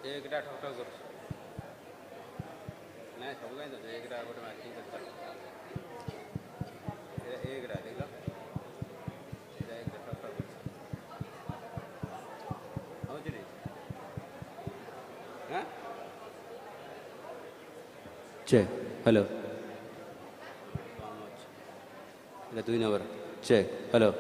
एकटा ठक ठक करुଛି ନାଇଁ ସବୁ କାହିଁ ଦେଉଛି ଏକଟା ଗୋଟେ ମାର୍କିଂ କରିପାର ଏକଟା ଦେଖିଲ ଏଇଟା ଏକଟା ଠକ୍ ଠକ୍ କରୁଛି ହେଉଛି ଟି ହାଁ ଚେକ୍ ହ୍ୟାଲୋ କମ୍ ଅଛି ଏଇଟା 2 number check hello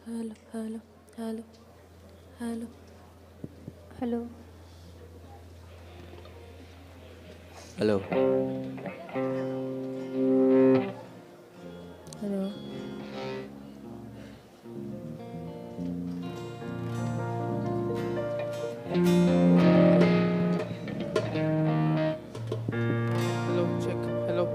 Hello, hello, hello, hello, hello. Hello. Hello. Hello, check. Hello.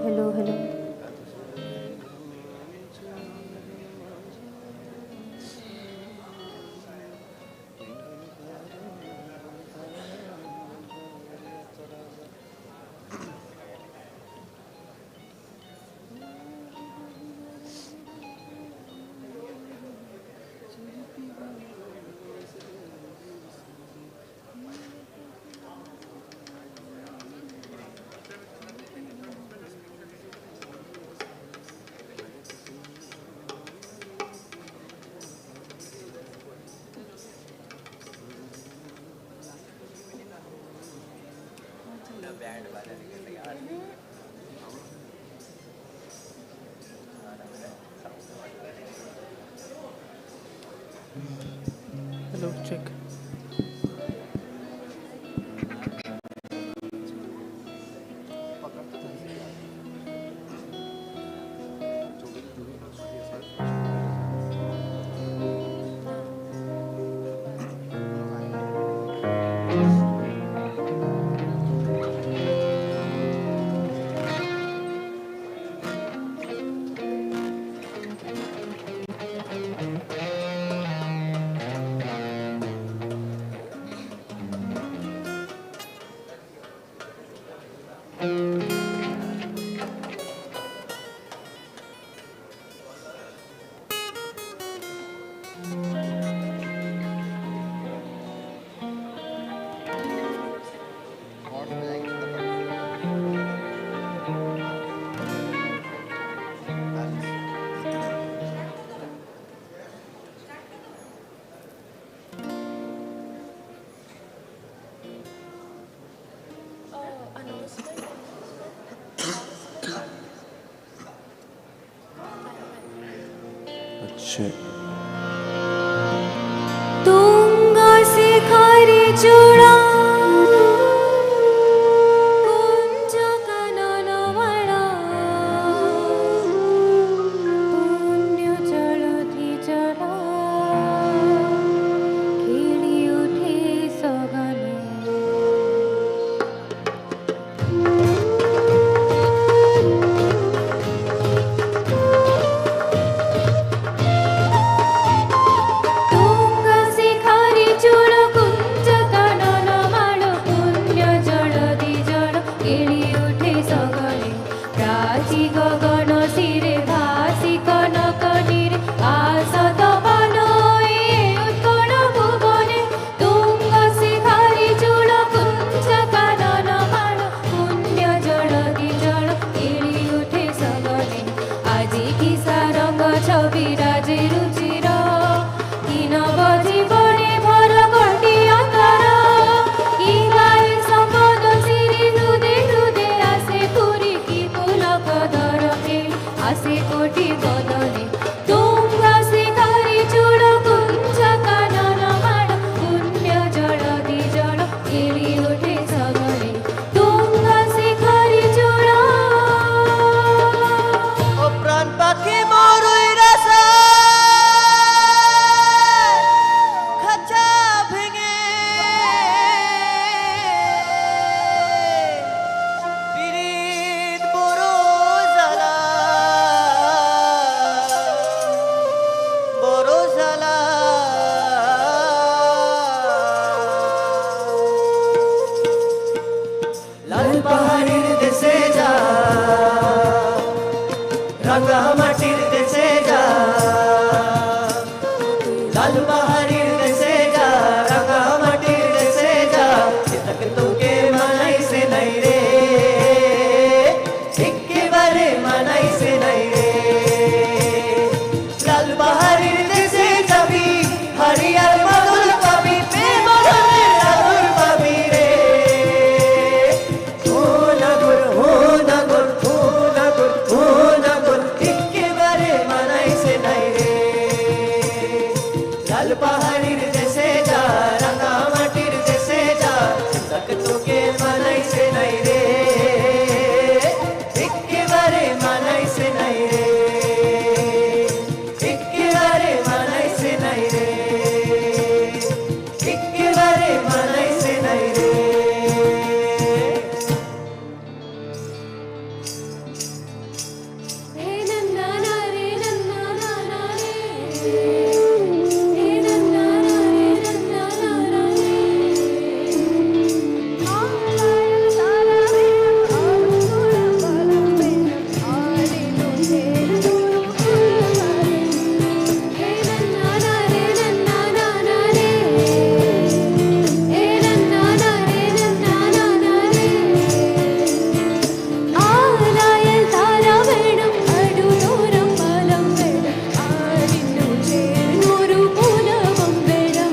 Hello, hello. Hello, check. Tunga Shikhari चूड़ा कुंज कानन माला पुण्य जलधि जल खेली उठे सगले तुंगा शिखरी चूड़ा कुंज कानन माला पुण्य जलधि जल खेली उठे सगले प्राची गगन शिरे भासी कनक नीरे आसत बनए उत्कल भुवने तुंगा शिखरी चूड़ा कुंज कानन माला पुण्य जलधि जल खेली उठे सगले আজি কি সারঙ্গ ছবি রাজে রুচির কিন বজিবনে ভর কটি অন্তর কি গায়ে সম্পদ সিরি হৃদে হৃদে আসে পুরি কি পুলক ধর খেল बहारीर देशे जा रंगा माटीर देशे जा लाल बहारीर देशे जा रंगा माटीर देशे जा तक तुके मनाई से नहीं रे इक्के बारे मनाई से नहीं रे लाल बहारीर देशे जाबी हरियर मधुर पाबी प्रेम मधुर पाबी रे हो नगुर हो नगुर हो नगुर हो नगुर इक्के बारे मनाई से नहीं रे लाल बहारीर देशे जा रंगा माटीर देशे जा तक तुके मनाई से नहीं रे इक्के बारे मनाई से नहीं रे इक्के बारे मनाई से नहीं रे इक्के बारे मनाई से नहीं रे हे नन्ना ना रे नन्ना ना ना रे हे नन्ना ना रे नन्ना ना ना रे आलायल तारा रे आरू तोरा बालम में आरे तुझे दूर आरे हे नन्ना ना रे नन्ना ना ना रे हे नन्ना ना रे नन्ना ना ना रे ആലായൽ താര വേണം അടു ദൂരം ബലം വേണം ആരിന്നു ചേർന്നൊരു പൂലവും വേണം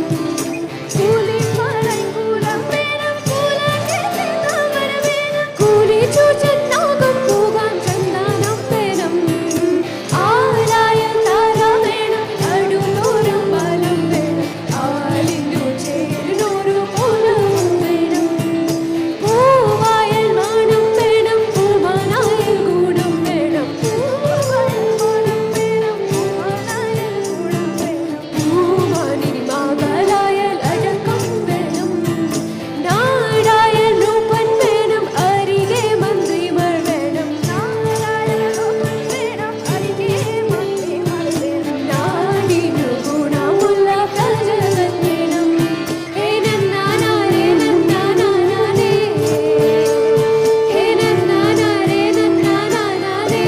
കൂലി മലൈ കൂലം വേണം കൂലകേത്തെ താമര വേണം കൂലി ചൂച്ചനാകും പൂകാൻ ചന്ദനം വേണം ആലായൽ താര വേണം അടു ദൂരം ബലം വേണം ആരിന്നു ചേർന്നൊരു പൂലവും വേണം പൂവായൽ മാനം വേണം പൂമാനായൽ ഗുണം വേണം പൂവായൽ മാനം വേണം പൂമാനായൽ ഗുണം വേണം പൂമാനിനി മകളായൽ അടക്കം വേണം നാടായൽ രൂപൻ വേണം അരികെ മന്ത്രിമാർ വേണം നാടായൽ രൂപൻ വേണം അരികെ മന്ത്രിമാർ വേണം നാടിനു ഗുണമുള്ള പ്രജകൾ വേണം ഹേ നന്നാ നാ രേ നന്നാ നാ നാ രേ ഹേ നന്നാ നാ രേ നന്നാ നാ നാ രേ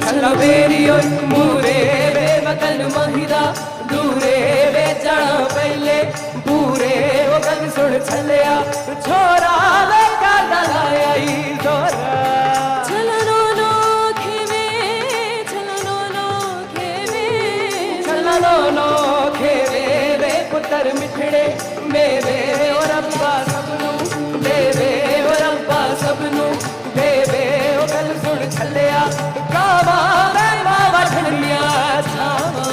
छल्ला बेरी ओय मूरे वे वकल महिदा दूरे वे जाना पहले पूरे वो गल सुन छलिया छोरा वे का दलाया ई जोरा छलनो नो खेवे छलनो नो खेवे चलो नो खेवे वे पुत्र मिठड़े मेवे और अब्बा सबनू देवे और अब्बा सबनू देवे वो गल सुन छलिया कावा वे मावा ठंडिया छावा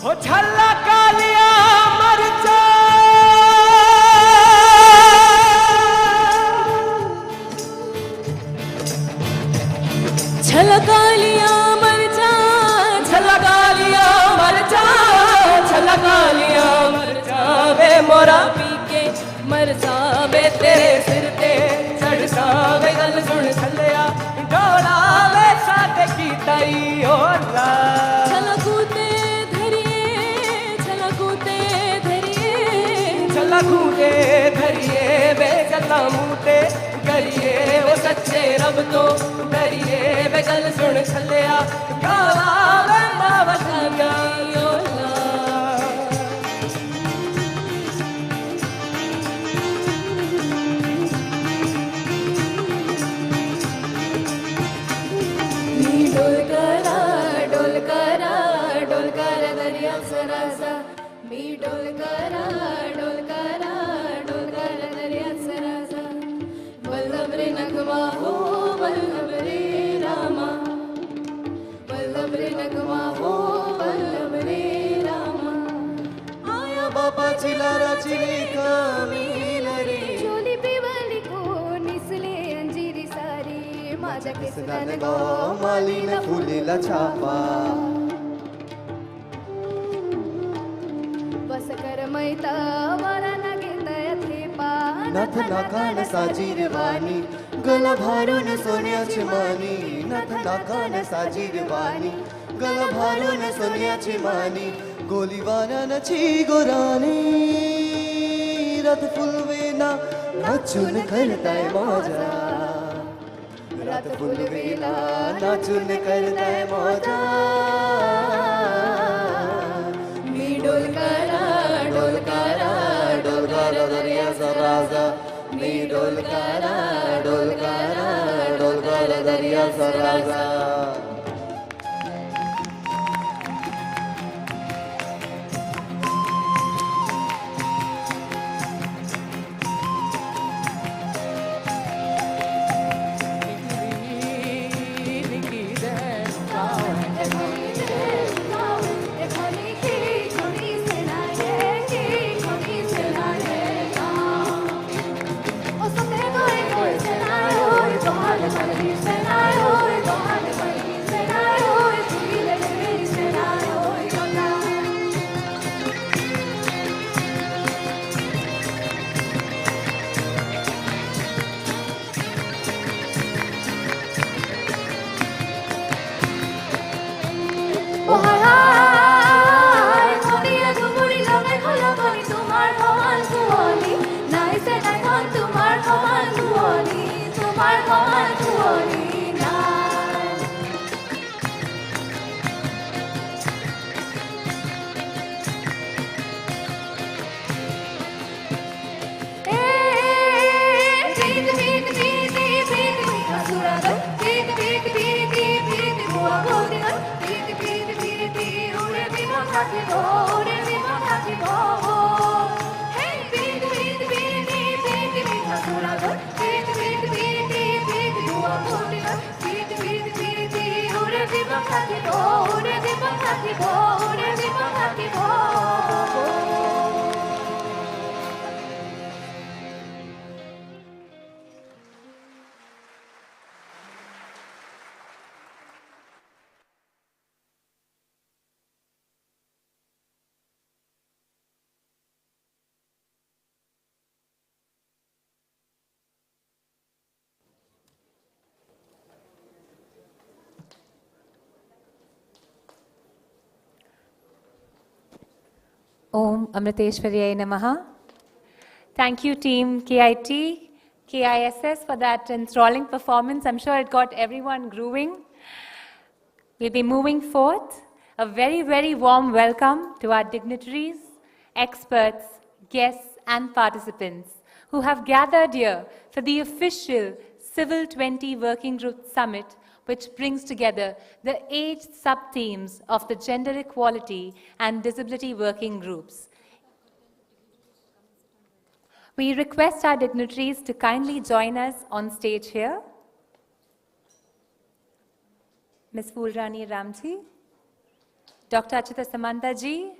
हो छल्ला कालिया मरचा छलकालिया मरचा छल्ला कालिया मरचा छल्ला कालिया मरचा वे मोरा पी के मर वे तेरे सिर ते चढ़सा वे गल सुन छलिया डोला वे साथ की ताई होला छलकूते धरिए छलकूते धरिए छलकूते धरिए वे गला मूते करिए वो सच्चे रब तो डरिए वे गल सुन छलिया काला वे मावा ठंडिया होला मी डोलकरा डोलकरा डोलकरा दरिया सरासा मी डोलकरा डोलकरा डोलकरा दरिया सरासा वल्लभ रे नगमा हो वल्लभ रे रामा वल्लभ रे नगमा हो वल्लभ रे रामा आया बाबा चिला रचिली कामी रे चोली पिवली को निसले अंजीरी सारी माझ्या किसने गो माली ने फुलीला छापा बस कर मैता वरा नगिंदय थेपा नथ नाकान साजीरवानी गला भारून सोन्याची मानी नथ नाकान साजीरवानी गला भारून सोन्याची मानी गोलीवानाची गोरानी रथ फुलवेना नाचून करताय मौजा रात फुलवेला नाचून करताय मौजा मी डोलकारा डोलकारा डोलकारा दर्याचा राजा मी डोलकारा डोलकारा डोलकारा दर्याचा राजा Om Amriteshwariyai Namaha. Thank you, team KIT, KISS for that enthralling performance. I'm sure it got everyone grooving. We'll be moving forth. A very, very warm welcome to our dignitaries, experts, guests, and participants who have gathered here for the official Civil 20 Working Group Summit, which brings together the 8 sub-themes of the Gender Equality and Disability Working Groups. We request our dignitaries to kindly join us on stage here. Ms. Fulrani Ramji, Dr. Achita Samanta ji,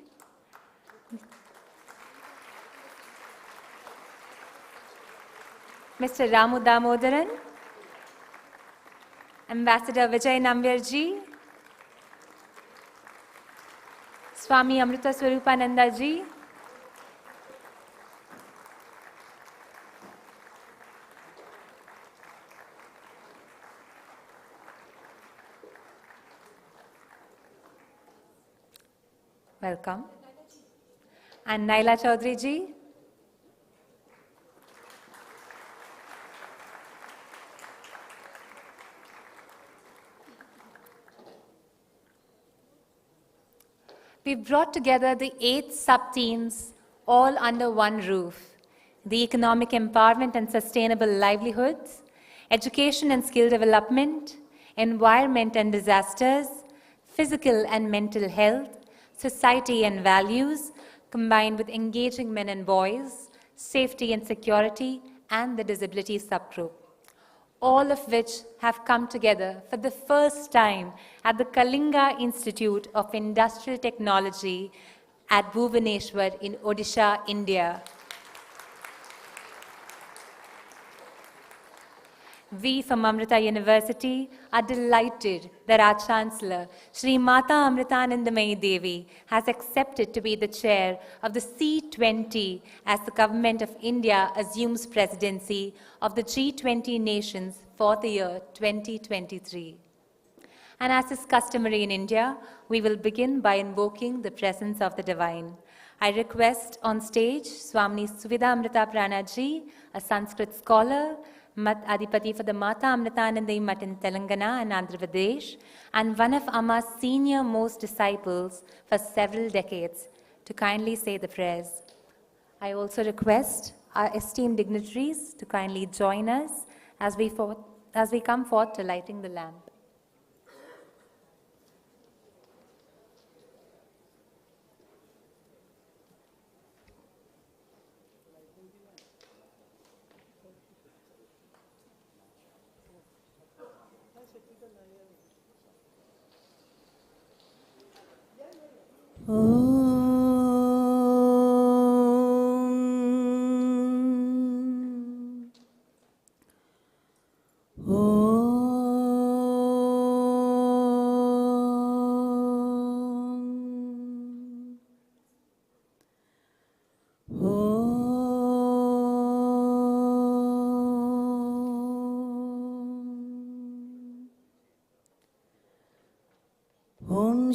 Mr. Ramu Damodaran, Ambassador Vijay Nambyar ji, Swami Amrita Swarupananda ji, welcome, and Naila Chaudhary ji. We've brought together the 8 sub-themes all under one roof: the economic empowerment and sustainable livelihoods, education and skill development, environment and disasters, physical and mental health, society and values, combined with engaging men and boys, safety and security, and the disability subgroup, all of which have come together for the first time at the Kalinga Institute of Industrial Technology at Bhubaneswar in Odisha, India. We from Amrita University are delighted that our Chancellor, Shri Mata Amritanandamayi Devi, has accepted to be the chair of the C20 as the Government of India assumes presidency of the G20 nations for the year 2023. And as is customary in India, we will begin by invoking the presence of the divine. I request on stage Swamini Suvidha Amrita Pranaji, a Sanskrit scholar, Mat Adipati for the Mata Amritanandayi Mutt in Telangana and Andhra Pradesh, and one of Amma's senior most disciples for several decades, to kindly say the prayers. I also request our esteemed dignitaries to kindly join us as we come forth to lighting the lamp.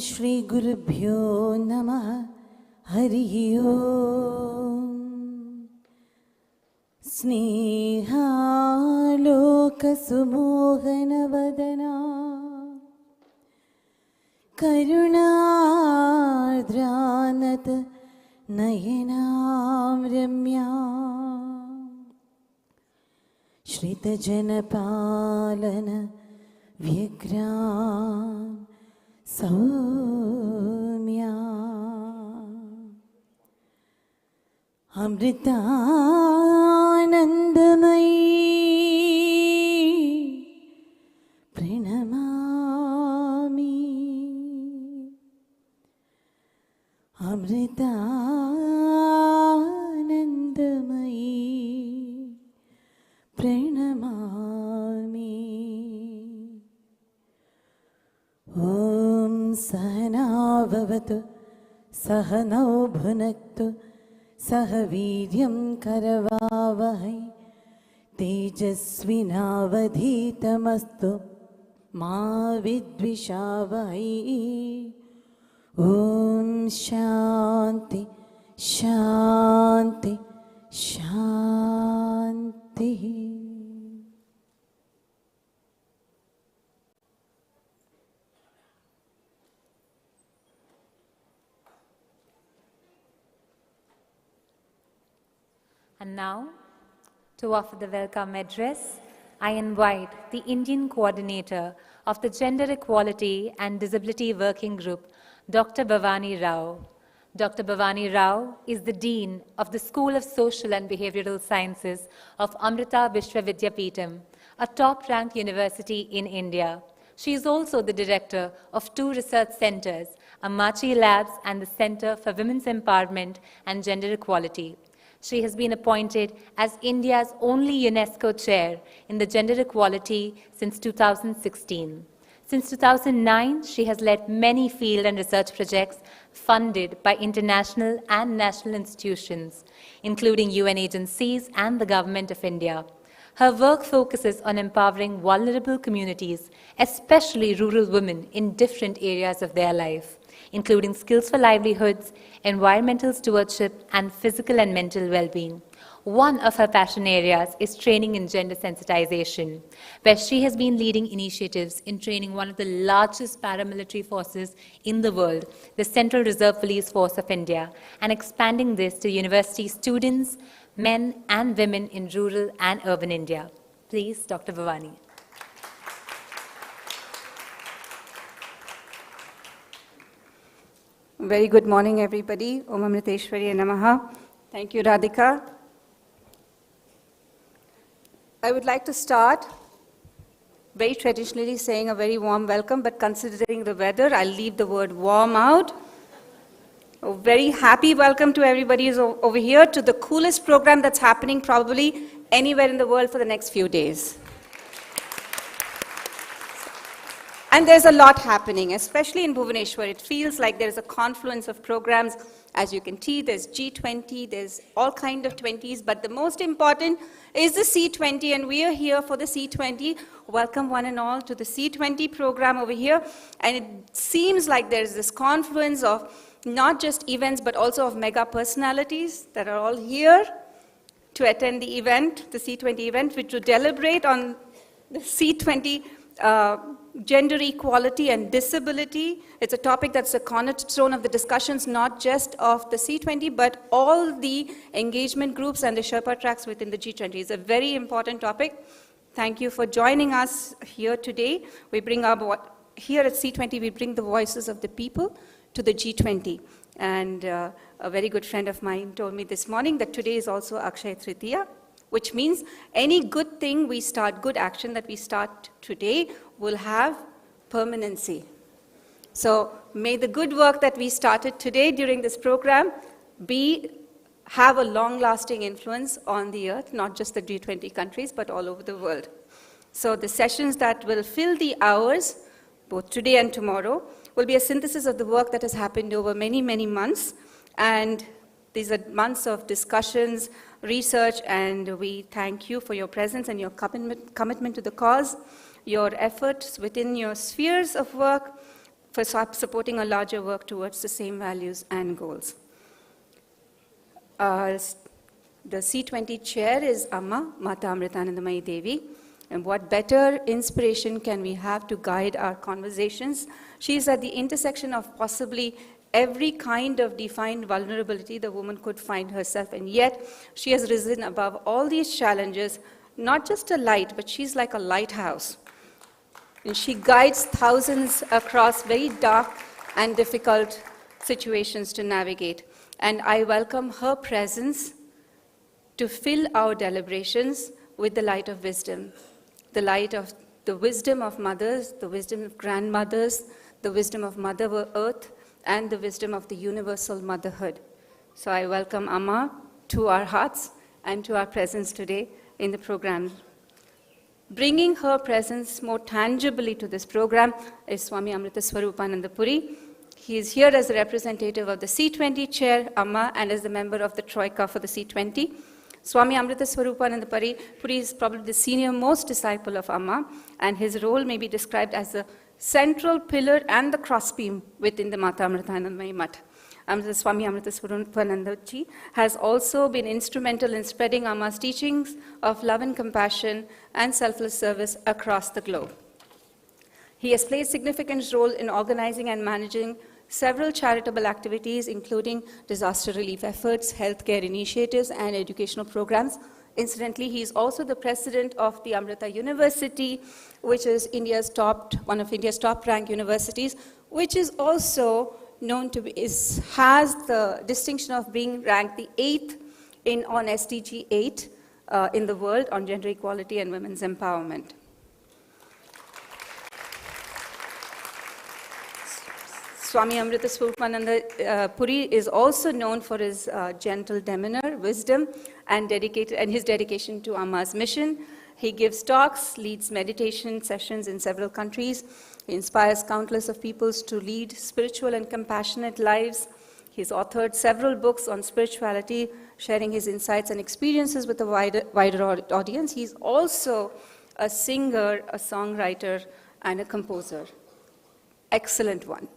Shri गुरुभ्यो नमः हरि ओम स्नेहालोक सुमोहन वदना करुणार्द्रानत नयनां रम्या श्रितजनपालन व्यग्रां सौम्या अमृतानन्दमयी प्रणमामि अमृतानन्दमयी प्रणमामि ॐ सहना भवतु सहनौ भुनक्तु सह वीर्यं करवावहै तेजस्विनावधीतमस्तु मा विद्विषावहै ॐ शान्ति शान्ति शान्तिः. And now, to offer the welcome address, I invite the Indian coordinator of the Gender Equality and Disability Working Group, Dr. Bhavani Rao. Dr. Bhavani Rao is the Dean of the School of Social and Behavioral Sciences of Amrita Vishwa Vidyapeetham, a top-ranked university in India. She is also the director of 2 research centers, Amachi Labs and the Center for Women's Empowerment and Gender Equality. She has been appointed as India's only UNESCO chair in the gender equality since 2016. Since 2009, she has led many field and research projects funded by international and national institutions, including UN agencies and the Government of India. Her work focuses on empowering vulnerable communities, especially rural women, in different areas of their life, including skills for livelihoods, environmental stewardship, and physical and mental well-being. One of her passion areas is training in gender sensitization, where she has been leading initiatives in training one of the largest paramilitary forces in the world, the Central Reserve Police Force of India, and expanding this to university students, men and women in rural and urban India. Please, Dr. Bhavani. Very good morning, everybody. Om Amriteshwari Namaha. Thank you, Radhika. I would like to start very traditionally saying a very warm welcome, but considering the weather, I'll leave the word warm out. A very happy welcome to everybody who's over here to the coolest program that's happening probably anywhere in the world for the next few days. And there's a lot happening, especially in Bhubaneswar. It feels like there's a confluence of programs. As you can see, there's G20, there's all kinds of 20s, but the most important is the C20, and we are here for the C20. Welcome one and all to the C20 program over here. And it seems like there's this confluence of not just events, but also of mega personalities that are all here to attend the event, the C20 event, which will deliberate on the C20 gender equality and disability. It's a topic that's a cornerstone of the discussions, not just of the C20, but all the engagement groups and the Sherpa tracks within the G20. It's a very important topic. Thank you for joining us here today. We bring here at C20, we bring the voices of the people to the G20. And a very good friend of mine told me this morning that today is also Akshaya Tritiya, which means any good thing we start, good action that we start today will have permanency. So may the good work that we started today during this program have a long-lasting influence on the earth, not just the G20 countries, but all over the world. So the sessions that will fill the hours, both today and tomorrow, will be a synthesis of the work that has happened over many, many months. And these are months of discussions, research, and we thank you for your presence and your commitment to the cause, your efforts within your spheres of work for supporting a larger work towards the same values and goals. The C20 chair is Amma, Mata Amritanandamayi Devi. And what better inspiration can we have to guide our conversations? She is at the intersection of possibly every kind of defined vulnerability the woman could find herself, and yet she has risen above all these challenges, not just a light, but she's like a lighthouse. And she guides thousands across very dark and difficult situations to navigate. And I welcome her presence to fill our deliberations with the light of wisdom, the light of the wisdom of mothers, the wisdom of grandmothers, the wisdom of Mother Earth, and the wisdom of the universal motherhood. So I welcome Amma to our hearts and to our presence today in the program. Bringing her presence more tangibly to this program is Swami Amrita Swarupananda Puri. He is here as a representative of the C20 chair, Amma, and as the member of the Troika for the C20. Swami Amrita Swarupananda Puri is probably the senior most disciple of Amma, and his role may be described as the central pillar and the crossbeam within the Mata Amritanandamayi Math. Swami Amrita Swarupananda Ji has also been instrumental in spreading Amma's teachings of love and compassion and selfless service across the globe. He has played a significant role in organizing and managing several charitable activities, including disaster relief efforts, healthcare initiatives, and educational programs. Incidentally, he is also the president of the Amrita University, which is one of India's top-ranked universities, which is also known to be, has the distinction of being ranked the 8th on SDG 8 in the world on gender equality and women's empowerment. Swami Amrita Swarupananda Puri is also known for his gentle demeanor, wisdom, and his dedication to Amma's mission. He gives talks, leads meditation sessions in several countries. He inspires countless of peoples to lead spiritual and compassionate lives. He's authored several books on spirituality, sharing his insights and experiences with a wider audience. He's also a singer, a songwriter, and a composer. Excellent one.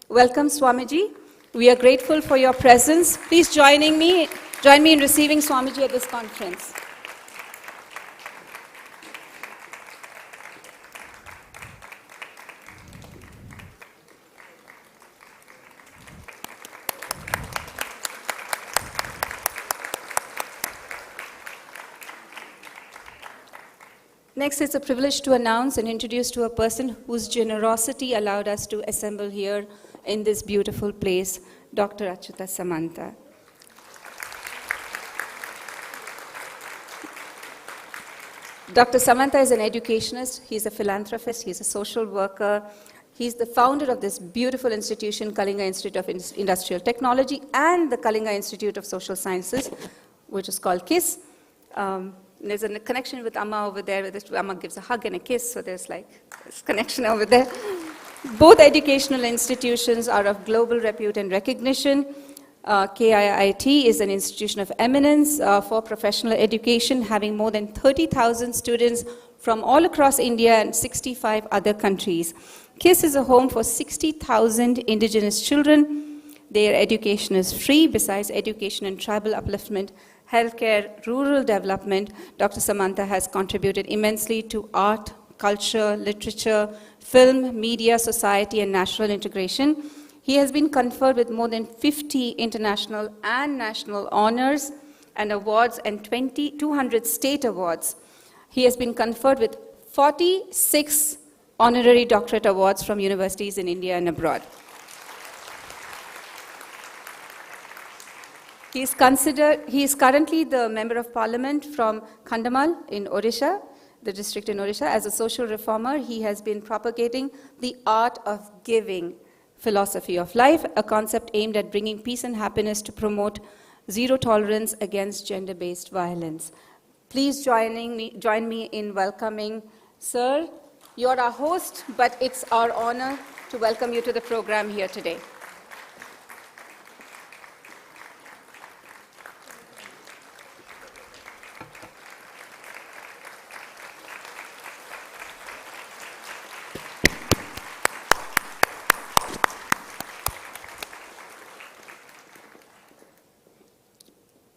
Welcome, Swamiji. We are grateful for your presence. Please join me in receiving Swamiji at this conference. Next, it's a privilege to announce and introduce to a person whose generosity allowed us to assemble here in this beautiful place, Dr. Achyuta Samanta. Dr. Samanta is an educationist, he's a philanthropist, he's a social worker, he's the founder of this beautiful institution, Kalinga Institute of Industrial Technology, and the Kalinga Institute of Social Sciences, which is called KISS. There's a connection with Amma over there, where Amma gives a hug and a kiss, so there's like this connection over there. Both educational institutions are of global repute and recognition. KIIT is an institution of eminence for professional education, having more than 30,000 students from all across India and 65 other countries. KISS is a home for 60,000 indigenous children. Their education is free. Besides education and tribal upliftment, healthcare, rural development, Dr. Samantha has contributed immensely to art, culture, literature, film, media, society, and national integration. He has been conferred with more than 50 international and national honors and awards and 200 state awards. He has been conferred with 46 honorary doctorate awards from universities in India and abroad. He is currently the Member of Parliament from Kandhamal in Odisha, the district in Odisha. As a social reformer, he has been propagating the art of giving philosophy of life, a concept aimed at bringing peace and happiness to promote zero tolerance against gender-based violence. Please join me in welcoming Sir. You're our host, but it's our honor to welcome you to the program here today.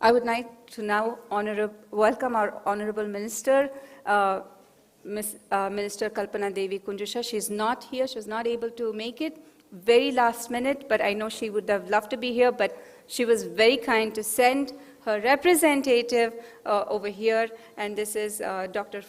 I would like to now welcome our Honorable Minister, Minister Kalpana Devi Kunjusha. She's not here. She was not able to make it. Very last minute, but I know she would have loved to be here, but she was very kind to send her representative over here, and this is Dr.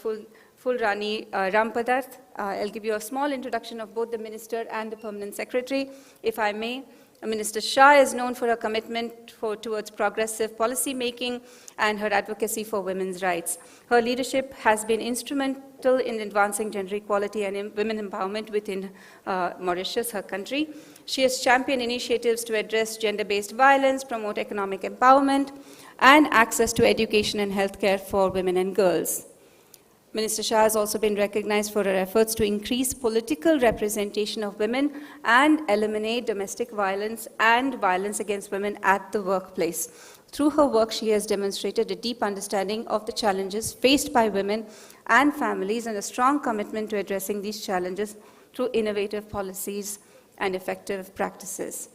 Fulrani Rampadarth. I'll give you a small introduction of both the Minister and the Permanent Secretary, if I may. Minister Shah is known for her commitment towards progressive policy making and her advocacy for women's rights. Her leadership has been instrumental in advancing gender equality and women empowerment within Mauritius, her country. She has championed initiatives to address gender-based violence, promote economic empowerment, and access to education and healthcare for women and girls. Minister Shah has also been recognized for her efforts to increase political representation of women and eliminate domestic violence and violence against women at the workplace. Through her work, she has demonstrated a deep understanding of the challenges faced by women and families and a strong commitment to addressing these challenges through innovative policies and effective practices.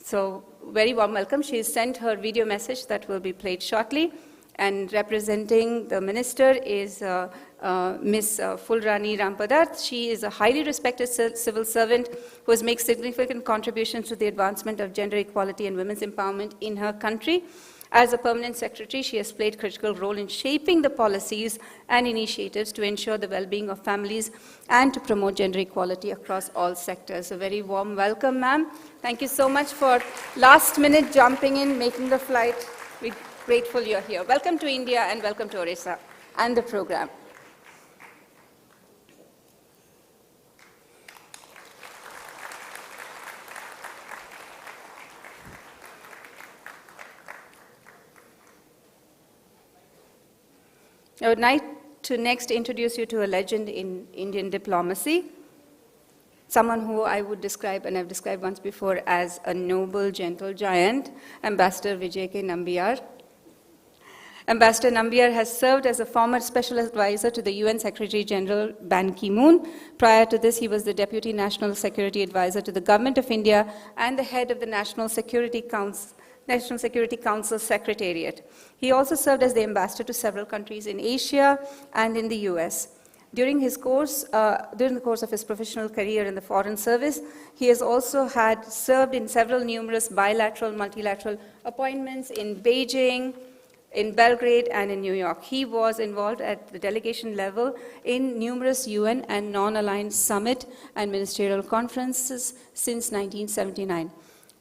So, very warm welcome. She has sent her video message that will be played shortly. And representing the minister is Ms. Fulrani Rampadarth. She is a highly respected civil servant who has made significant contributions to the advancement of gender equality and women's empowerment in her country. As a permanent secretary, she has played a critical role in shaping the policies and initiatives to ensure the well-being of families and to promote gender equality across all sectors. A very warm welcome, ma'am. Thank you so much for last minute jumping in, making the flight. We're grateful you're here. Welcome to India and welcome to Orissa and the program. I would like to next introduce you to a legend in Indian diplomacy, someone who I would describe, and I've described once before, as a noble, gentle giant, Ambassador Vijay K. Nambiar. Ambassador Nambiar has served as a former special advisor to the UN Secretary General Ban Ki-moon. Prior to this, he was the Deputy National Security Advisor to the Government of India and the head of the National Security Council Secretariat. He also served as the ambassador to several countries in Asia and in the US. During the course of his professional career in the Foreign Service, he has also served in numerous bilateral, multilateral appointments in Beijing, in Belgrade, and in New York. He was involved at the delegation level in numerous UN and non-aligned summit and ministerial conferences since 1979.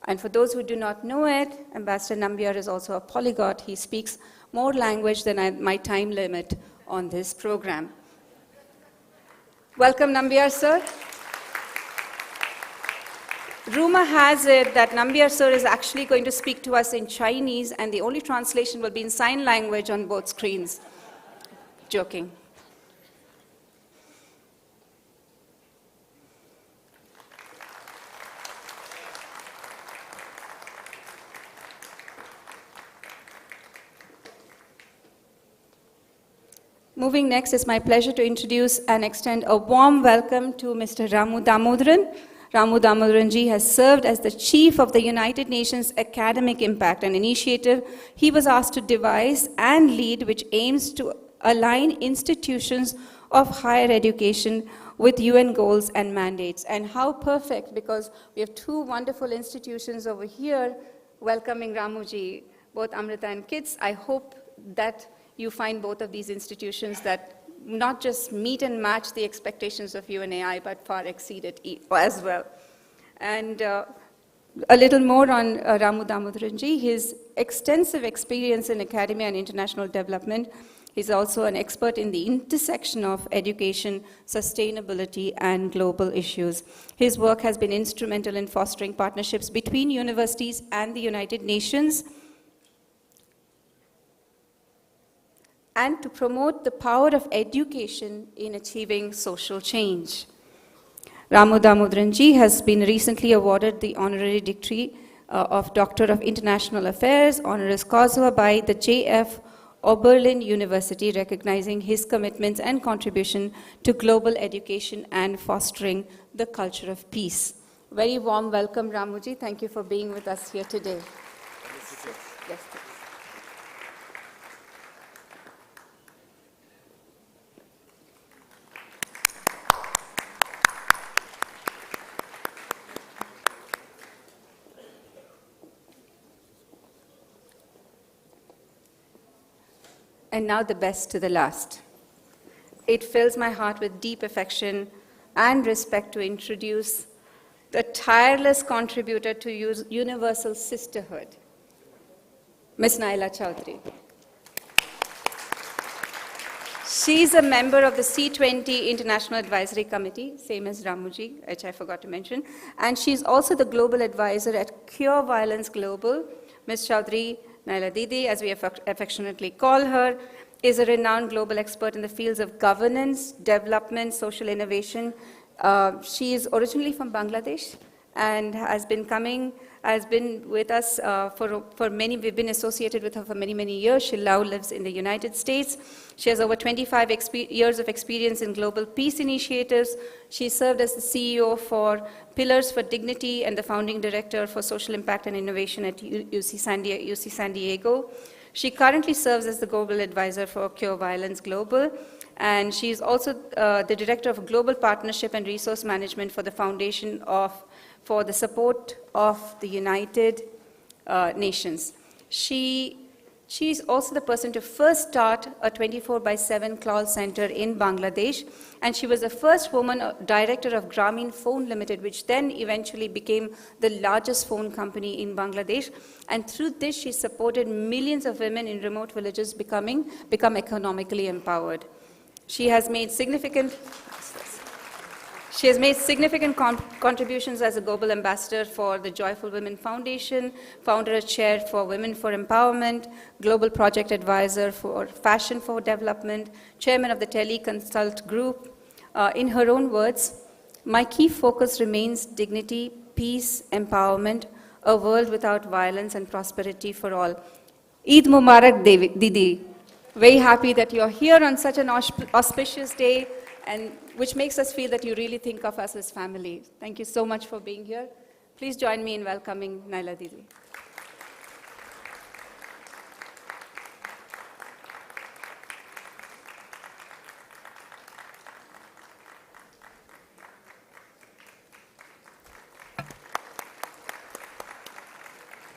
And for those who do not know it, Ambassador Nambiar is also a polyglot. He speaks more language than my time limit on this program. Welcome, Nambiar, sir. Rumor has it that Nambiar, sir, is actually going to speak to us in Chinese, and the only translation will be in sign language on both screens. joking. Moving next, it's my pleasure to introduce and extend a warm welcome to Mr. Ramu Damodaran. Ramu Damodaran ji has served as the chief of the United Nations Academic Impact, an initiative he was asked to devise and lead, which aims to align institutions of higher education with UN goals and mandates. And how perfect, because we have two wonderful institutions over here welcoming Ramu ji, both Amrita and Kids. I hope that you find both of these institutions that not just meet and match the expectations of UNAI, but far exceed it as well. And a little more on Ramu Damodaran ji, his extensive experience in academia and international development. He's also an expert in the intersection of education, sustainability, and global issues. His work has been instrumental in fostering partnerships between universities and the United Nations, and to promote the power of education in achieving social change. Ramu Damodaran ji has been recently awarded the honorary degree of Doctor of International Affairs, honoris causa, by the J.F. Oberlin University, recognizing his commitments and contribution to global education and fostering the culture of peace. Very warm welcome, Ramu ji. Thank you for being with us here today. Yes, please. And now the best to the last. It fills my heart with deep affection and respect to introduce the tireless contributor to universal sisterhood, Ms. Naila Chowdhury. She's a member of the C20 International Advisory Committee, same as Ramuji, which I forgot to mention, and she's also the global advisor at Cure Violence Global. Ms. Chowdhury, Naila Didi, as we affectionately call her, is a renowned global expert in the fields of governance, development, social innovation. She is originally from Bangladesh and has been with us for many, we've been associated with her for many, many years. She now lives in the United States. She has over 25 years of experience in global peace initiatives. She served as the CEO for Pillars for Dignity and the founding director for Social Impact and Innovation at UC San Diego. She currently serves as the global advisor for Cure Violence Global, and she is also the director of Global Partnership and Resource Management for the Foundation for the Support of the United Nations. She's also the person to first start a 24/7 call center in Bangladesh, and she was the first woman director of Grameen Phone Limited, which then eventually became the largest phone company in Bangladesh. And through this, she supported millions of women in remote villages become economically empowered. She has made significant contributions as a global ambassador for the Joyful Women Foundation, founder and chair for Women for Empowerment, global project advisor for Fashion for Development, chairman of the Teleconsult Group. In her own words, my key focus remains dignity, peace, empowerment, a world without violence and prosperity for all. Eid Mubarak, Didi. Very happy that you're here on such an auspicious day, and which makes us feel that you really think of us as family. Thank you so much for being here. Please join me in welcoming Naila Didi.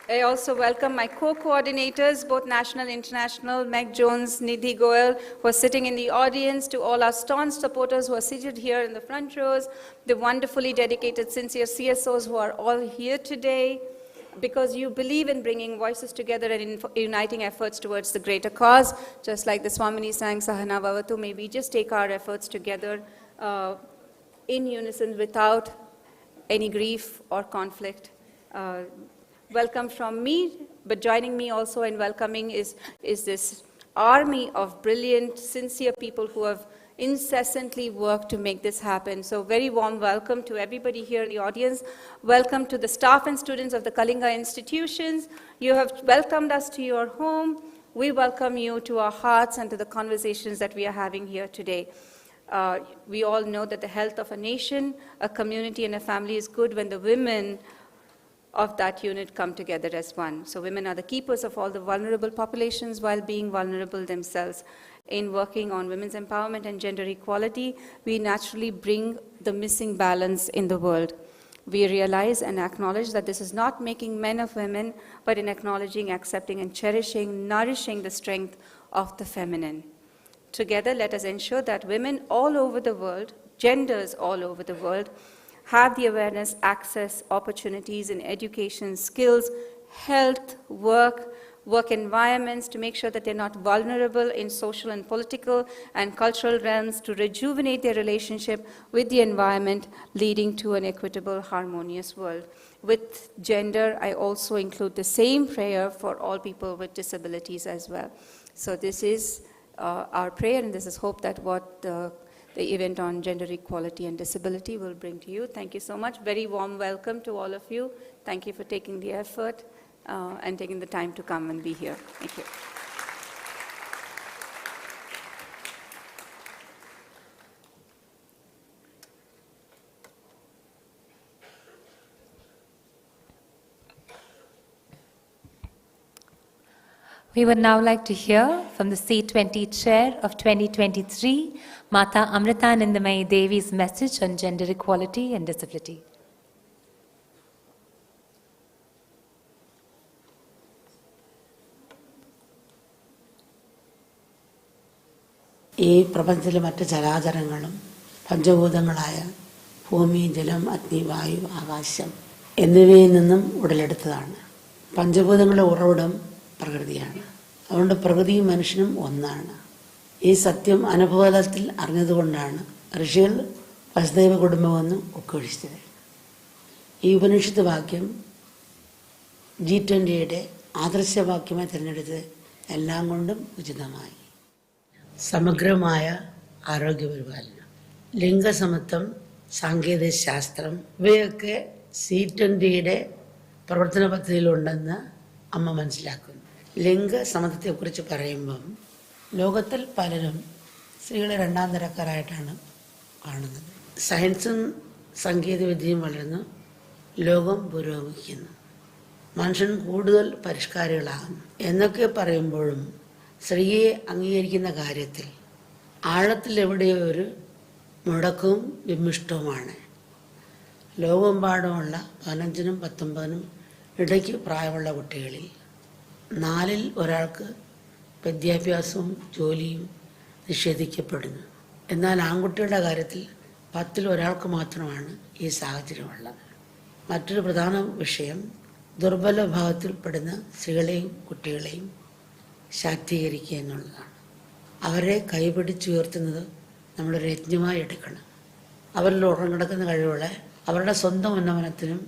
I also welcome my co-coordinators, both national and international, Meg Jones, Nidhi Goel, who are sitting in the audience, to all our staunch supporters who are seated here in the front rows, the wonderfully dedicated, sincere CSOs who are all here today, because you believe in bringing voices together and in uniting efforts towards the greater cause. Just like the Swamini sang, Sahana Bhavatu, may we just take our efforts together in unison without any grief or conflict. Welcome from me, but joining me also in welcoming is this army of brilliant, sincere people who have incessantly worked to make this happen. So very warm welcome to everybody here in the audience. Welcome to the staff and students of the Kalinga institutions. You have welcomed us to your home. We welcome you to our hearts and to the conversations that we are having here today. We all know that the health of a nation, a community, and a family is good when the women of that unit come together as one. So women are the keepers of all the vulnerable populations while being vulnerable themselves. In working on women's empowerment and gender equality, we naturally bring the missing balance in the world. We realize and acknowledge that this is not making men of women, but in acknowledging, accepting, and cherishing, nourishing the strength of the feminine. Together, let us ensure that women all over the world, genders all over the world, have the awareness, access, opportunities in education, skills, health, work environments, to make sure that they're not vulnerable in social and political and cultural realms, to rejuvenate their relationship with the environment, leading to an equitable, harmonious world. With gender, I also include the same prayer for all people with disabilities as well. So this is our prayer, and this is hope that what the event on gender equality and disability will bring to you. Thank you so much. Very warm welcome to all of you. Thank you for taking the effort and taking the time to come and be here. Thank you. We would now like to hear from the C20 Chair of 2023, Mata Amrita Nindamayi Devi's message on gender equality and disability. ഈ പ്രപഞ്ചത്തിലെ മറ്റ് ചരാചരങ്ങളും പഞ്ചഭൂതങ്ങളായ ഭൂമി, ജലം, അഗ്നി, വായു, ആകാശം എന്നിവയിൽ നിന്നും ഉടലെടുത്തതാണ്. പഞ്ചഭൂതങ്ങളുടെ ഉറവിടം പ്രകൃതിയാണ്. അതുകൊണ്ട് പ്രകൃതിയും മനുഷ്യനും ഒന്നാണ്. ഈ സത്യം അനുഭവതലത്തിൽ അറിഞ്ഞതുകൊണ്ടാണ് ഋഷികൾ വസുദൈവ കുടുംബമെന്ന് ഉദ്ഘോഷിച്ചത്. ഈ ഉപനിഷത്ത് വാക്യം G20യുടെ ആദർശവാക്യമായി തിരഞ്ഞെടുത്തത് എല്ലാം കൊണ്ടും ഉചിതമായി. സമഗ്രമായ ആരോഗ്യപരിപാലനം, ലിംഗസമത്വം, സാങ്കേതിക ശാസ്ത്രം ഇവയൊക്കെ C20യുടെ പ്രവർത്തന പദ്ധതിയിലുണ്ടെന്ന് അമ്മ മനസ്സിലാക്കുന്നു. ലിംഗസമത്വത്തെക്കുറിച്ച് പറയുമ്പം ലോകത്തിൽ പലരും സ്ത്രീകളെ രണ്ടാം തരക്കാരായിട്ടാണ് കാണുന്നത്. സയൻസും സാങ്കേതികവിദ്യയും വളർന്ന് ലോകം പുരോഗമിക്കുന്നു, മനുഷ്യൻ കൂടുതൽ പരിഷ്കാരികളാകുന്നു എന്നൊക്കെ പറയുമ്പോഴും സ്ത്രീയെ അംഗീകരിക്കുന്ന കാര്യത്തിൽ ആഴത്തിൽ എവിടെയോ ഒരു മുടക്കവും വിമിഷ്ടവുമാണ്. ലോകമെമ്പാടുമുള്ള 15-നും 19-നും ഇടയ്ക്ക് പ്രായമുള്ള കുട്ടികളിൽ 4-ൽ ഒരാൾക്ക് വിദ്യാഭ്യാസവും ജോലിയും നിഷേധിക്കപ്പെടുന്നു. എന്നാൽ ആൺകുട്ടികളുടെ കാര്യത്തിൽ 10-ൽ ഒരാൾക്ക് മാത്രമാണ് ഈ സാഹചര്യമുള്ളത്. മറ്റൊരു പ്രധാന വിഷയം ദുർബല വിഭാഗത്തിൽപ്പെടുന്ന സ്ത്രീകളെയും കുട്ടികളെയും ശാക്തീകരിക്കുക എന്നുള്ളതാണ്. അവരെ കൈപിടിച്ചുയർത്തുന്നത് നമ്മളൊരു യജ്ഞമായി എടുക്കണം. അവരിൽ ഉറങ്ങിടക്കുന്ന കഴിവുകളെ അവരുടെ സ്വന്തം ഉന്നമനത്തിനും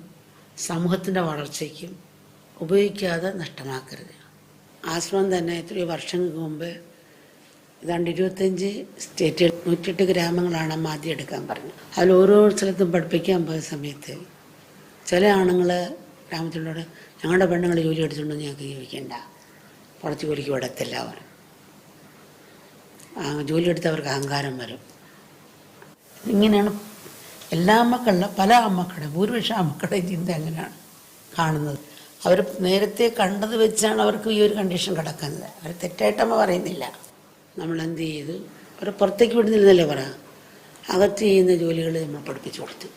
സമൂഹത്തിൻ്റെ വളർച്ചയ്ക്കും ഉപയോഗിക്കാതെ നഷ്ടമാക്കരുത്. ആശ്രമം തന്നെ എത്രയോ വർഷങ്ങൾക്ക് മുമ്പ് ഏതാണ്ട് 25 സ്റ്റേറ്റുകൾ 108 ഗ്രാമങ്ങളാണ് അമ്മ ആദ്യം എടുക്കാൻ പറഞ്ഞത്. അതിൽ ഓരോ സ്ഥലത്തും പഠിപ്പിക്കാൻ പോയ സമയത്ത് ചില ആണുങ്ങൾ ഗ്രാമത്തിലൂടെ ഞങ്ങളുടെ പെണ്ണുങ്ങൾ ജോലി എടുത്തുകൊണ്ട് ഞങ്ങൾക്ക് ജീവിക്കേണ്ട, പുറത്ത് ജോലിക്ക് വിടത്തില്ല. അവർ ജോലി എടുത്തവർക്ക് അഹങ്കാരം വരും. ഇങ്ങനെയാണ് എല്ലാ അമ്മക്കളുടെ പല അമ്മക്കളുടെ ഭൂരിപക്ഷം അമ്മക്കളുടെ ചിന്ത അങ്ങനെയാണ് കാണുന്നത്. അവർ നേരത്തെ കണ്ടത് വെച്ചാണ് അവർക്ക് ഈ ഒരു കണ്ടീഷൻ കിടക്കുന്നത്. അവർ തെറ്റായിട്ടമ്മ പറയുന്നില്ല. നമ്മളെന്ത് ചെയ്തു, അവർ പുറത്തേക്ക് വിടുന്നില്ലെന്നല്ലേ പറയാം, അകത്ത് ചെയ്യുന്ന ജോലികൾ നമ്മൾ പഠിപ്പിച്ചു കൊടുത്തു.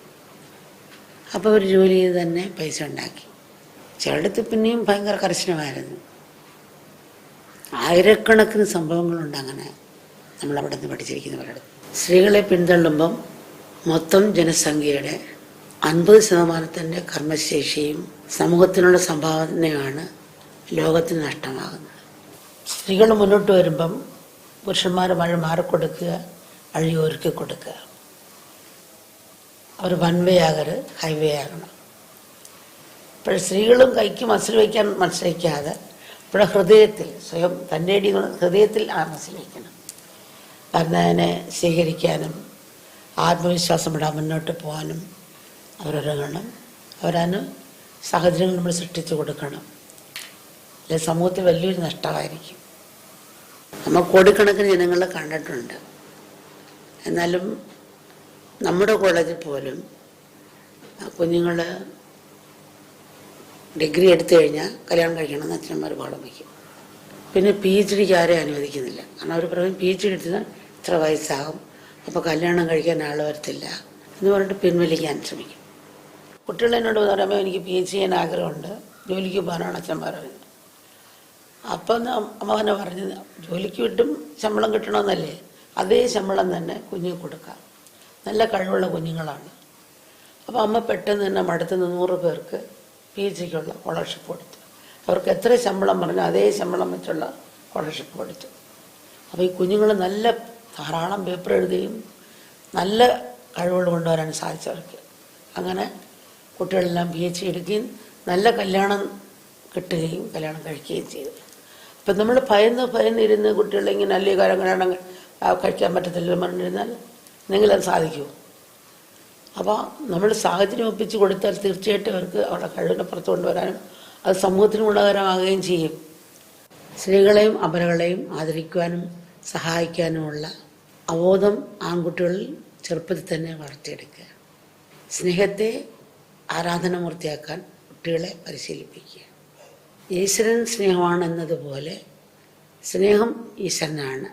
അപ്പോൾ അവർ ജോലി ചെയ്ത് തന്നെ പൈസ ഉണ്ടാക്കി. ചിലയിടത്ത് പിന്നെയും ഭയങ്കര കർശനമായിരുന്നു. ആയിരക്കണക്കിന് സംഭവങ്ങളുണ്ട് അങ്ങനെ നമ്മളവിടെ നിന്ന് പഠിച്ചിരിക്കുന്നവരുടെ. സ്ത്രീകളെ പിന്തള്ളുമ്പം മൊത്തം ജനസംഖ്യയുടെ 50% കർമ്മശേഷിയും സമൂഹത്തിനുള്ള സംഭാവനയാണ് ലോകത്തിന് നഷ്ടമാകുന്നത്. സ്ത്രീകൾ മുന്നോട്ട് വരുമ്പം പുരുഷന്മാർ മാറിക്കൊടുക്കുക, വഴിയൊരുക്കി കൊടുക്കുക. അവർ വൺവേ ആകരുത്, ഹൈവേ ആകണം. അപ്പോൾ സ്ത്രീകളും കൈക്ക് മസിൽ വയ്ക്കാൻ മത്സരിക്കാതെ ഇവിടെ ഹൃദയത്തിൽ സ്വയം തൻ്റെ ഹൃദയത്തിൽ ആ മനസ്സിലേക്കണം. പറഞ്ഞതിനെ സ്വീകരിക്കാനും ആത്മവിശ്വാസമിടാൻ മുന്നോട്ട് പോകാനും അവരൊരുങ്ങണം. അവരതിന് സാഹചര്യങ്ങൾ നമ്മൾ സൃഷ്ടിച്ചു കൊടുക്കണം. അല്ലെങ്കിൽ സമൂഹത്തിൽ വലിയൊരു നഷ്ടമായിരിക്കും. നമ്മൾ കോടിക്കണക്കിന് ജനങ്ങളെ കണ്ടിട്ടുണ്ട്. എന്നാലും നമ്മുടെ കോളേജിൽ പോലും കുഞ്ഞുങ്ങൾ ഡിഗ്രി എടുത്തു കഴിഞ്ഞാൽ കല്യാണം കഴിക്കണമെന്ന് അച്ഛനന്മാർ പാടം വയ്ക്കും. പിന്നെ PhDക്ക് ആരെയും അനുവദിക്കുന്നില്ല. കാരണം അവർ പറയും PhD എടുത്താൽ ഇത്ര വയസ്സാകും, അപ്പോൾ കല്യാണം കഴിക്കാൻ ആൾ വരത്തില്ല എന്ന് പറഞ്ഞിട്ട് പിൻവലിക്കാൻ ശ്രമിക്കും. കുട്ടികൾ എന്നോട് പറയുമ്പോൾ എനിക്ക് PhD ചെയ്യാൻ ആഗ്രഹമുണ്ട്, ജോലിക്ക് പോകാനാണ് അച്ഛന്മാർ പറയുന്നത്. അപ്പം അമ്മ തന്നെ പറഞ്ഞത്, ജോലിക്ക് വിട്ടും ശമ്പളം കിട്ടണമെന്നല്ലേ, അതേ ശമ്പളം തന്നെ കുഞ്ഞിന് കൊടുക്കാം. നല്ല കഴിവുള്ള കുഞ്ഞുങ്ങളാണ്. അപ്പോൾ അമ്മ പെട്ടെന്ന് തന്നെ മടുത്തുനിന്ന് 100 പേർക്ക് PhDക്കുള്ള സ്കോളർഷിപ്പ് കൊടുത്തു. അവർക്ക് എത്ര ശമ്പളം പറഞ്ഞാൽ അതേ ശമ്പളം വെച്ചുള്ള സ്കോളർഷിപ്പ് കൊടുത്തു. അപ്പോൾ ഈ കുഞ്ഞുങ്ങൾ നല്ല ധാരാളം പേപ്പർ എഴുതുകയും നല്ല കഴിവുകൾ കൊണ്ടുവരാൻ സാധിച്ചവർക്ക്. അങ്ങനെ കുട്ടികളെല്ലാം PhD എടുക്കുകയും നല്ല കല്യാണം കിട്ടുകയും കല്യാണം കഴിക്കുകയും ചെയ്തു. അപ്പം നമ്മൾ ഭയന്നിരുന്ന് കുട്ടികളിങ്ങനെ അല്ലേ കല്യാണം കഴിക്കാൻ പറ്റത്തില്ല പറഞ്ഞിരുന്നാൽ എന്തെങ്കിലും അത് സാധിക്കുമോ? അപ്പോൾ നമ്മൾ സാഹചര്യം ഒപ്പിച്ച് കൊടുത്താൽ തീർച്ചയായിട്ടും അവർക്ക് അവരുടെ കഴിവിനെ പുറത്ത് കൊണ്ടുവരാനും അത് സമൂഹത്തിന് ഗുണകരമാകുകയും ചെയ്യും. സ്ത്രീകളെയും അപരകളെയും ആദരിക്കുവാനും സഹായിക്കാനുമുള്ള അവബോധം ആൺകുട്ടികളിൽ ചെറുപ്പത്തിൽ തന്നെ വളർത്തിയെടുക്കുക. സ്നേഹത്തെ ആരാധനാമൂർത്തിയാക്കാൻ കുട്ടികളെ പരിശീലിപ്പിക്കുക. ഈശ്വരൻ സ്നേഹമാണ് എന്നതുപോലെ സ്നേഹം ഈശ്വരനാണ്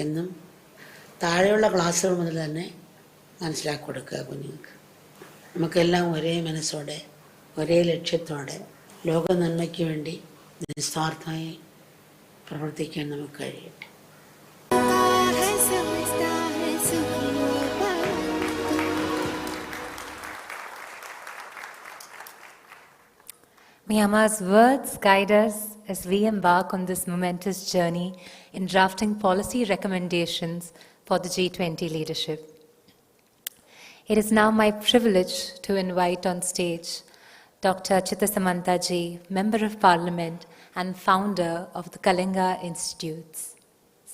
എന്നും താഴെയുള്ള ക്ലാസ്സുകൾ മുതൽ തന്നെ മനസ്സിലാക്കി കൊടുക്കുക കുഞ്ഞുങ്ങൾക്ക്. നമുക്കെല്ലാം ഒരേ മനസ്സോടെ ഒരേ ലക്ഷ്യത്തോടെ ലോക നന്മയ്ക്ക് വേണ്ടി നിസ്വാർത്ഥമായി പ്രവർത്തിക്കാൻ നമുക്ക് കഴിയട്ടെ. May Amma's words guide us as we embark on this momentous journey in drafting policy recommendations for the G20 leadership. It is now my privilege to invite on stage Dr. Chittasamantha Ji, Member of Parliament and founder of the Kalinga Institutes.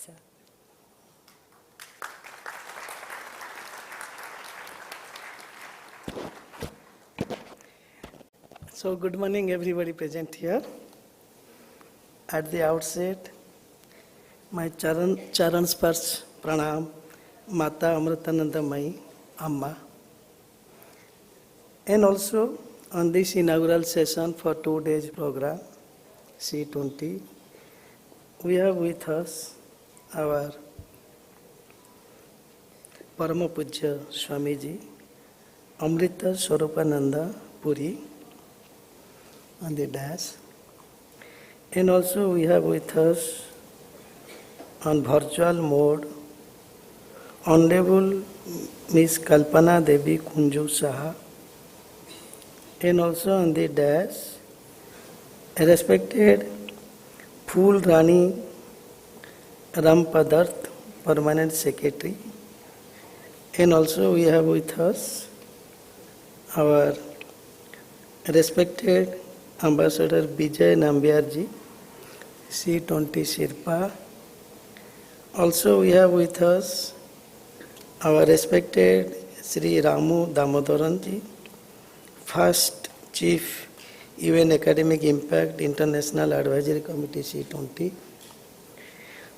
Sir. So good morning everybody present here. At the outset, my charan sparsh pranam Mata Amritanandamayi Amma. And also on this inaugural session for 2 days program C20, we have with us our Parama Pujya Swamiji Amrita Swarupananda Puri on the dash. And also we have with us on virtual mode Honorable Ms. Kalpana Devi Kunju Saha, and also on the dash a respected Phul Rani Rampadarth, Permanent Secretary. And also we have with us our respected Ambassador Vijay Nambiarji, C20 Sherpa. Also we have with us our respected Sri Ramu Damodaranji, first Chief UN Academic Impact International Advisory Committee C20.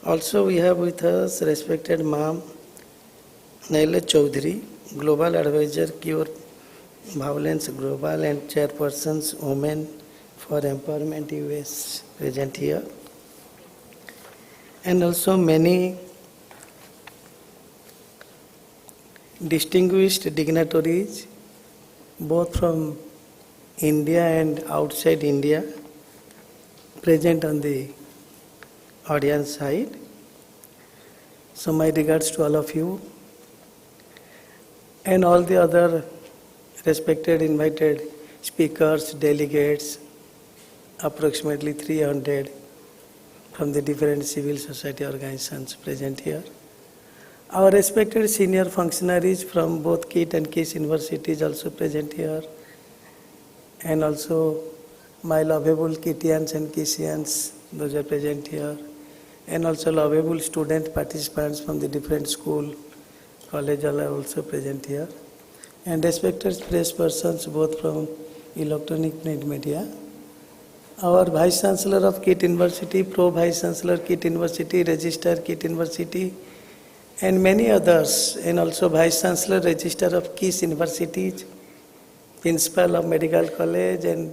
Also we have with us respected Ma'am Naila Chaudhary, Global Advisor Cure Violence Global and Chairpersons Women for Empowerment US present here. And also many distinguished dignitaries both from India and outside India present on the audience side. So my regards to all of you and all the other respected invited speakers, delegates, approximately 300 from the different civil society organizations present here. Our respected senior functionaries from both KIT and KIS universities also present here, and also my lovable Kitians and Kisians those are present here, and also lovable student participants from the different school, college are also present here, and respected press persons both from electronic print media. Our Vice Chancellor of KIT University, Pro Vice Chancellor KIT University, Registrar KIT University, and many others, and also Vice Chancellor, Registrar of KIS Universities, Principal of Medical College, and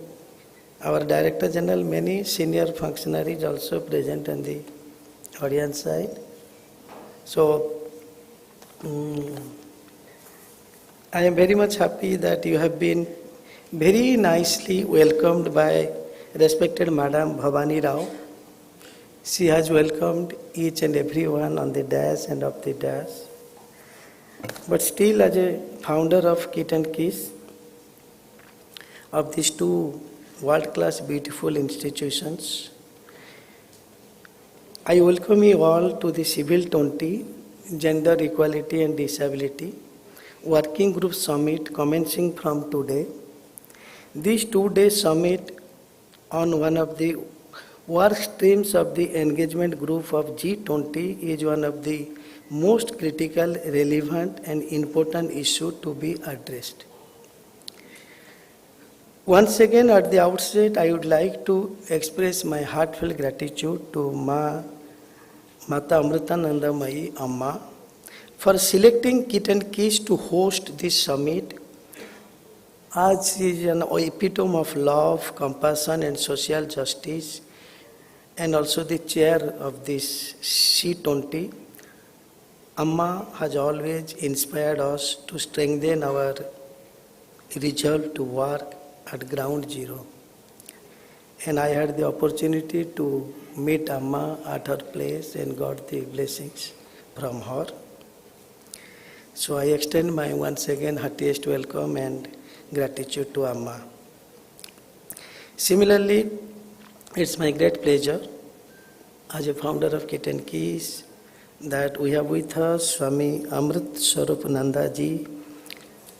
our Director General, many senior functionaries also present on the audience side. So, I am very much happy that you have been very nicely welcomed by respected Madam Bhavani Rao. She has welcomed each and everyone on the dais and off the dais. But still, as a founder of KIT and KIS, of these two world-class beautiful institutions, I welcome you all to the Civil 20, Gender Equality and Disability Working Group Summit commencing from today. This two-day summit on one of the work streams of the engagement group of G20 is one of the most critical, relevant and important issue to be addressed. Once again, at the outset, I would like to express my heartfelt gratitude to Mata Amrita Nandamayi Amma for selecting KIT and KIS to host this summit, as she is an epitome of love, compassion and social justice, and also the chair of this C20. Amma has always inspired us to strengthen our resolve to work at ground zero. And I had the opportunity to meet Amma at her place and got the blessings from her. So I extend my once again heartiest welcome and gratitude to Amma. Similarly, it's my great pleasure as a founder of KIT and KIS that we have with us Swami Amrit Swarup Nandaji,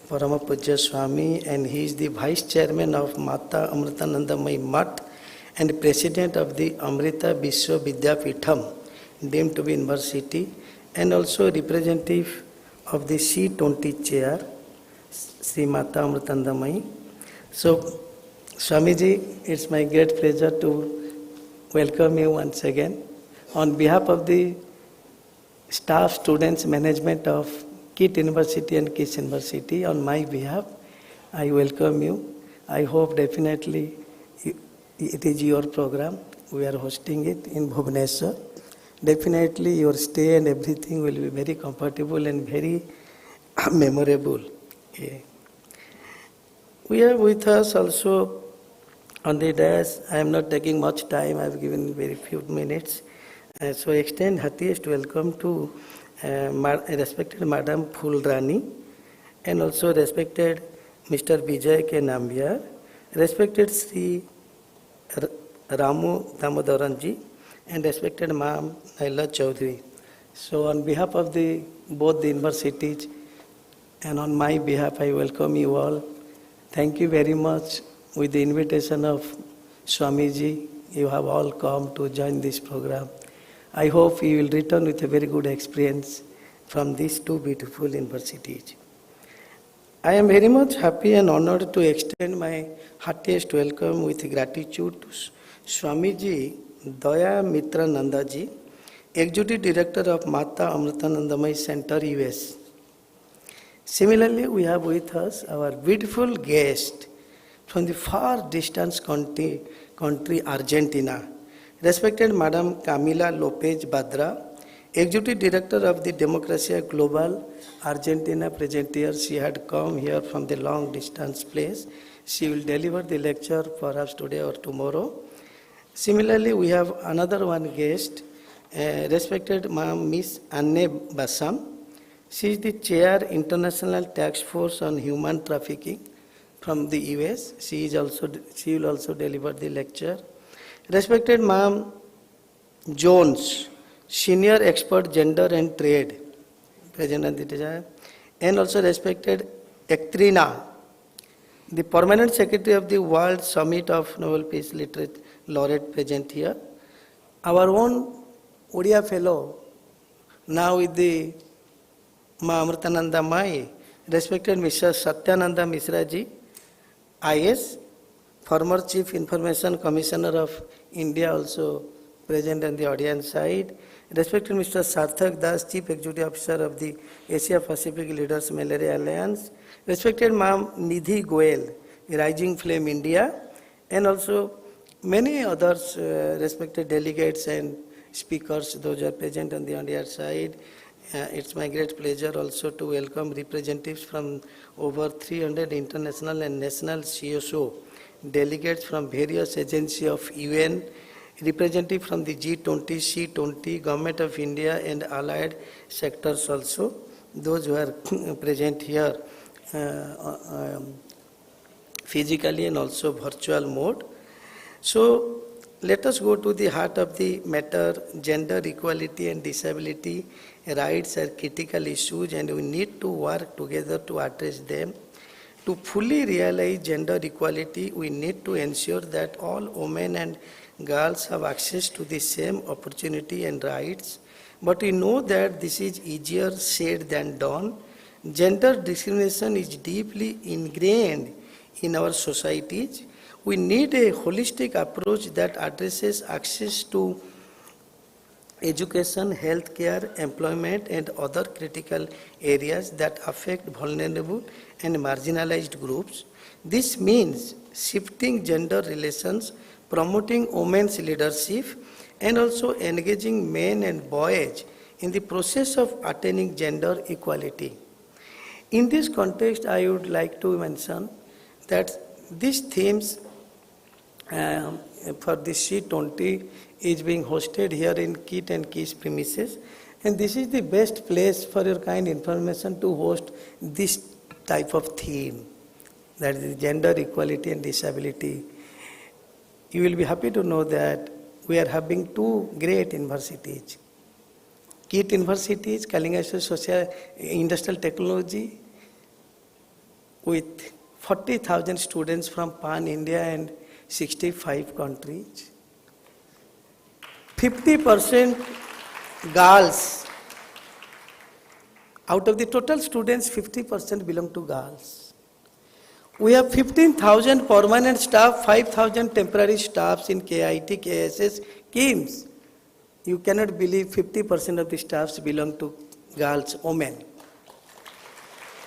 Parama Pujya Swami, and he is the Vice Chairman of Mata Amritanandamayi Math and President of the Amrita Vishwa Vidyapeetham, deemed to be university, and also representative of the C20 chair, Sri Mata Amritanandamayi. So, Swamiji, it's my great pleasure to welcome you once again. On behalf of the staff, students, management of KIT University and KIS University, on my behalf, I welcome you. I hope definitely it is your program. We are hosting it in Bhubaneswar. Definitely your stay and everything will be very comfortable and very memorable. Yeah. We have with us also on the dais. I am not taking much time. I have given very few minutes. So extend heartiest welcome to respected Madam Phulrani and also respected Mr. Vijay K. Nambiar, respected Sri Ramu Damodaranji, and respected Ma'am Naila Chaudhary. So on behalf of both the universities and on my behalf, I welcome you all. Thank you very much. With the invitation of Swamiji, you have all come to join this program. I hope you will return with a very good experience from these two beautiful universities. I am very much happy and honored to extend my heartiest welcome with gratitude to Swamiji Daya Mitra Nandaji, Executive Director of Mata Amritanandamayi Center, US. Similarly, we have with us our beautiful guest from the far distant country Argentina, respected Madam Camila Lopez Badra, Executive Director of the Democracia Global, Argentina, present here. She had come here from the long distance place. She will deliver the lecture perhaps today or tomorrow. Similarly, we have another one guest, respected Ma'am Miss Anne Bassam. She is the Chair International Task Force on Human Trafficking from the US. She will also deliver the lecture. Respected Ma'am Jones, Senior Expert Gender and Trade, present at the design, and also respected Ektrina, the Permanent Secretary of the World Summit of Nobel Peace Laureate, present here. Our own Odia fellow, now with the Ma Amritananda Mai, respected Mr. Satyananda Misra ji, IS, former Chief Information Commissioner of India, also present on the audience side. Respected Mr. Sarthak Das, Chief Executive Officer of the Asia Pacific Leaders Malaria Alliance. Respected Ma'am Nidhi Goel, Rising Flame India, and also many others, respected delegates and speakers, those who are present on the audience side. It's my great pleasure also to welcome representatives from over 300 international and national CSO, delegates from various agencies of UN, representative from the G20, C20, Government of India and allied sectors also, those who are present here physically and also virtual mode. So let us go to the heart of the matter. Gender equality and disability rights are critical issues and we need to work together to address them. To fully realize gender equality, we need to ensure that all women and girls have access to the same opportunity and rights. But we know that this is easier said than done. Gender discrimination is deeply ingrained in our societies. We need a holistic approach that addresses access to education, healthcare, employment, and other critical areas that affect vulnerable and marginalized groups. This means shifting gender relations, promoting women's leadership, and also engaging men and boys in the process of attaining gender equality. In this context, I would like to mention that these themes for the C20 is being hosted here in KIT and KIS premises, and this is the best place for your kind information to host this type of theme, that is gender equality and disability. You will be happy to know that we are having two great universities. KIT University is Kalinga Social Industrial Technology with 40,000 students from pan-India and 65 countries. 50% girls. Out of the total students, 50% belong to girls. We have 15,000 permanent staff, 5,000 temporary staffs in KIT, KSS, KIMS. You cannot believe 50% of the staffs belong to girls, women.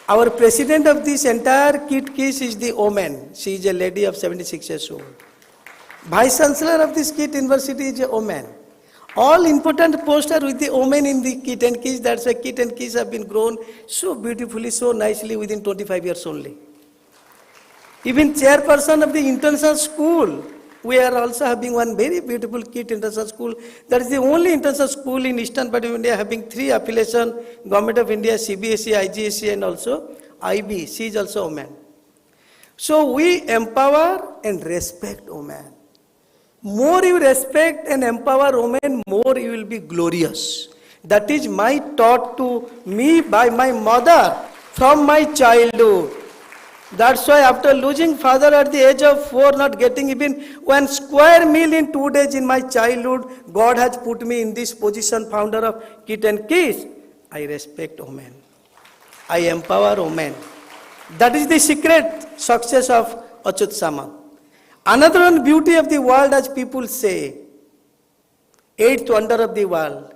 Our president of this entire KIT KIS is the woman. She is a lady of 76 years old. Vice Chancellor of this KIT University is a woman. All important posts are with the women in the KIT and KIS. That's why KIT and KIS have been grown so beautifully, so nicely within 25 years only. Even chairperson of the international school, we are also having one very beautiful KIT international school. That is the only international school in eastern part of India having 3 affiliations, Government of India, CBSE, IGSE and also IB. She is also a woman. So we empower and respect women. More you respect and empower women, more you will be glorious. That is my taught to me by my mother from my childhood. That's why after losing father at the age of 4, not getting even 1 square meal in 2 days in my childhood, God has put me in this position, founder of KIT and KIS. I respect women. I empower women. That is the secret success of Achyut Samant. Another one beauty of the world, as people say, 8th wonder of the world,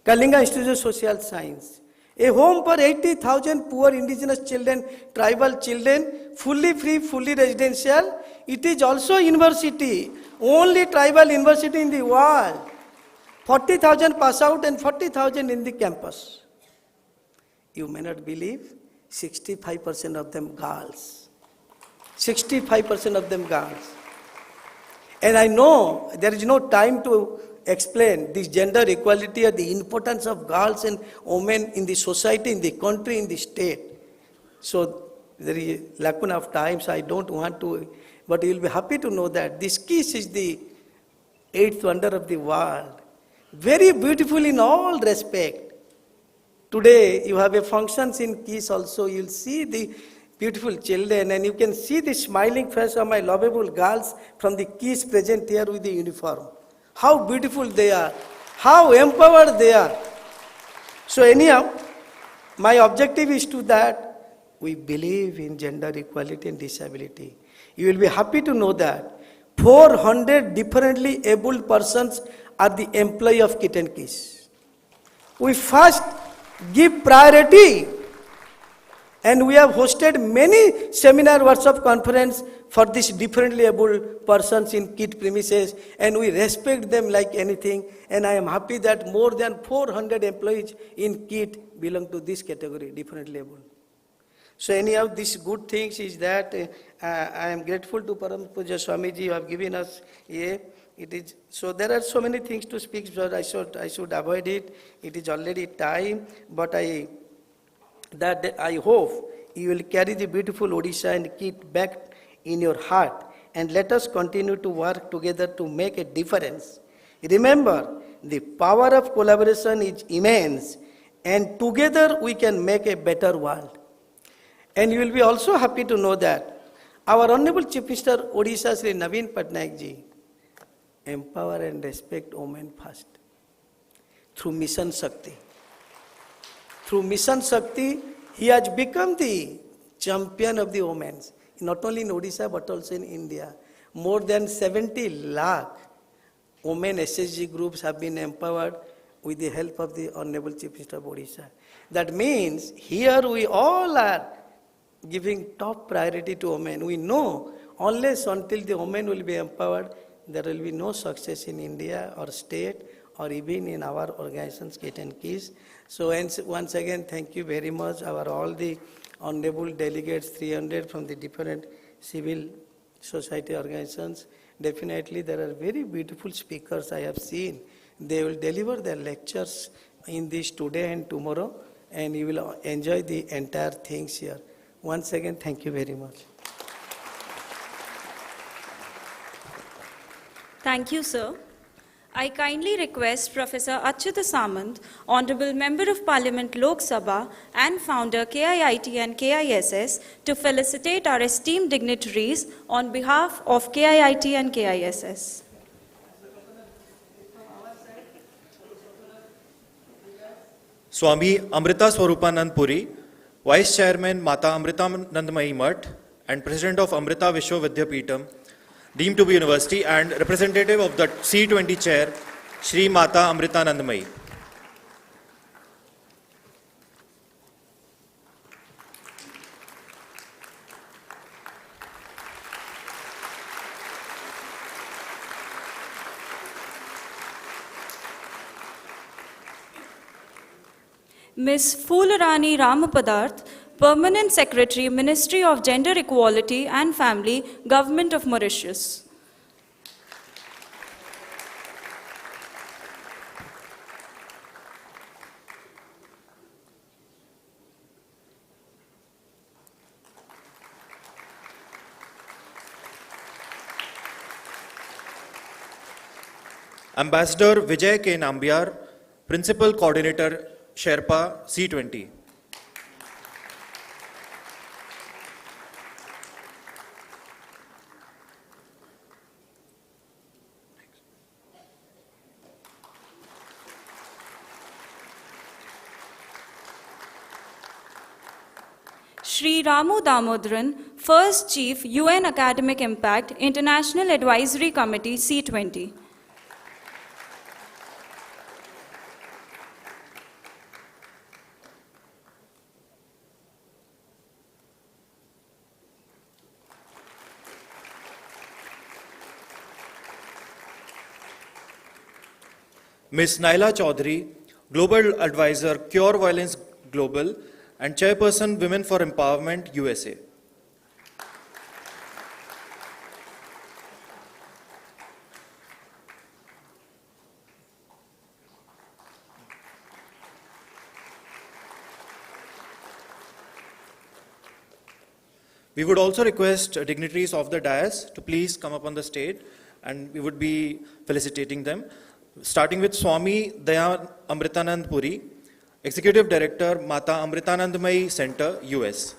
Kalinga Institute of Social Science. A home for 80,000 poor indigenous children, tribal children, fully free, fully residential. It is also university, only tribal university in the world. 40,000 pass out and 40,000 in the campus. You may not believe, 65% of them girls. 65% of them girls. And I know there is no time to explain this gender equality or the importance of girls and women in the society, in the country, in the state. So there is lacuna of time, so I don't want to, but you will be happy to know that this KIS is the 8th wonder of the world. Very beautiful in all respect. Today you have a functions in KIS also, you will see the beautiful children and you can see the smiling face of my lovable girls from the KIS present here with the uniform. how beautiful they are, how empowered they are. So anyhow, my objective is to that we believe in gender equality and disability. You will be happy to know that 400 differently abled persons are the employee of Kit and Kiss. We first give priority, and we have hosted many seminar, workshop, conference for these differently abled persons in Kit premises, and we respect them like anything. And I am happy that more than 400 employees in Kit belong to this category, differently able. So anyhow, these good things is that I am grateful to Param Puja Swamiji who have given us a. It is so there are so many things to speak, but I should avoid it. It is already time, but I hope you will carry the beautiful Odisha and Kit back in your heart, and let us continue to work together to make a difference. Remember, the power of collaboration is immense, and together we can make a better world. And you will be also happy to know that our Honorable Chief Minister Odisha Sri Naveen Patnaik ji empower and respect women first through Mission Shakti. Through Mission Shakti, he has become the champion of the women, not only in Odisha but also in India. More than 70 lakh women SSG groups have been empowered with the help of the Honorable Chief Minister of Odisha. That means here we all are giving top priority to women. We know unless until the women will be empowered, there will be no success in India or state or even in our organizations, Kit and Kiss. So once again, thank you very much, all the honorable delegates, 300 from the different civil society organizations. Definitely there are very beautiful speakers I have seen. They will deliver their lectures in this today and tomorrow, and you will enjoy the entire things here. Once again, thank you very much. Thank you, sir. I kindly request Professor Achyuta Samant, Honorable Member of Parliament Lok Sabha and founder KIIT and KISS, to felicitate our esteemed dignitaries on behalf of KIIT and KISS. Swami Amrita Swarupanand Puri, Vice Chairman Mata Amrita Nandamayi Math and President of Amrita Vishwa Vidyapeetham, deemed to be university, and representative of the C20 chair, Shri Mata Amrita Nandamayi. Ms. Phularani Ramapadarth, Permanent Secretary, Ministry of Gender Equality and Family, Government of Mauritius. Ambassador Vijay K. Nambiar, Principal Coordinator, Sherpa, C20. Shri Ramu Damodran, First Chief, UN Academic Impact, International Advisory Committee, C20. Ms. Naila Chaudhary, Global Advisor, Cure Violence Global, and Chairperson, Women for Empowerment, USA. We would also request dignitaries of the dais to please come up on the stage, and we would be felicitating them. Starting with Swami Daya Amritanand Puri, Executive Director, Mata Amritanandamayi Center, US.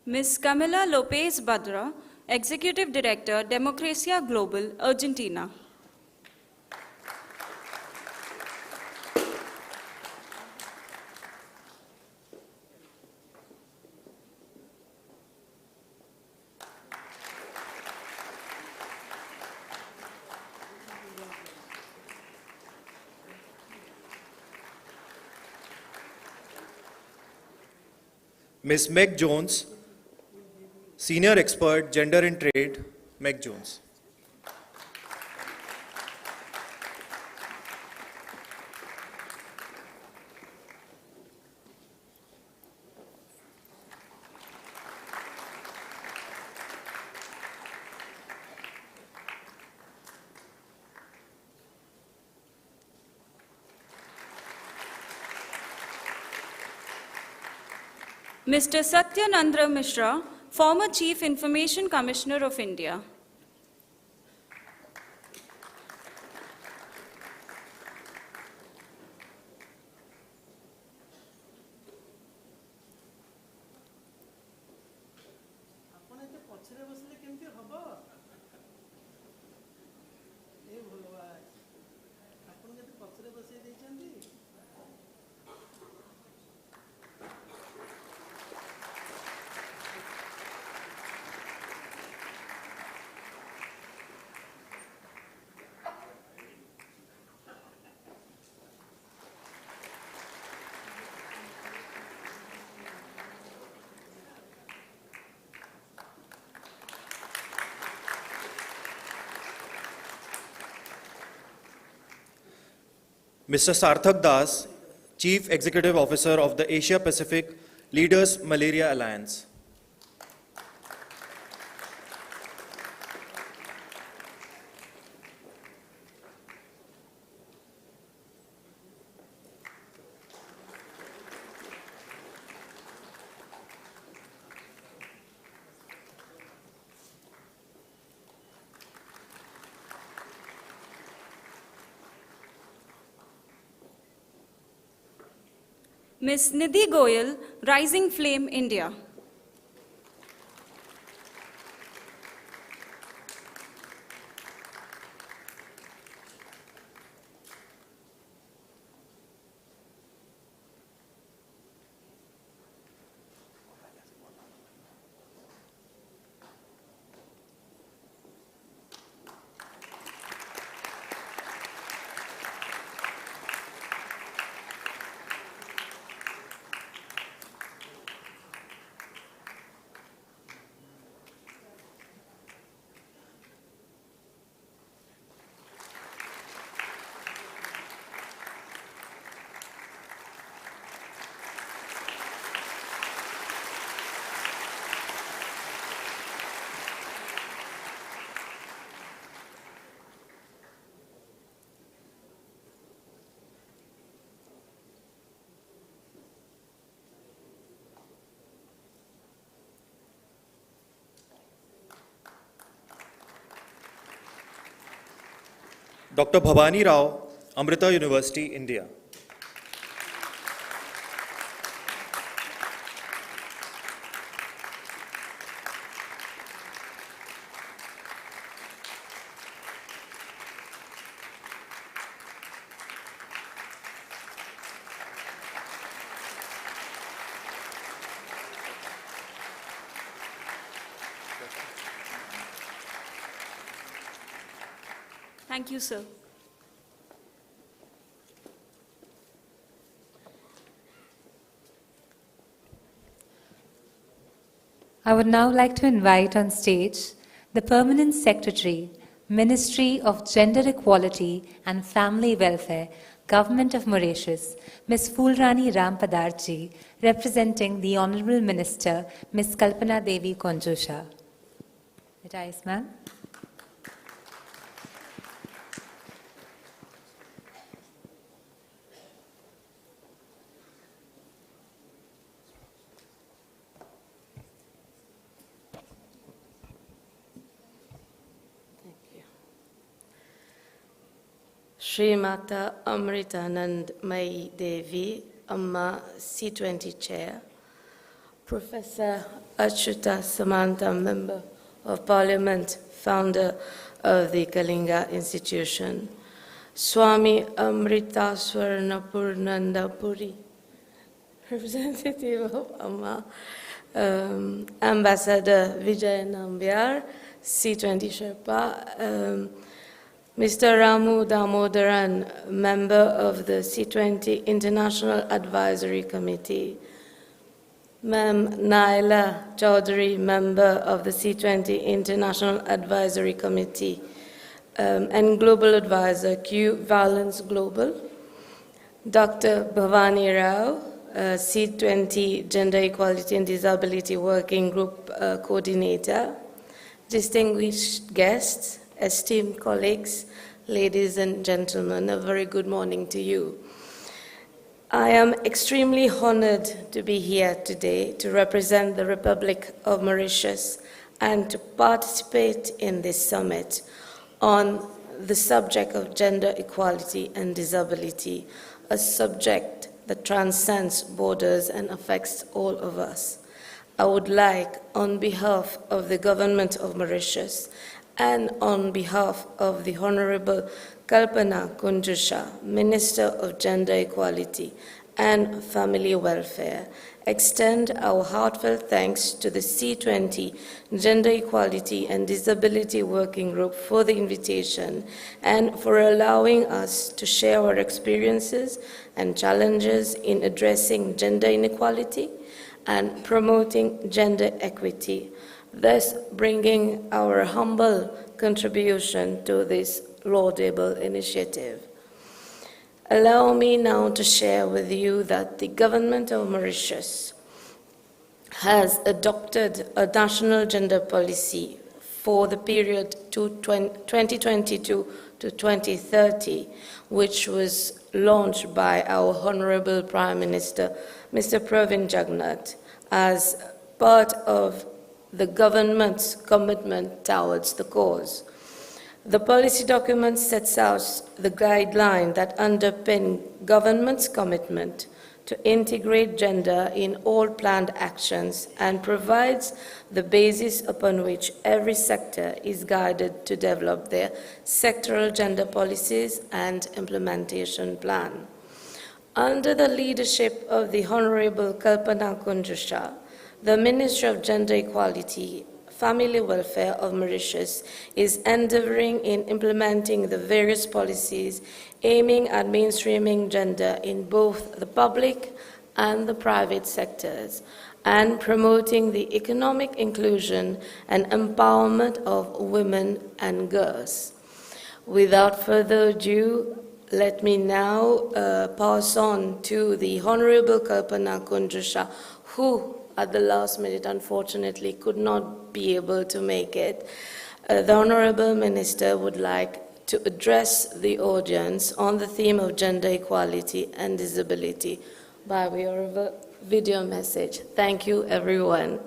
Ms. Camila Lopez Badra, Executive Director, Democracia Global, Argentina. Ms. Meg Jones, Senior Expert, Gender in Trade, Meg Jones. Mr. Satyanandra Mishra, former Chief Information Commissioner of India. Mr. Sarthak Das, Chief Executive Officer of the Asia Pacific Leaders Malaria Alliance. Ms. Nidhi Goyal, Rising Flame, India. Dr. Bhavani Rao, Amrita University, India. Thank you, sir. I would now like to invite on stage the Permanent Secretary, Ministry of Gender Equality and Family Welfare, Government of Mauritius, Ms. Fulrani Rampadarji, representing the Honorable Minister, Ms. Kalpana Devi Konjusha. Rise, ma'am. Srimata Amrita Mai Devi, Amma C20 Chair, Professor Achyuta Samantha, Member of Parliament, founder of the Kalinga Institution. Swami Amrita Swarnapurnanda Puri, representative of Amma. Ambassador Vijay Nambiar, C20 Sherpa. Mr. Ramu Damodaran, member of the C20 International Advisory Committee. Ma'am Naila Chaudhary, member of the C20 International Advisory Committee, and Global Advisor, Q Valence Global. Dr. Bhavani Rao, C20 Gender Equality and Disability Working Group Coordinator. Distinguished guests, esteemed colleagues, ladies and gentlemen, a very good morning to you. I am extremely honored to be here today to represent the Republic of Mauritius and to participate in this summit on the subject of gender equality and disability, a subject that transcends borders and affects all of us. I would like, on behalf of the Government of Mauritius and on behalf of the Honorable Kalpana Kunjusha, Minister of Gender Equality and Family Welfare, extend our heartfelt thanks to the C20 Gender Equality and Disability Working Group for the invitation and for allowing us to share our experiences and challenges in addressing gender inequality and promoting gender equity, thus bringing our humble contribution to this laudable initiative. Allow me now to share with you that the Government of Mauritius has adopted a national gender policy for the period to 2022 to 2030, which was launched by our Honorable Prime Minister, Mr. Pravin Jagnnath, as part of the government's commitment towards the cause. The policy document sets out the guideline that underpin government's commitment to integrate gender in all planned actions and provides the basis upon which every sector is guided to develop their sectoral gender policies and implementation plan. Under the leadership of the Honorable Kalpana Kunjusha, the Ministry of Gender Equality, Family Welfare of Mauritius is endeavoring in implementing the various policies aiming at mainstreaming gender in both the public and the private sectors and promoting the economic inclusion and empowerment of women and girls. Without further ado, let me now pass on to the Honorable Kalpana Kunjusha, who at the last minute, unfortunately, could not be able to make it. The Honorable Minister would like to address the audience on the theme of gender equality and disability by way of a video message. Thank you, everyone.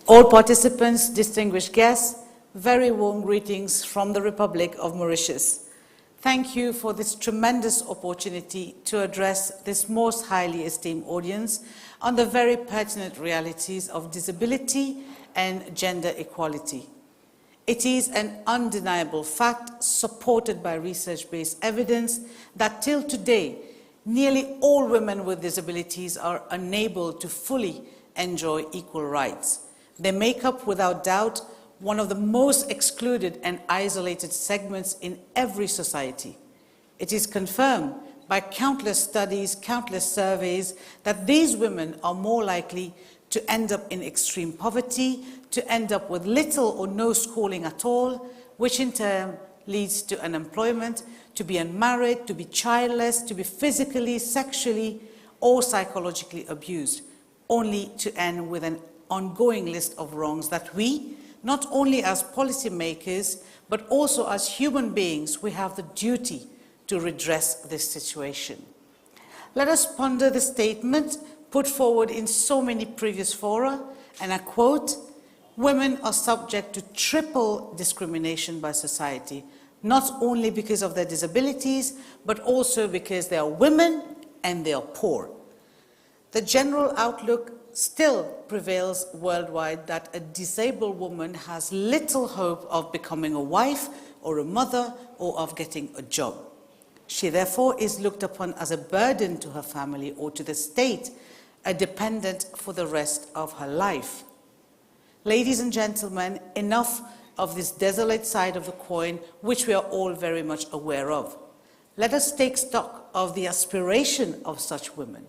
All participants, distinguished guests, very warm greetings from the Republic of Mauritius. Thank you for this tremendous opportunity to address this most highly esteemed audience on the very pertinent realities of disability and gender equality. It is an undeniable fact, supported by research-based evidence, that till today, nearly all women with disabilities are unable to fully enjoy equal rights. They make up, without doubt, one of the most excluded and isolated segments in every society. It is confirmed by countless studies, countless surveys, that these women are more likely to end up in extreme poverty, to end up with little or no schooling at all, which in turn leads to unemployment, to be unmarried, to be childless, to be physically, sexually, or psychologically abused, only to end with an ongoing list of wrongs that we, not only as policymakers, but also as human beings, we have the duty to redress this situation. Let us ponder the statement put forward in so many previous fora, and I quote, "Women are subject to triple discrimination by society, not only because of their disabilities, but also because they are women and they are poor." The general outlook still prevails worldwide that a disabled woman has little hope of becoming a wife or a mother or of getting a job. She therefore is looked upon as a burden to her family or to the state, a dependent for the rest of her life. Ladies and gentlemen, enough of this desolate side of the coin, which we are all very much aware of. Let us take stock of the aspiration of such women.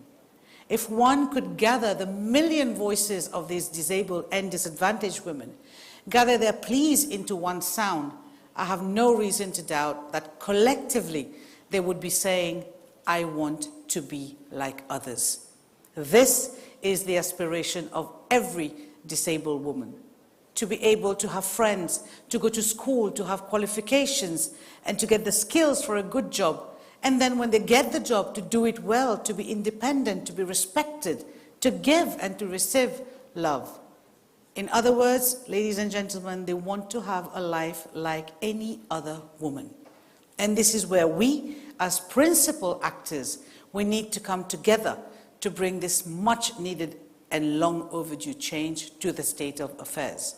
If one could gather the million voices of these disabled and disadvantaged women, gather their pleas into one sound, I have no reason to doubt that collectively they would be saying, "I want to be like others." This is the aspiration of every disabled woman. To be able to have friends, to go to school, to have qualifications, and to get the skills for a good job. And then when they get the job, to do it well, to be independent, to be respected, to give and to receive love. In other words, ladies and gentlemen, they want to have a life like any other woman. And this is where we, as principal actors, we need to come together to bring this much needed and long overdue change to the state of affairs.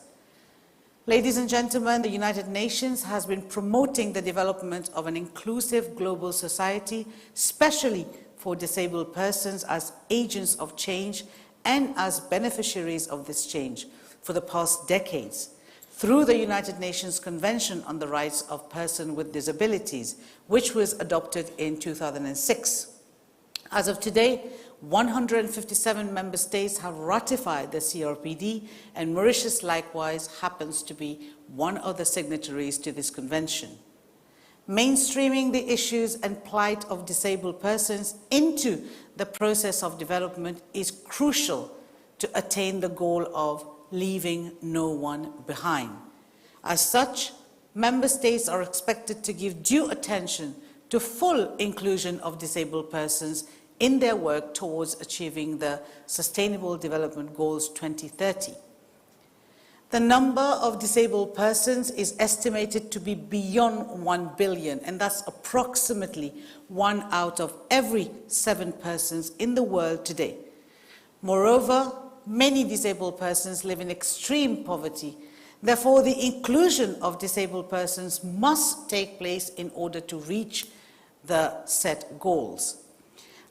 Ladies and gentlemen, the United Nations has been promoting the development of an inclusive global society, especially for disabled persons as agents of change and as beneficiaries of this change for the past decades, through the United Nations Convention on the Rights of Persons with Disabilities, which was adopted in 2006. As of today, 157 member states have ratified the CRPD, and Mauritius likewise happens to be one of the signatories to this convention. Mainstreaming the issues and plight of disabled persons into the process of development is crucial to attain the goal of leaving no one behind. As such, member states are expected to give due attention to full inclusion of disabled persons in their work towards achieving the Sustainable Development Goals 2030. The number of disabled persons is estimated to be beyond 1 billion, and that's approximately 1 out of every 7 persons in the world today. Moreover, many disabled persons live in extreme poverty. Therefore, the inclusion of disabled persons must take place in order to reach the set goals.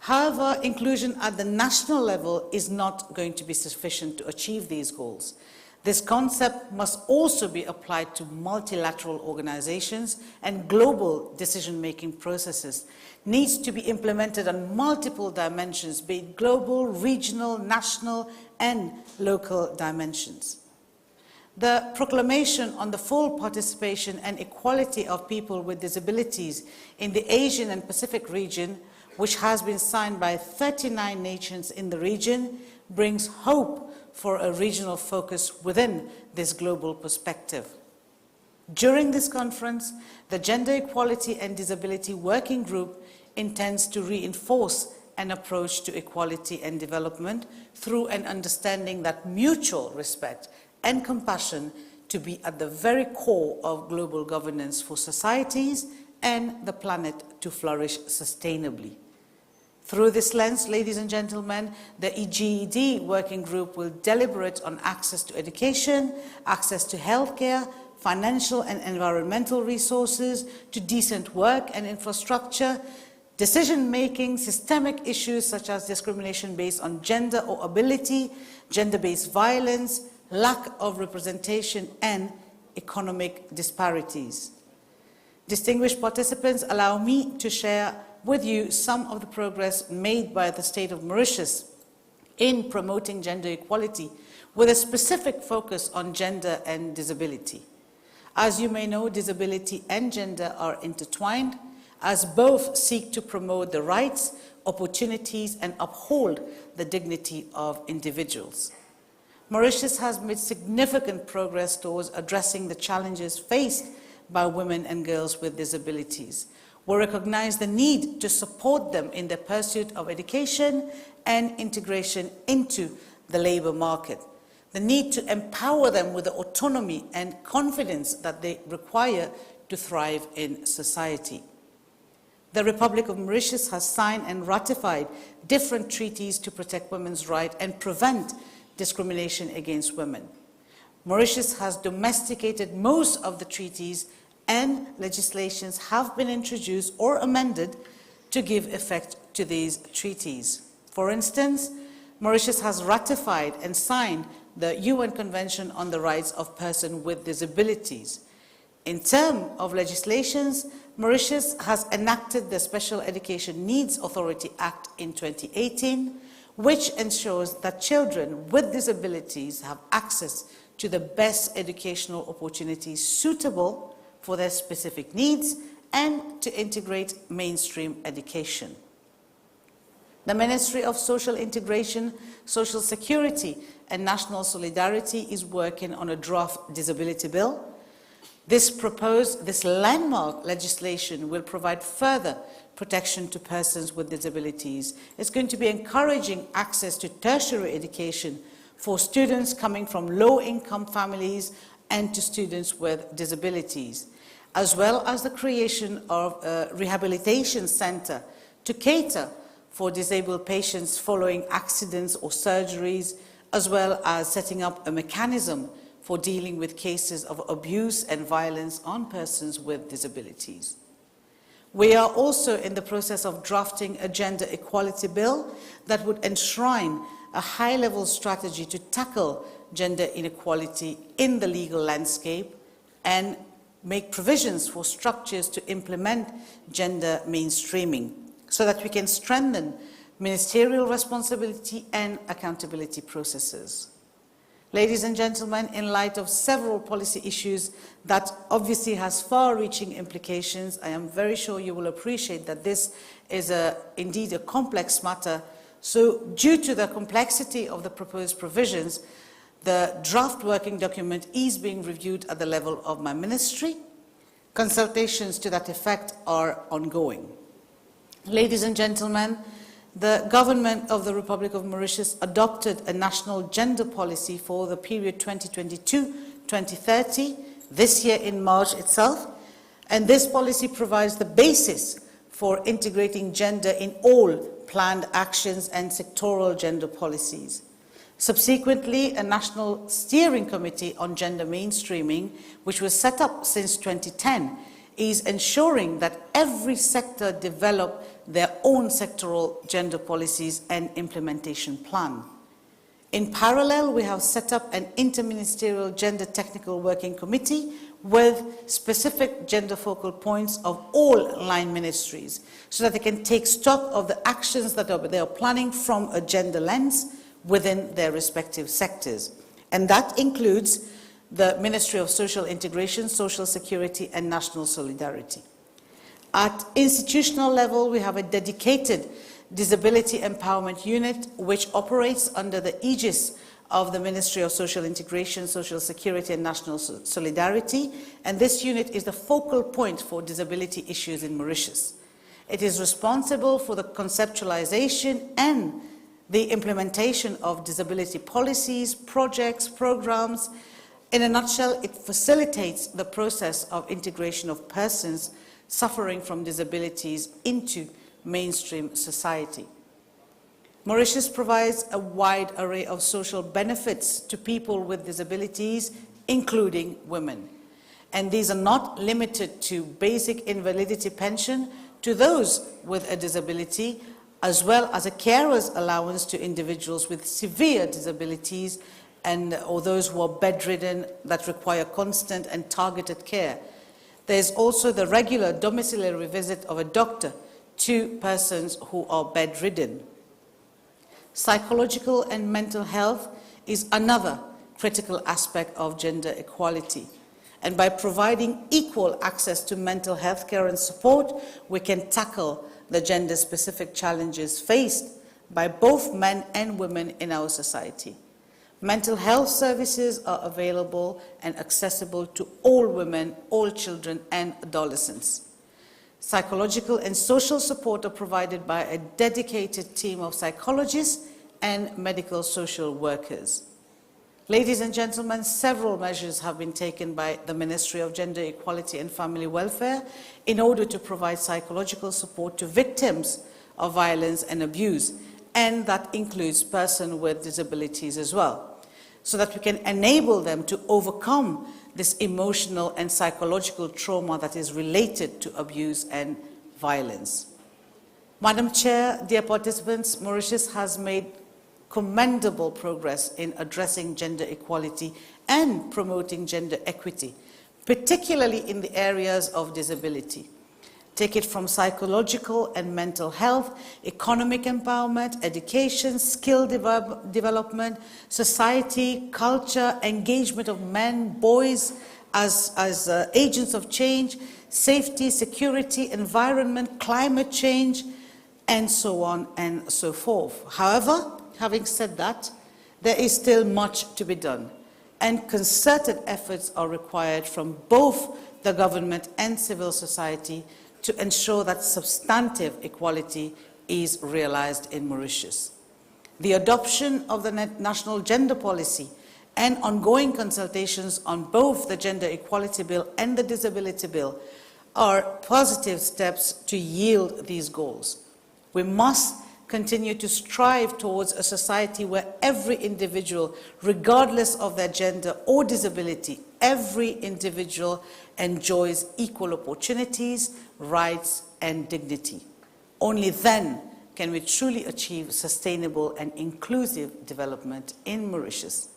However, inclusion at the national level is not going to be sufficient to achieve these goals. This concept must also be applied to multilateral organizations, and global decision-making processes needs to be implemented on multiple dimensions, be it global, regional, national, and local dimensions. The proclamation on the full participation and equality of people with disabilities in the Asian and Pacific region, which has been signed by 39 nations in the region, brings hope for a regional focus within this global perspective. During this conference, the Gender Equality and Disability Working Group intends to reinforce an approach to equality and development through an understanding that mutual respect and compassion to be at the very core of global governance for societies and the planet to flourish sustainably. Through this lens, ladies and gentlemen, the GED Working Group will deliberate on access to education, access to healthcare, financial and environmental resources, to decent work and infrastructure, decision-making, systemic issues such as discrimination based on gender or ability, gender-based violence, lack of representation, and economic disparities. Distinguished participants, allow me to share with you some of the progress made by the state of Mauritius in promoting gender equality with a specific focus on gender and disability. As you may know, disability and gender are intertwined, as both seek to promote the rights, opportunities, and uphold the dignity of individuals. Mauritius has made significant progress towards addressing the challenges faced by women and girls with disabilities. We recognize the need to support them in their pursuit of education and integration into the labor market, the need to empower them with the autonomy and confidence that they require to thrive in society. The Republic of Mauritius has signed and ratified different treaties to protect women's rights and prevent discrimination against women. Mauritius has domesticated most of the treaties, and legislations have been introduced or amended to give effect to these treaties. For instance, Mauritius has ratified and signed the UN Convention on the Rights of Persons with Disabilities. In terms of legislations, Mauritius has enacted the Special Education Needs Authority Act in 2018, which ensures that children with disabilities have access to the best educational opportunities suitable for their specific needs and to integrate mainstream education. The Ministry of Social Integration, Social Security, and National Solidarity is working on a draft disability bill. This landmark legislation will provide further protection to persons with disabilities. It's going to be encouraging access to tertiary education for students coming from low-income families and to students with disabilities, as well as the creation of a rehabilitation center to cater for disabled patients following accidents or surgeries, as well as setting up a mechanism for dealing with cases of abuse and violence on persons with disabilities. We are also in the process of drafting a gender equality bill that would enshrine a high-level strategy to tackle gender inequality in the legal landscape and make provisions for structures to implement gender mainstreaming so that we can strengthen ministerial responsibility and accountability processes. Ladies and gentlemen, in light of several policy issues that obviously has far-reaching implications, I am very sure you will appreciate that this is indeed a complex matter. So due to the complexity of the proposed provisions, the draft working document is being reviewed at the level of my ministry. Consultations to that effect are ongoing. Ladies and gentlemen, the government of the Republic of Mauritius adopted a national gender policy for the period 2022-2030, this year in March itself, and this policy provides the basis for integrating gender in all planned actions and sectoral gender policies. Subsequently, a national steering committee on gender mainstreaming, which was set up since 2010, is ensuring that every sector develop their own sectoral gender policies and implementation plan. In parallel, we have set up an interministerial gender technical working committee with specific gender focal points of all line ministries so that they can take stock of the actions that they are planning from a gender lens within their respective sectors. And that includes the Ministry of Social Integration, Social Security, and National Solidarity. At institutional level, we have a dedicated disability empowerment unit which operates under the aegis of the Ministry of Social Integration, Social Security, and National Solidarity, and this unit is the focal point for disability issues in Mauritius. It is responsible for the conceptualization and the implementation of disability policies, projects, programs. In a nutshell, it facilitates the process of integration of persons suffering from disabilities into mainstream society. Mauritius provides a wide array of social benefits to people with disabilities, including women. And these are not limited to basic invalidity pension to those with a disability, as well as a carer's allowance to individuals with severe disabilities or those who are bedridden that require constant and targeted care. There is also the regular domiciliary visit of a doctor to persons who are bedridden. Psychological and mental health is another critical aspect of gender equality. And by providing equal access to mental health care and support, we can tackle the gender-specific challenges faced by both men and women in our society. Mental health services are available and accessible to all women, all children, and adolescents. Psychological and social support are provided by a dedicated team of psychologists and medical social workers. Ladies and gentlemen, several measures have been taken by the Ministry of Gender Equality and Family Welfare in order to provide psychological support to victims of violence and abuse, and that includes persons with disabilities as well, so that we can enable them to overcome this emotional and psychological trauma that is related to abuse and violence. Madam Chair, dear participants, Mauritius has made commendable progress in addressing gender equality and promoting gender equity, particularly in the areas of disability. Take it from psychological and mental health, economic empowerment, education, skill development, society, culture, engagement of men, boys as agents of change, safety, security, environment, climate change, and so on and so forth. However, having said that, there is still much to be done, and concerted efforts are required from both the government and civil society to ensure that substantive equality is realized in Mauritius. The adoption of the National Gender Policy and ongoing consultations on both the Gender Equality Bill and the Disability Bill are positive steps to yield these goals. We must continue to strive towards a society where every individual, regardless of their gender or disability, every individual enjoys equal opportunities, rights, and dignity. Only then can we truly achieve sustainable and inclusive development in Mauritius.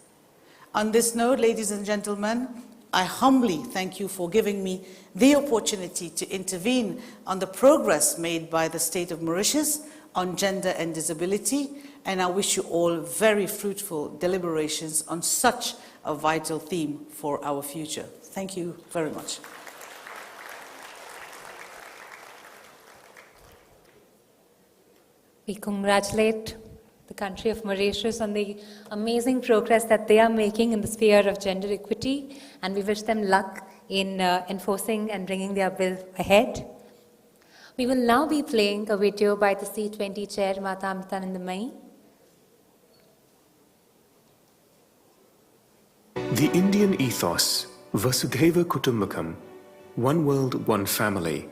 On this note, ladies and gentlemen, I humbly thank you for giving me the opportunity to intervene on the progress made by the State of Mauritius on gender and disability, and I wish you all very fruitful deliberations on such a vital theme for our future. Thank you very much. We congratulate the country of Mauritius on the amazing progress that they are making in the sphere of gender equity, and we wish them luck in enforcing and bringing their bill ahead. We will now be playing a video by the C20 chair, Mata Amrita. The Indian ethos, Vasudhaiva Kutumbakam, one world, one family,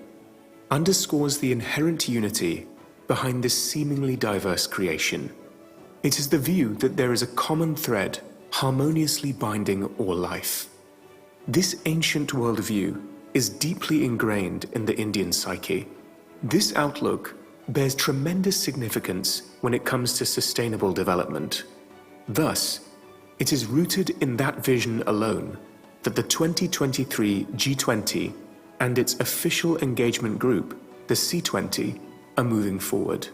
underscores the inherent unity behind this seemingly diverse creation. It is the view that there is a common thread harmoniously binding all life. This ancient worldview is deeply ingrained in the Indian psyche. This outlook bears tremendous significance when it comes to sustainable development. Thus, it is rooted in that vision alone that the 2023 G20 and its official engagement group, the C20, are moving forward.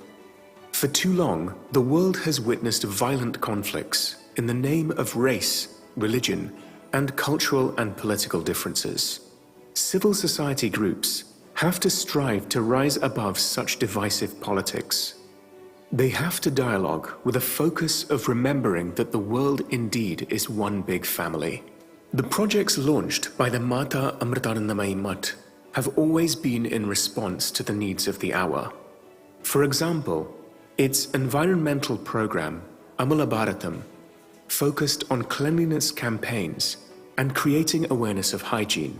For too long, the world has witnessed violent conflicts in the name of race, religion, and cultural and political differences. Civil society groups have to strive to rise above such divisive politics. They have to dialogue with a focus of remembering that the world indeed is one big family. The projects launched by the Mata Amritanandamayi Mutt have always been in response to the needs of the hour. For example, its environmental program, Amula Bharatam, focused on cleanliness campaigns and creating awareness of hygiene.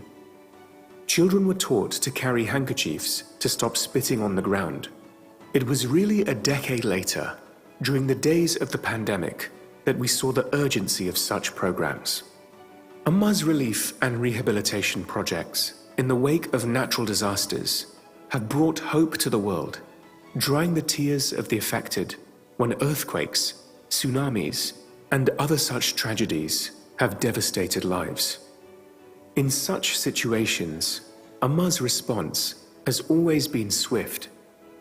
Children were taught to carry handkerchiefs to stop spitting on the ground. It was really a decade later, during the days of the pandemic, that we saw the urgency of such programs. Amma's relief and rehabilitation projects in the wake of natural disasters have brought hope to the world, drying the tears of the affected when earthquakes, tsunamis, and other such tragedies have devastated lives. In such situations, Amma's response has always been swift,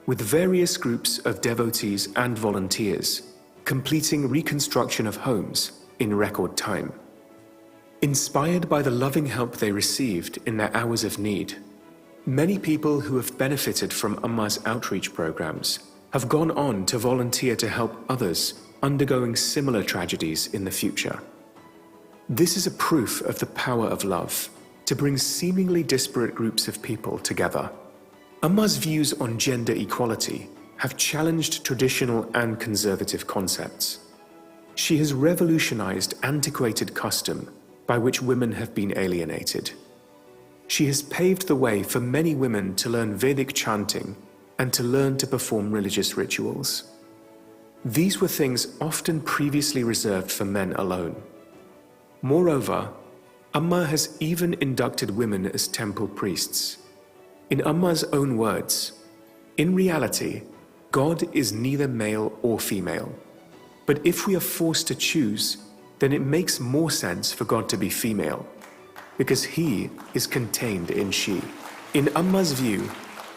with various groups of devotees and volunteers completing reconstruction of homes in record time. Inspired by the loving help they received in their hours of need, many people who have benefited from Amma's outreach programs have gone on to volunteer to help others undergoing similar tragedies in the future. This is a proof of the power of love to bring seemingly disparate groups of people together. Amma's views on gender equality have challenged traditional and conservative concepts. She has revolutionized antiquated custom by which women have been alienated. She has paved the way for many women to learn Vedic chanting and to learn to perform religious rituals. These were things often previously reserved for men alone. Moreover, Amma has even inducted women as temple priests. In Amma's own words, in reality, God is neither male or female. But if we are forced to choose, then it makes more sense for God to be female, because He is contained in she. In Amma's view,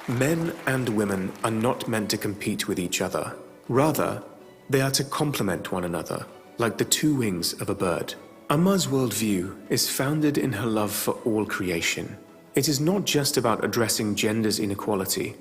men and women are not meant to compete with each other. Rather, they are to complement one another, like the two wings of a bird. Amma's worldview is founded in her love for all creation. It is not just about addressing gender's inequality,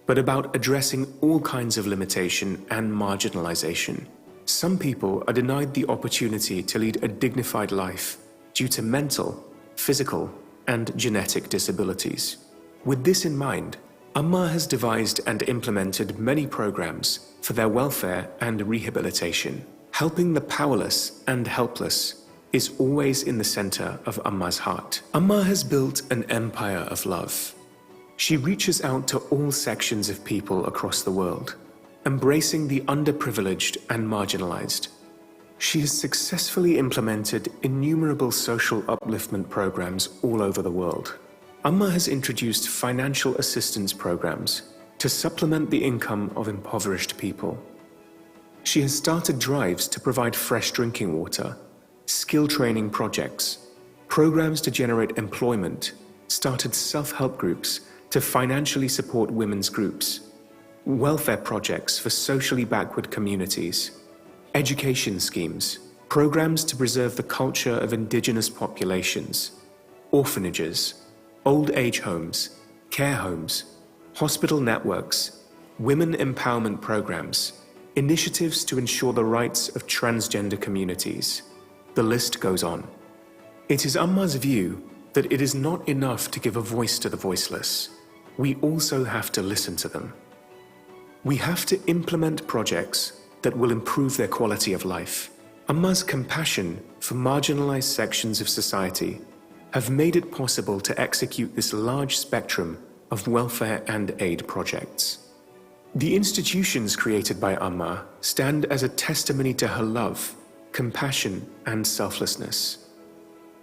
but about addressing all kinds of limitation and marginalization. Some people are denied the opportunity to lead a dignified life due to mental, physical, and genetic disabilities. With this in mind, Amma has devised and implemented many programs for their welfare and rehabilitation. Helping the powerless and helpless is always in the center of Amma's heart. Amma has built an empire of love. She reaches out to all sections of people across the world, embracing the underprivileged and marginalized. She has successfully implemented innumerable social upliftment programs all over the world. Amma has introduced financial assistance programs to supplement the income of impoverished people. She has started drives to provide fresh drinking water, skill training projects, programs to generate employment, started self-help groups to financially support women's groups, welfare projects for socially backward communities, education schemes, programs to preserve the culture of indigenous populations, orphanages, old age homes, care homes, hospital networks, women empowerment programs, initiatives to ensure the rights of transgender communities. The list goes on. It is Amma's view that it is not enough to give a voice to the voiceless. We also have to listen to them. We have to implement projects that will improve their quality of life. Amma's compassion for marginalized sections of society have made it possible to execute this large spectrum of welfare and aid projects. The institutions created by Amma stand as a testimony to her love, compassion, and selflessness.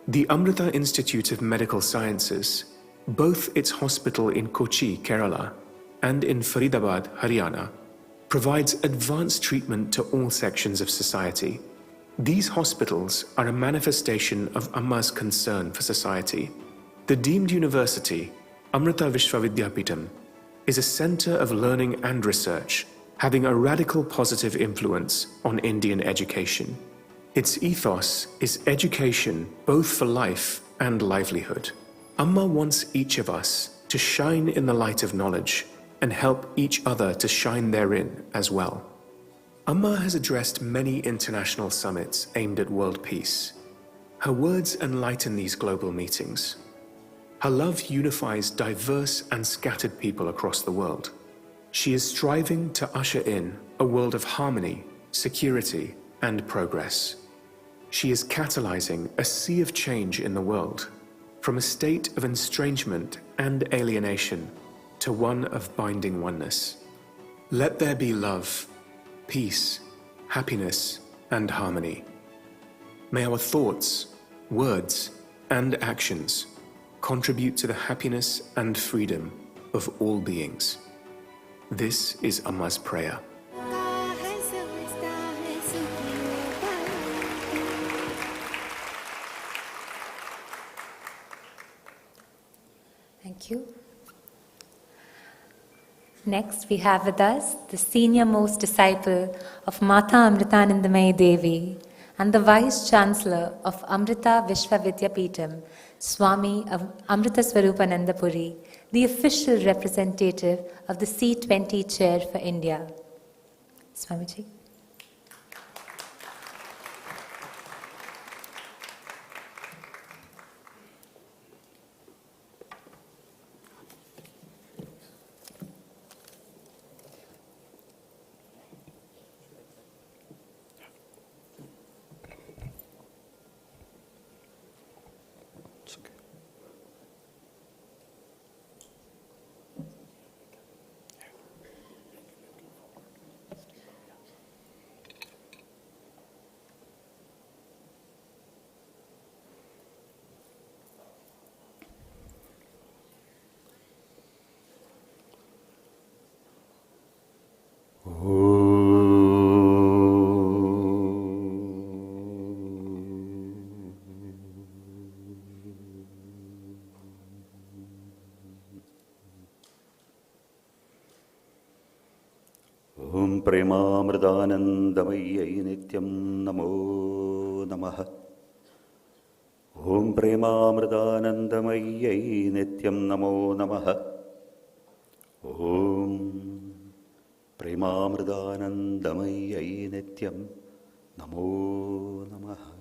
The Amrita Institute of Medical Sciences, both its hospital in Kochi, Kerala, and in Faridabad, Haryana, provides advanced treatment to all sections of society. These hospitals are a manifestation of Amma's concern for society. The deemed university, Amrita Vishwa Vidyapeetham, is a center of learning and research, having a radical positive influence on Indian education. Its ethos is education both for life and livelihood. Amma wants each of us to shine in the light of knowledge and help each other to shine therein as well. Amma has addressed many international summits aimed at world peace. Her words enlighten these global meetings. Her love unifies diverse and scattered people across the world. She is striving to usher in a world of harmony, security, and progress. She is catalyzing a sea of change in the world, from a state of estrangement and alienation to one of binding oneness. Let there be love, peace, happiness, and harmony. May our thoughts, words, and actions contribute to the happiness and freedom of all beings. This is Amma's prayer. Thank you. Next, we have with us the senior most disciple of Mata Amritanandamayi Devi and the Vice Chancellor of Amrita Vishwa Vidyapeetham, Swami Amrita Swarupananda Puri, the official representative of the C20 Chair for India. Swamiji. Om Premamridanandamayi Nityam Namo Namaha. Om Premamridanandamayi Nityam Namo Namaha. Om Premamridanandamayi Nityam Namo Namaha.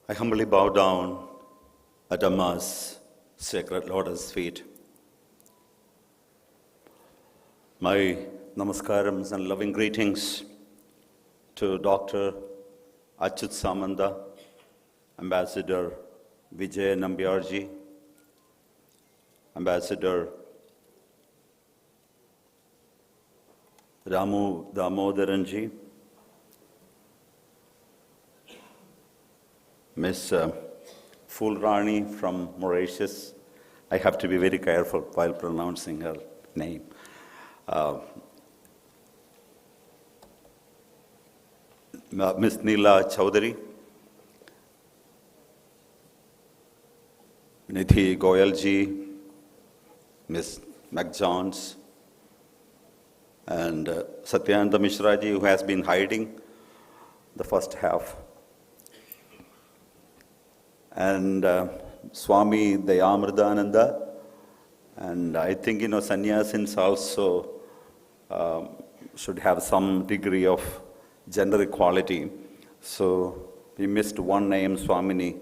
I humbly bow down at Amma's sacred lotus feet. My namaskarams and loving greetings to Dr. Achyut Samanda, Ambassador Vijay Nambiarji, Ambassador Ramu Damodaranji, Miss Fulrani from Mauritius. I have to be very careful while pronouncing her name. Miss Neela Chowdhury, Nidhi Goyalji, Miss McJohns, and Satyananda Mishraji, who has been hiding the first half, and Swami Dayamridananda, and I think, sannyasins also should have some degree of gender equality. So we missed one name, Swamini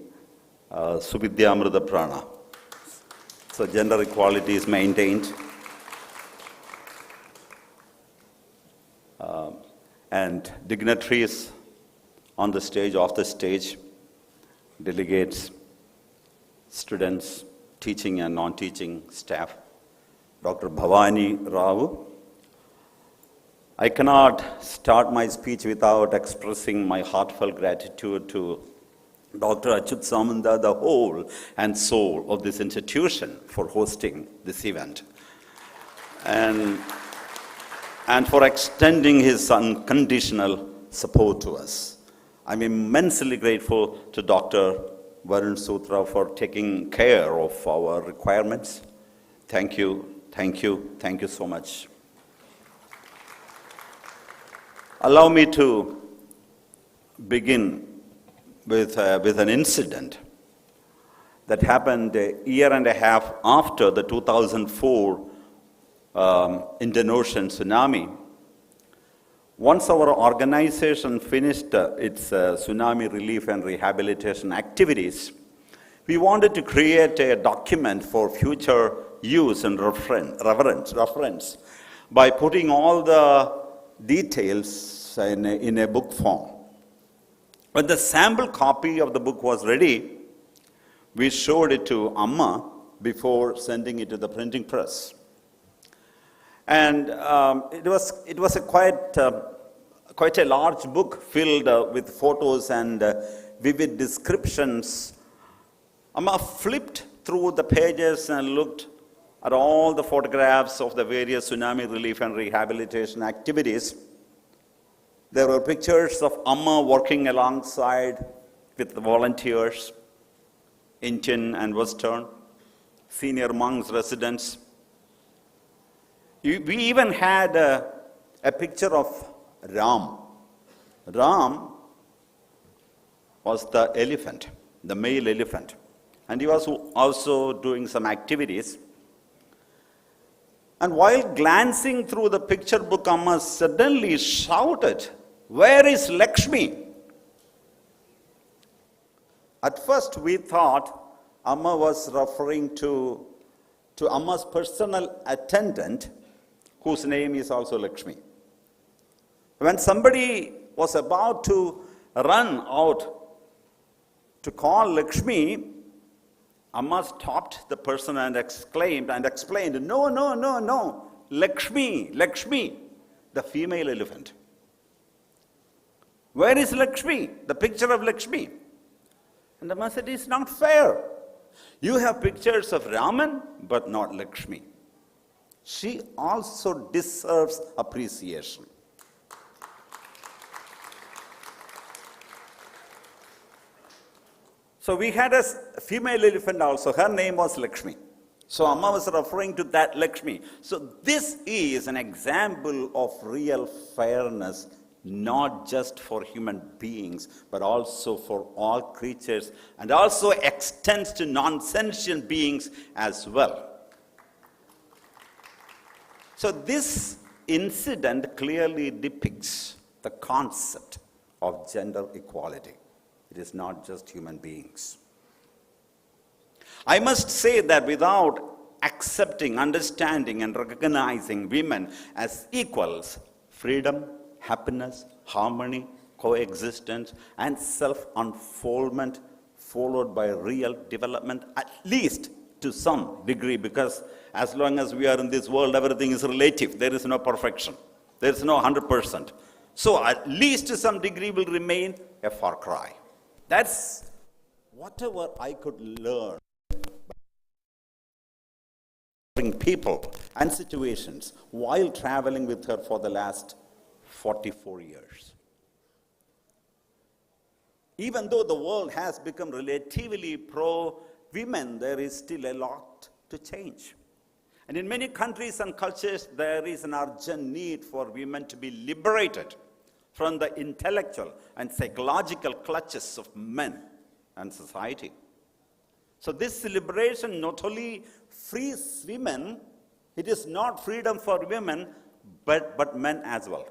Suvidyamrita Prana. So gender equality is maintained. And dignitaries on the stage, off the stage, delegates, students, teaching and non-teaching staff, Dr. Bhavani Rao. I cannot start my speech without expressing my heartfelt gratitude to Dr. Achyut Samanda, the whole and soul of this institution, for hosting this event, and for extending his unconditional support to us. I'm immensely grateful to Dr. Varun Sutra for taking care of our requirements. Thank you, thank you, thank you so much. Allow me to begin with an incident that happened a year and a half after the 2004 Indian Ocean tsunami. Once our organization finished its tsunami relief and rehabilitation activities, we wanted to create a document for future use and reference by putting all the details in a book form. When the sample copy of the book was ready, we showed it to Amma before sending it to the printing press. And it was a quite a large book filled with photos and vivid descriptions. Amma flipped through the pages and looked at all the photographs of the various tsunami relief and rehabilitation activities. There were pictures of Amma working alongside with the volunteers, Indian and Western, senior monks, residents. We even had a picture of Ram. Ram was the elephant, the male elephant. And he was also doing some activities. And while glancing through the picture book, Amma suddenly shouted, "Where is Lakshmi?" At first we thought Amma was referring to Amma's personal attendant, whose name is also Lakshmi. When somebody was about to run out to call Lakshmi, Amma stopped the person and exclaimed and explained, "No, no, no, no, Lakshmi, Lakshmi, the female elephant. Where is Lakshmi? The picture of Lakshmi." And Amma said, "It's not fair. You have pictures of Raman, but not Lakshmi. She also deserves appreciation." So we had a female elephant also. Her name was Lakshmi. So Amma was referring to that Lakshmi. So this is an example of real fairness, not just for human beings, but also for all creatures, and also extends to non-sentient beings as well. So this incident clearly depicts the concept of gender equality. It is not just human beings. I must say that without accepting, understanding, and recognizing women as equals, freedom, happiness, harmony, coexistence, and self-unfoldment, followed by real development, at least to some degree, because as long as we are in this world, everything is relative. There is no perfection. There is no 100%. So at least to some degree will remain a far cry. That's whatever I could learn by people and situations while traveling with her for the last 44 years. Even though the world has become relatively pro-women, there is still a lot to change. And in many countries and cultures, there is an urgent need for women to be liberated from the intellectual and psychological clutches of men and society. So this liberation not only frees women, it is not freedom for women, but men as well.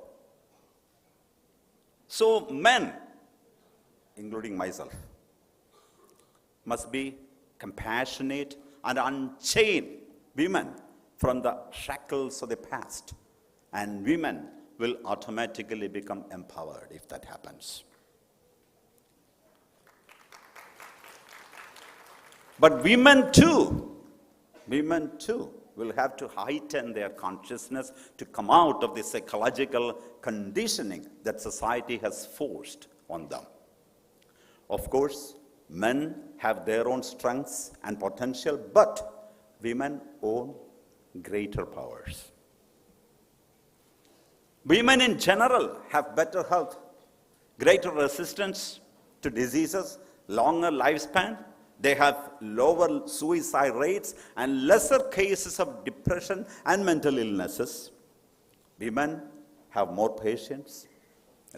So men, including myself, must be compassionate and unchain women from the shackles of the past. And women will automatically become empowered if that happens. But women too will have to heighten their consciousness to come out of the psychological conditioning that society has forced on them. Of course, men have their own strengths and potential, but women own greater powers. Women in general have better health, greater resistance to diseases, longer lifespan. They have lower suicide rates and lesser cases of depression and mental illnesses. Women have more patience,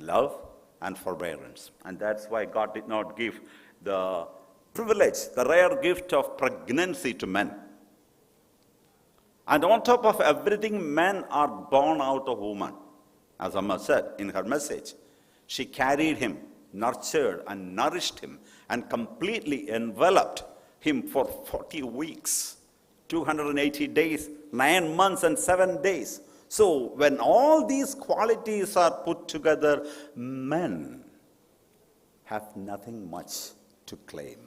love, and forbearance. And that's why God did not give the privilege, the rare gift of pregnancy to men. And on top of everything, men are born out of woman. As Amma said in her message, she carried him, nurtured and nourished him, and completely enveloped him for 40 weeks, 280 days, 9 months and 7 days. So when all these qualities are put together, men have nothing much to claim.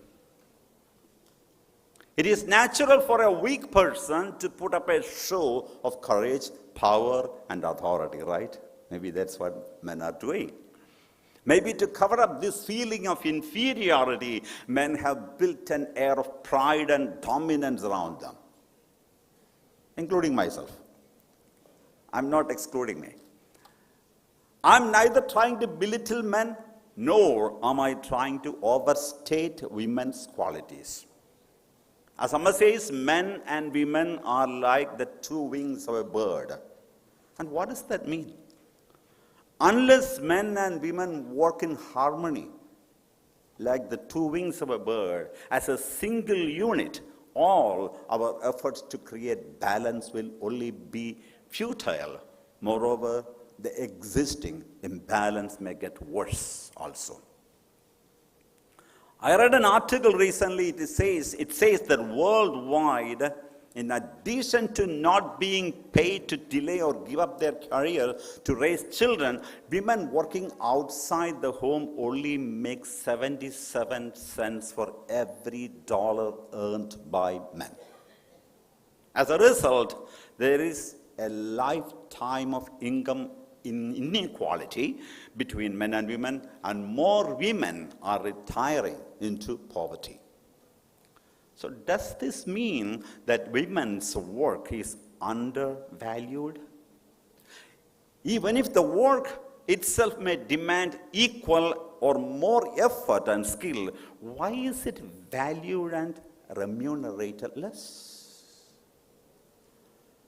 It is natural for a weak person to put up a show of courage, power, and authority, right? Maybe that's what men are doing. Maybe to cover up this feeling of inferiority, men have built an air of pride and dominance around them, including myself. I'm not excluding me. I'm neither trying to belittle men, nor am I trying to overstate women's qualities. As Amma says, men and women are like the two wings of a bird. And what does that mean? Unless men and women work in harmony, like the two wings of a bird, as a single unit, all our efforts to create balance will only be futile. Moreover, the existing imbalance may get worse also. I read an article recently, it says that worldwide, in addition to not being paid to delay or give up their career to raise children, women working outside the home only make 77 cents for every dollar earned by men. As a result, there is a lifetime of income inequality between men and women, and more women are retiring into poverty. So does this mean that women's work is undervalued? Even if the work itself may demand equal or more effort and skill, why is it valued and remunerated less?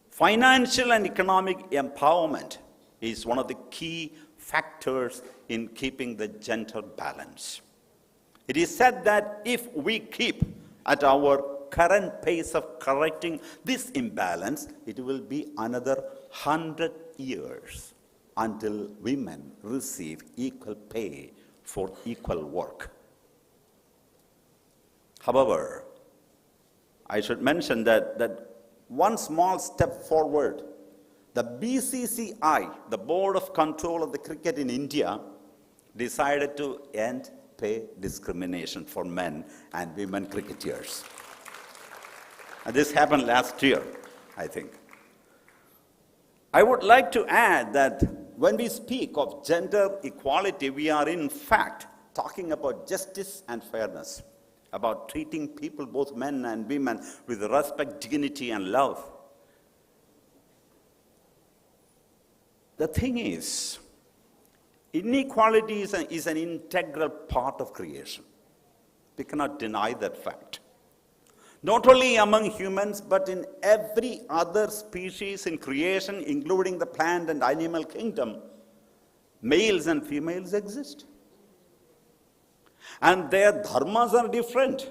Financial and economic empowerment is one of the key factors in keeping the gender balance. It is said that if we keep at our current pace of correcting this imbalance, it will be another 100 years until women receive equal pay for equal work. However, I should mention that one small step forward, the BCCI, the Board of Control of the Cricket in India, decided to end pay discrimination for men and women cricketers. And this happened last year, I think. I would like to add that when we speak of gender equality, we are in fact talking about justice and fairness, about treating people, both men and women, with respect, dignity, and love. The thing is, inequality is an integral part of creation. We cannot deny that fact. Not only among humans, but in every other species in creation, including the plant and animal kingdom, males and females exist. And their dharmas are different.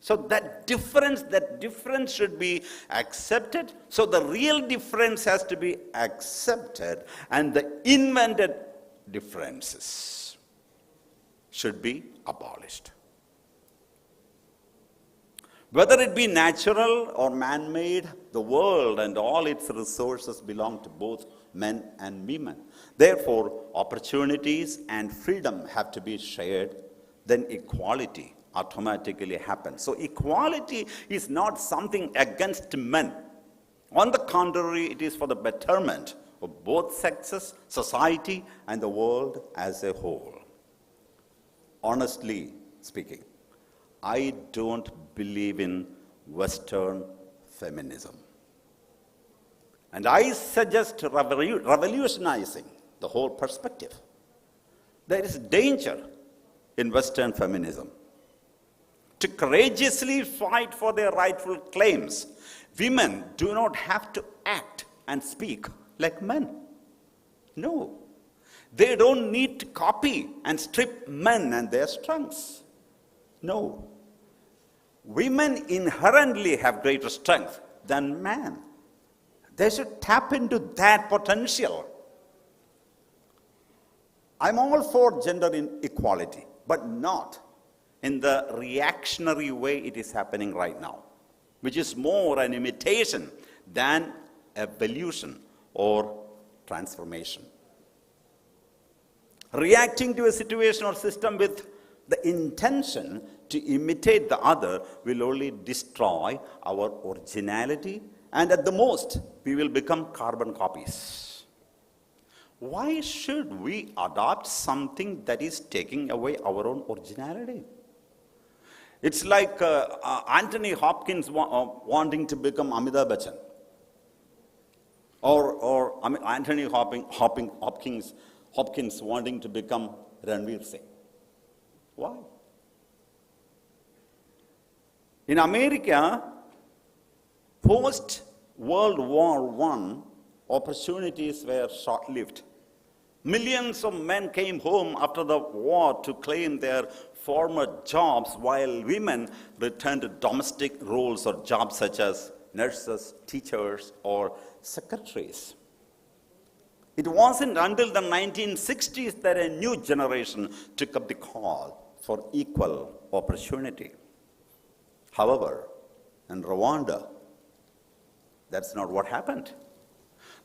So that difference should be accepted. So the real difference has to be accepted, and the invented differences should be abolished. Whether it be natural or man-made, the world and all its resources belong to both men and women. Therefore, opportunities and freedom have to be shared, then equality automatically happens. So equality is not something against men. On the contrary, it is for the betterment of both sexes, society, and the world as a whole. Honestly speaking, I don't believe in Western feminism. And I suggest revolutionizing the whole perspective. There is danger in Western feminism. To courageously fight for their rightful claims, women do not have to act and speak like men. No. They don't need to copy and strip men and their strengths. No. Women inherently have greater strength than men. They should tap into that potential. I'm all for gender inequality, but not in the reactionary way it is happening right now, which is more an imitation than evolution or transformation. Reacting to a situation or system with the intention to imitate the other will only destroy our originality, and at the most, we will become carbon copies. Why should we adopt something that is taking away our own originality? It's like Anthony Hopkins wanting to become Amitabh Bachchan, or Anthony Hopkins wanting to become Ranveer Singh. Why? In America, post-World War I, opportunities were short-lived. Millions of men came home after the war to claim their former jobs, while women returned to domestic roles or jobs such as nurses, teachers, or secretaries. It wasn't until the 1960s that a new generation took up the call for equal opportunity. However, in Rwanda, that's not what happened.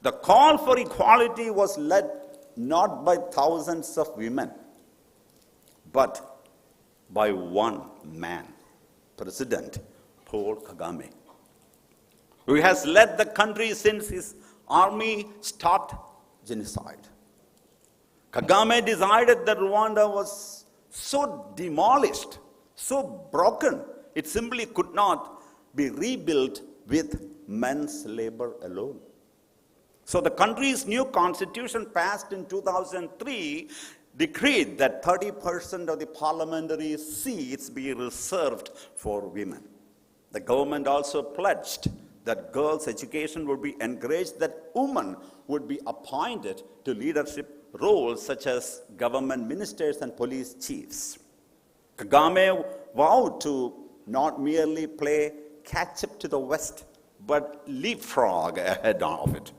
The call for equality was led not by thousands of women, but by one man, President Paul Kagame, who has led the country since his army stopped genocide. Kagame decided that Rwanda was so demolished, so broken, it simply could not be rebuilt with men's labor alone. So the country's new constitution, passed in 2003, decreed that 30% of the parliamentary seats be reserved for women. The government also pledged that girls' education would be encouraged, that women would be appointed to leadership roles such as government ministers and police chiefs. Kagame vowed to not merely play catch-up to the West, but leapfrog ahead of it.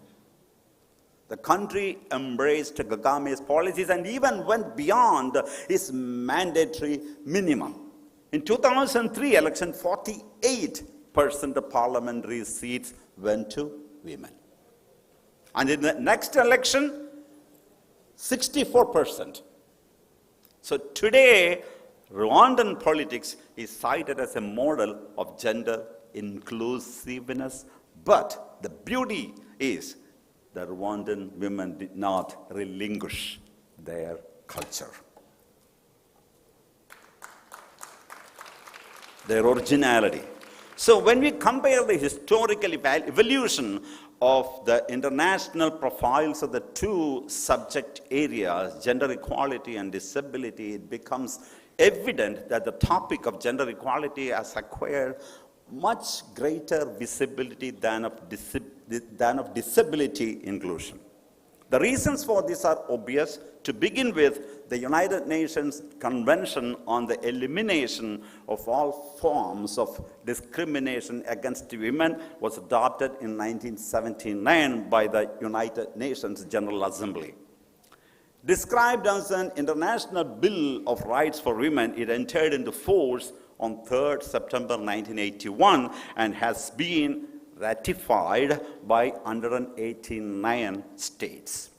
The country embraced Kagame's policies and even went beyond its mandatory minimum. In 2003 election, 48% of parliamentary seats went to women. And in the next election, 64%. So today, Rwandan politics is cited as a model of gender inclusiveness, but the beauty is the Rwandan women did not relinquish their culture, their originality. So when we compare the historical evolution of the international profiles of the two subject areas, gender equality and disability, it becomes evident that the topic of gender equality has acquired much greater visibility than of disability inclusion. The reasons for this are obvious. To begin with, the United Nations Convention on the Elimination of All Forms of Discrimination Against Women was adopted in 1979 by the United Nations General Assembly. Described as an international bill of rights for women, it entered into force on 3rd September 1981 and has been ratified by 189 states.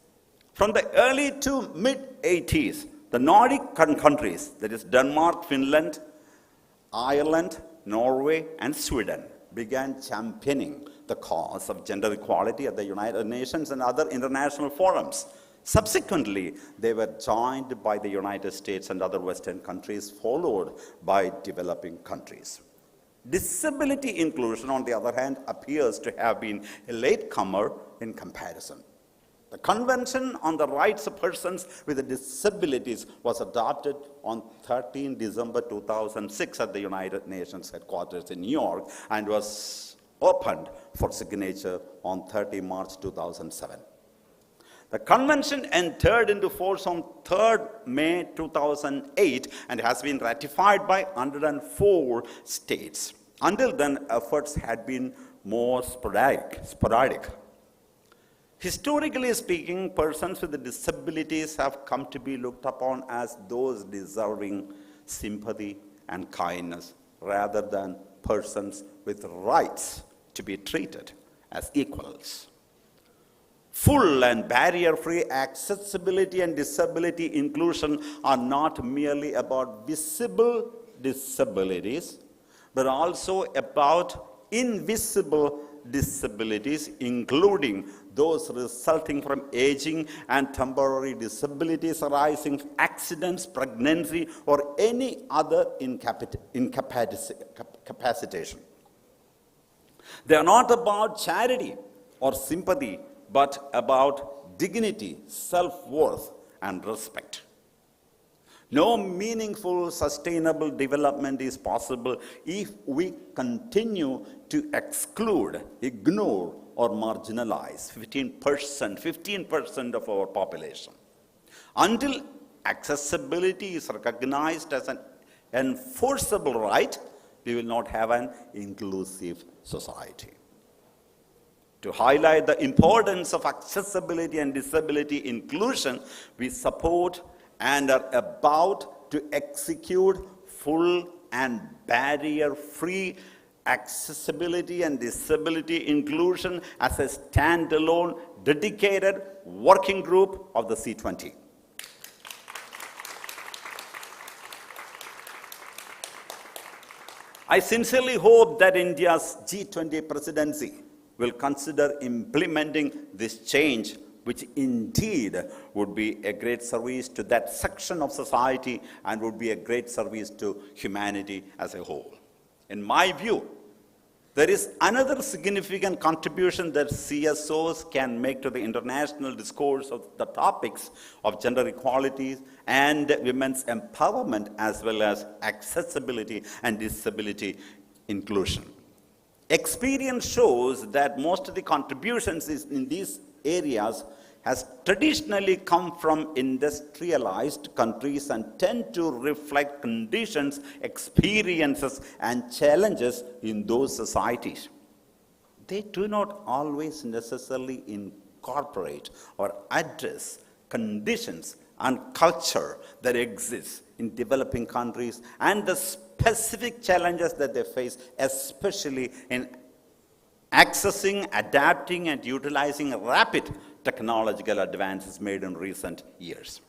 From the early to mid-80s, the Nordic countries, that is Denmark, Finland, Ireland, Norway, and Sweden, began championing the cause of gender equality at the United Nations and other international forums. Subsequently, they were joined by the United States and other Western countries, followed by developing countries. Disability inclusion, on the other hand, appears to have been a latecomer in comparison. The Convention on the Rights of Persons with Disabilities was adopted on 13 December 2006 at the United Nations headquarters in New York and was opened for signature on 30 March 2007. The convention entered into force on 3rd May 2008 and has been ratified by 104 states. Until then, efforts had been more sporadic. Historically speaking, persons with disabilities have come to be looked upon as those deserving sympathy and kindness, rather than persons with rights to be treated as equals. Full and barrier-free accessibility and disability inclusion are not merely about visible disabilities, but also about invisible disabilities, including those resulting from aging and temporary disabilities arising from accidents, pregnancy, or any other incapacitation. They are not about charity or sympathy, but about dignity, self-worth, and respect. No meaningful, sustainable development is possible if we continue to exclude, ignore, or marginalize 15% of our population. Until accessibility is recognized as an enforceable right, we will not have an inclusive society. To highlight the importance of accessibility and disability inclusion, we support and are about to execute full and barrier-free accessibility and disability inclusion as a standalone, dedicated working group of the C20. I sincerely hope that India's G20 presidency will consider implementing this change, which indeed would be a great service to that section of society and would be a great service to humanity as a whole. In my view, there is another significant contribution that CSOs can make to the international discourse of the topics of gender equality and women's empowerment, as well as accessibility and disability inclusion. Experience shows that most of the contributions in these areas has traditionally come from industrialized countries and tend to reflect conditions, experiences, and challenges in those societies. They do not always necessarily incorporate or address conditions and culture that exists in developing countries and the specific challenges that they face, especially in accessing, adapting, and utilizing rapid technological advances made in recent years.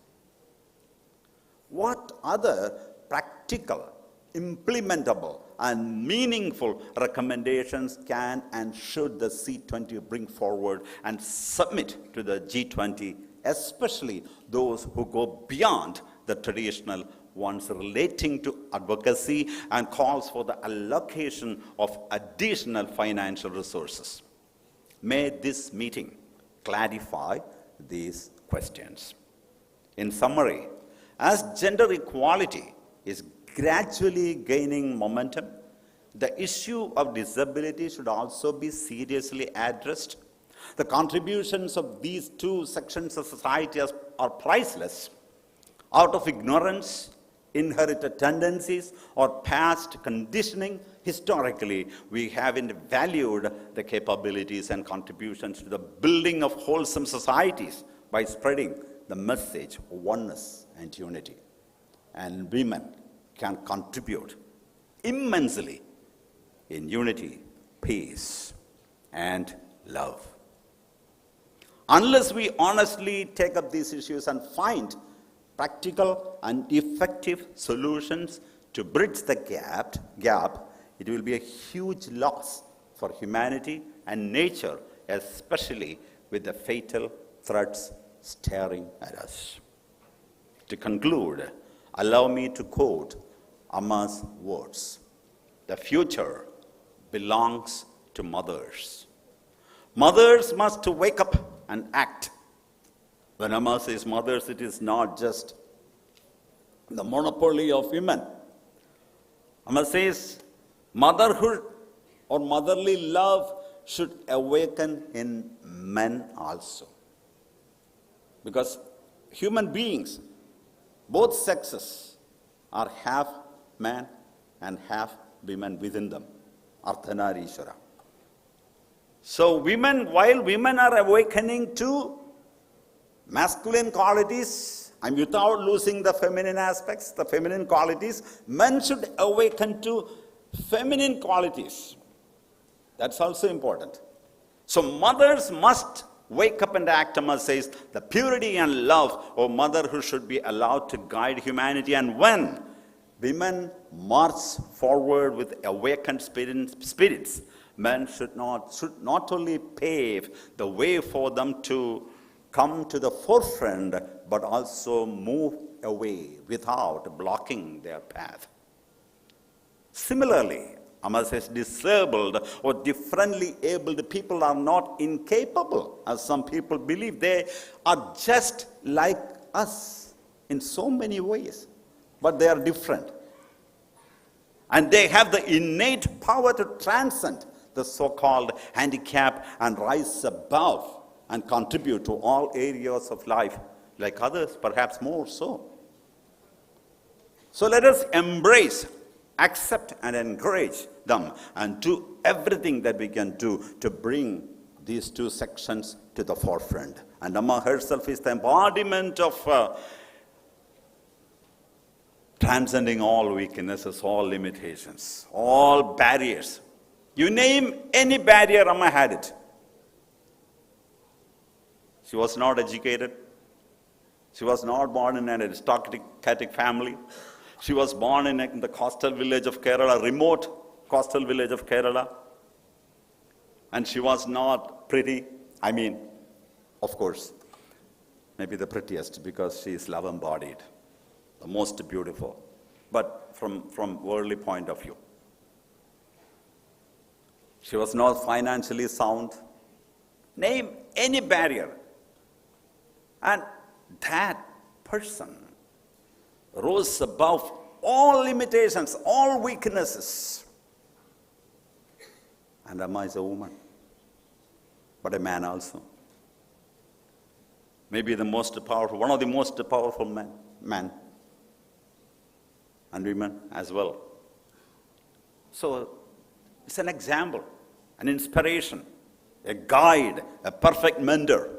What other practical, implementable, and meaningful recommendations can and should the C20 bring forward and submit to the G20, especially those who go beyond the traditional ones relating to advocacy and calls for the allocation of additional financial resources? May this meeting clarify these questions. In summary, as gender equality is gradually gaining momentum, the issue of disability should also be seriously addressed. The contributions of these two sections of society are priceless. Out of ignorance, inherited tendencies, or past conditioning, historically, we haven't valued the capabilities and contributions to the building of wholesome societies by spreading the message of oneness and unity. And women can contribute immensely in unity, peace, and love. Unless we honestly take up these issues and find practical and effective solutions to bridge the gap, it will be a huge loss for humanity and nature, especially with the fatal threats staring at us. To conclude, allow me to quote Amma's words. The future belongs to mothers. Mothers must wake up and act. When Amma says mothers, it is not just the monopoly of women. Amma says motherhood or motherly love should awaken in men also. Because human beings, both sexes, are half man and half women within them. Ardhanarishwara. So while women are awakening to masculine qualities, and without losing the feminine aspects, the feminine qualities, men should awaken to feminine qualities. That's also important. So mothers must wake up and act. Amma says the purity and love of motherhood should be allowed to guide humanity. And when women march forward with awakened spirits, men should not only pave the way for them to come to the forefront, but also move away without blocking their path. Similarly, Amma says disabled or differently abled people are not incapable, as some people believe. They are just like us in so many ways. but they are different. And they have the innate power to transcend the so-called handicap and rise above and contribute to all areas of life, like others, perhaps more so. So let us embrace, accept, and encourage them and do everything that we can do to bring these two sections to the forefront. And Amma herself is the embodiment of transcending all weaknesses, all limitations, all barriers. You name any barrier, Amma had it. She was not educated. She was not born in an aristocratic family. She was born in the coastal village of Kerala, remote coastal village of Kerala. And she was not pretty. I mean, of course, maybe the prettiest because she is love-embodied, the most beautiful, but from worldly point of view. She was not financially sound. Name any barrier. And that person rose above all limitations, all weaknesses. And Amma is a woman, but a man also. Maybe the most powerful, one of the most powerful men and women as well. So it's an example, an inspiration, a guide, a perfect mentor.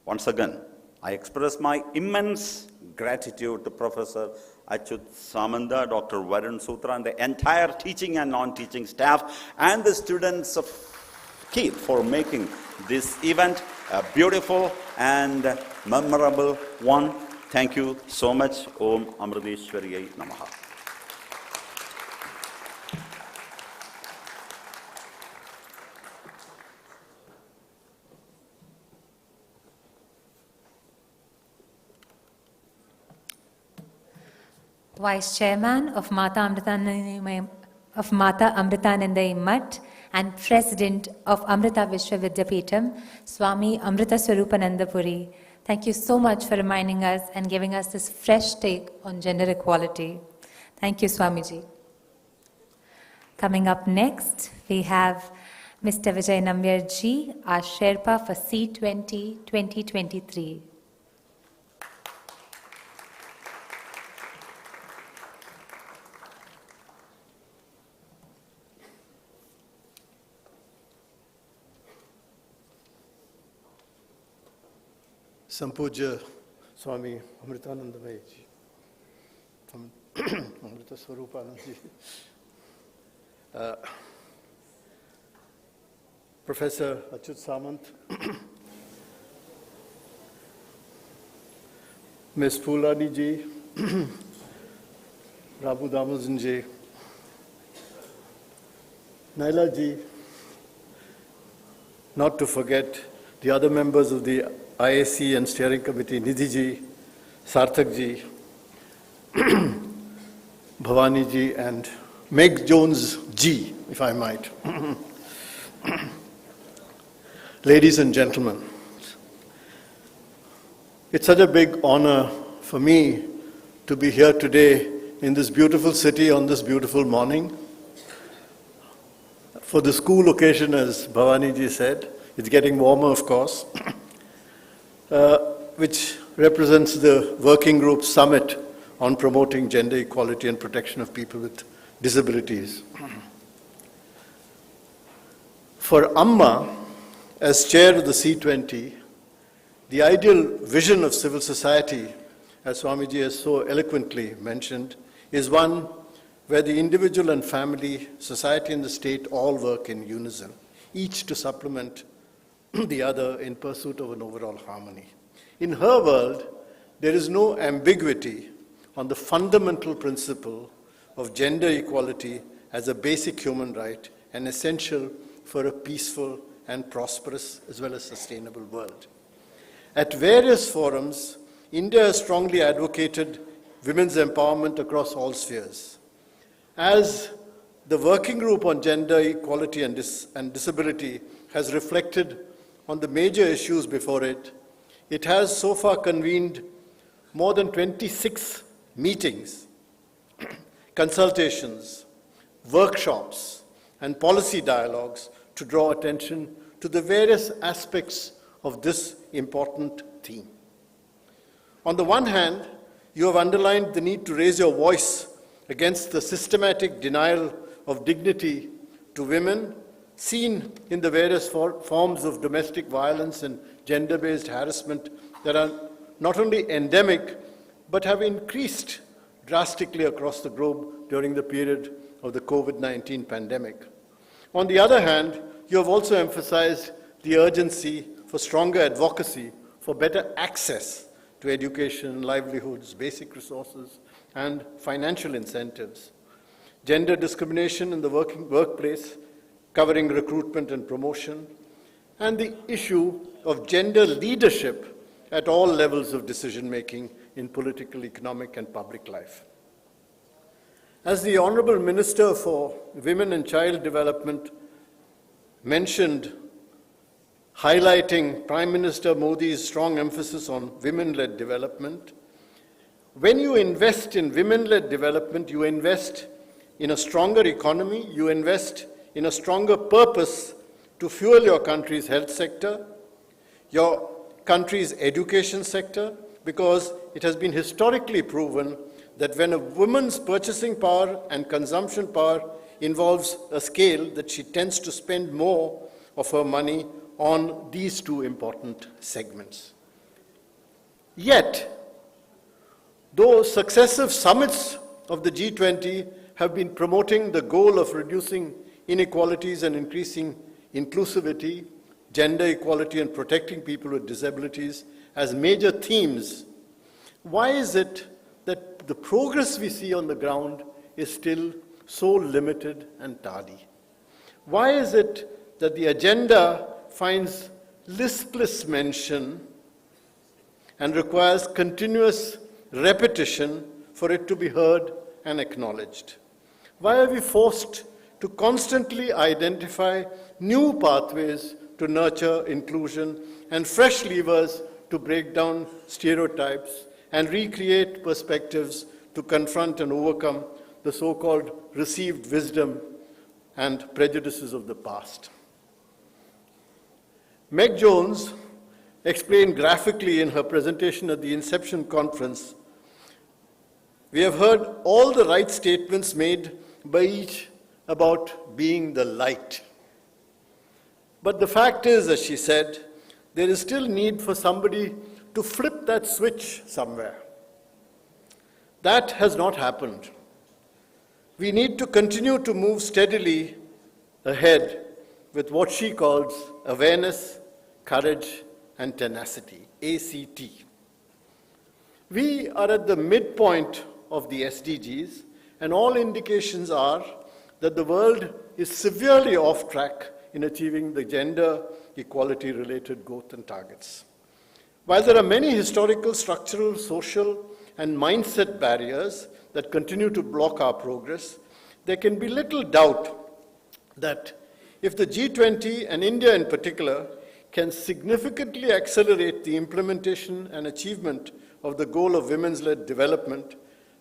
Once again, I express my immense gratitude to Professor Achyut Samanta, Dr. Varun Sutra, and the entire teaching and non-teaching staff, and the students of KEED for making this event a beautiful and memorable one. Thank you so much. Om Amriteshwariyai Namaha. Vice Chairman of Mata Amritanandai Mutt and President of Amrita Vishwa Vidyapeetham, Swami Amrita Swarupananda Puri. Thank you so much for reminding us and giving us this fresh take on gender equality. Thank you, Swamiji. Coming up next, we have Mr. Vijay Nambiar ji, our Sherpa for C20 2023. Sampujya Swami Amritananda ji, Amrita Swarupananda ji, Professor Achyut Samanta, Ms. Pulani ji, Rabu Damodaran ji, Naila ji, not to forget the other members of the IAC and Steering Committee, Nidhi ji, Sarthak ji, Bhavani ji, and Meg Jones ji, if I might. Ladies and gentlemen, it's such a big honor for me to be here today in this beautiful city on this beautiful morning. For the school occasion, as Bhavani ji said, it's getting warmer, of course. Which represents the Working Group Summit on promoting gender equality and protection of people with disabilities. For Amma, as chair of the C20, the ideal vision of civil society, as Swamiji has so eloquently mentioned, is one where the individual and family, society and the state all work in unison, each to supplement the other in pursuit of an overall harmony. In her world, there is no ambiguity on the fundamental principle of gender equality as a basic human right and essential for a peaceful and prosperous as well as sustainable world. At various forums, India has strongly advocated women's empowerment across all spheres. As the Working Group on Gender Equality and Disability has reflected on the major issues before it, it has so far convened more than 26 meetings, consultations, workshops, and policy dialogues to draw attention to the various aspects of this important theme. On the one hand, you have underlined the need to raise your voice against the systematic denial of dignity to women seen in the various forms of domestic violence and gender-based harassment that are not only endemic, but have increased drastically across the globe during the period of the COVID-19 pandemic. On the other hand, you have also emphasized the urgency for stronger advocacy for better access to education, livelihoods, basic resources, and financial incentives. Gender discrimination in the workplace, covering recruitment and promotion, and the issue of gender leadership at all levels of decision-making in political, economic, and public life. As the Honorable Minister for Women and Child Development mentioned, highlighting Prime Minister Modi's strong emphasis on women-led development, when you invest in women-led development, you invest in a stronger economy, you invest in a stronger purpose to fuel your country's health sector, your country's education sector, because it has been historically proven that when a woman's purchasing power and consumption power involves a scale, that she tends to spend more of her money on these two important segments. Yet, though successive summits of the G20 have been promoting the goal of reducing inequalities and increasing inclusivity, gender equality, and protecting people with disabilities as major themes, why is it that the progress we see on the ground is still so limited and tardy? Why is it that the agenda finds listless mention and requires continuous repetition for it to be heard and acknowledged? Why are we forced to constantly identify new pathways to nurture inclusion and fresh levers to break down stereotypes and recreate perspectives to confront and overcome the so-called received wisdom and prejudices of the past? Meg Jones explained graphically in her presentation at the Inception Conference, we have heard all the right statements made by each about being the light. But the fact is, as she said, there is still need for somebody to flip that switch somewhere. That has not happened. We need to continue to move steadily ahead with what she calls awareness, courage, and tenacity, ACT. We are at the midpoint of the SDGs, and all indications are that the world is severely off track in achieving the gender equality-related growth and targets. While there are many historical, structural, social, and mindset barriers that continue to block our progress, there can be little doubt that if the G20, and India in particular, can significantly accelerate the implementation and achievement of the goal of women's-led development,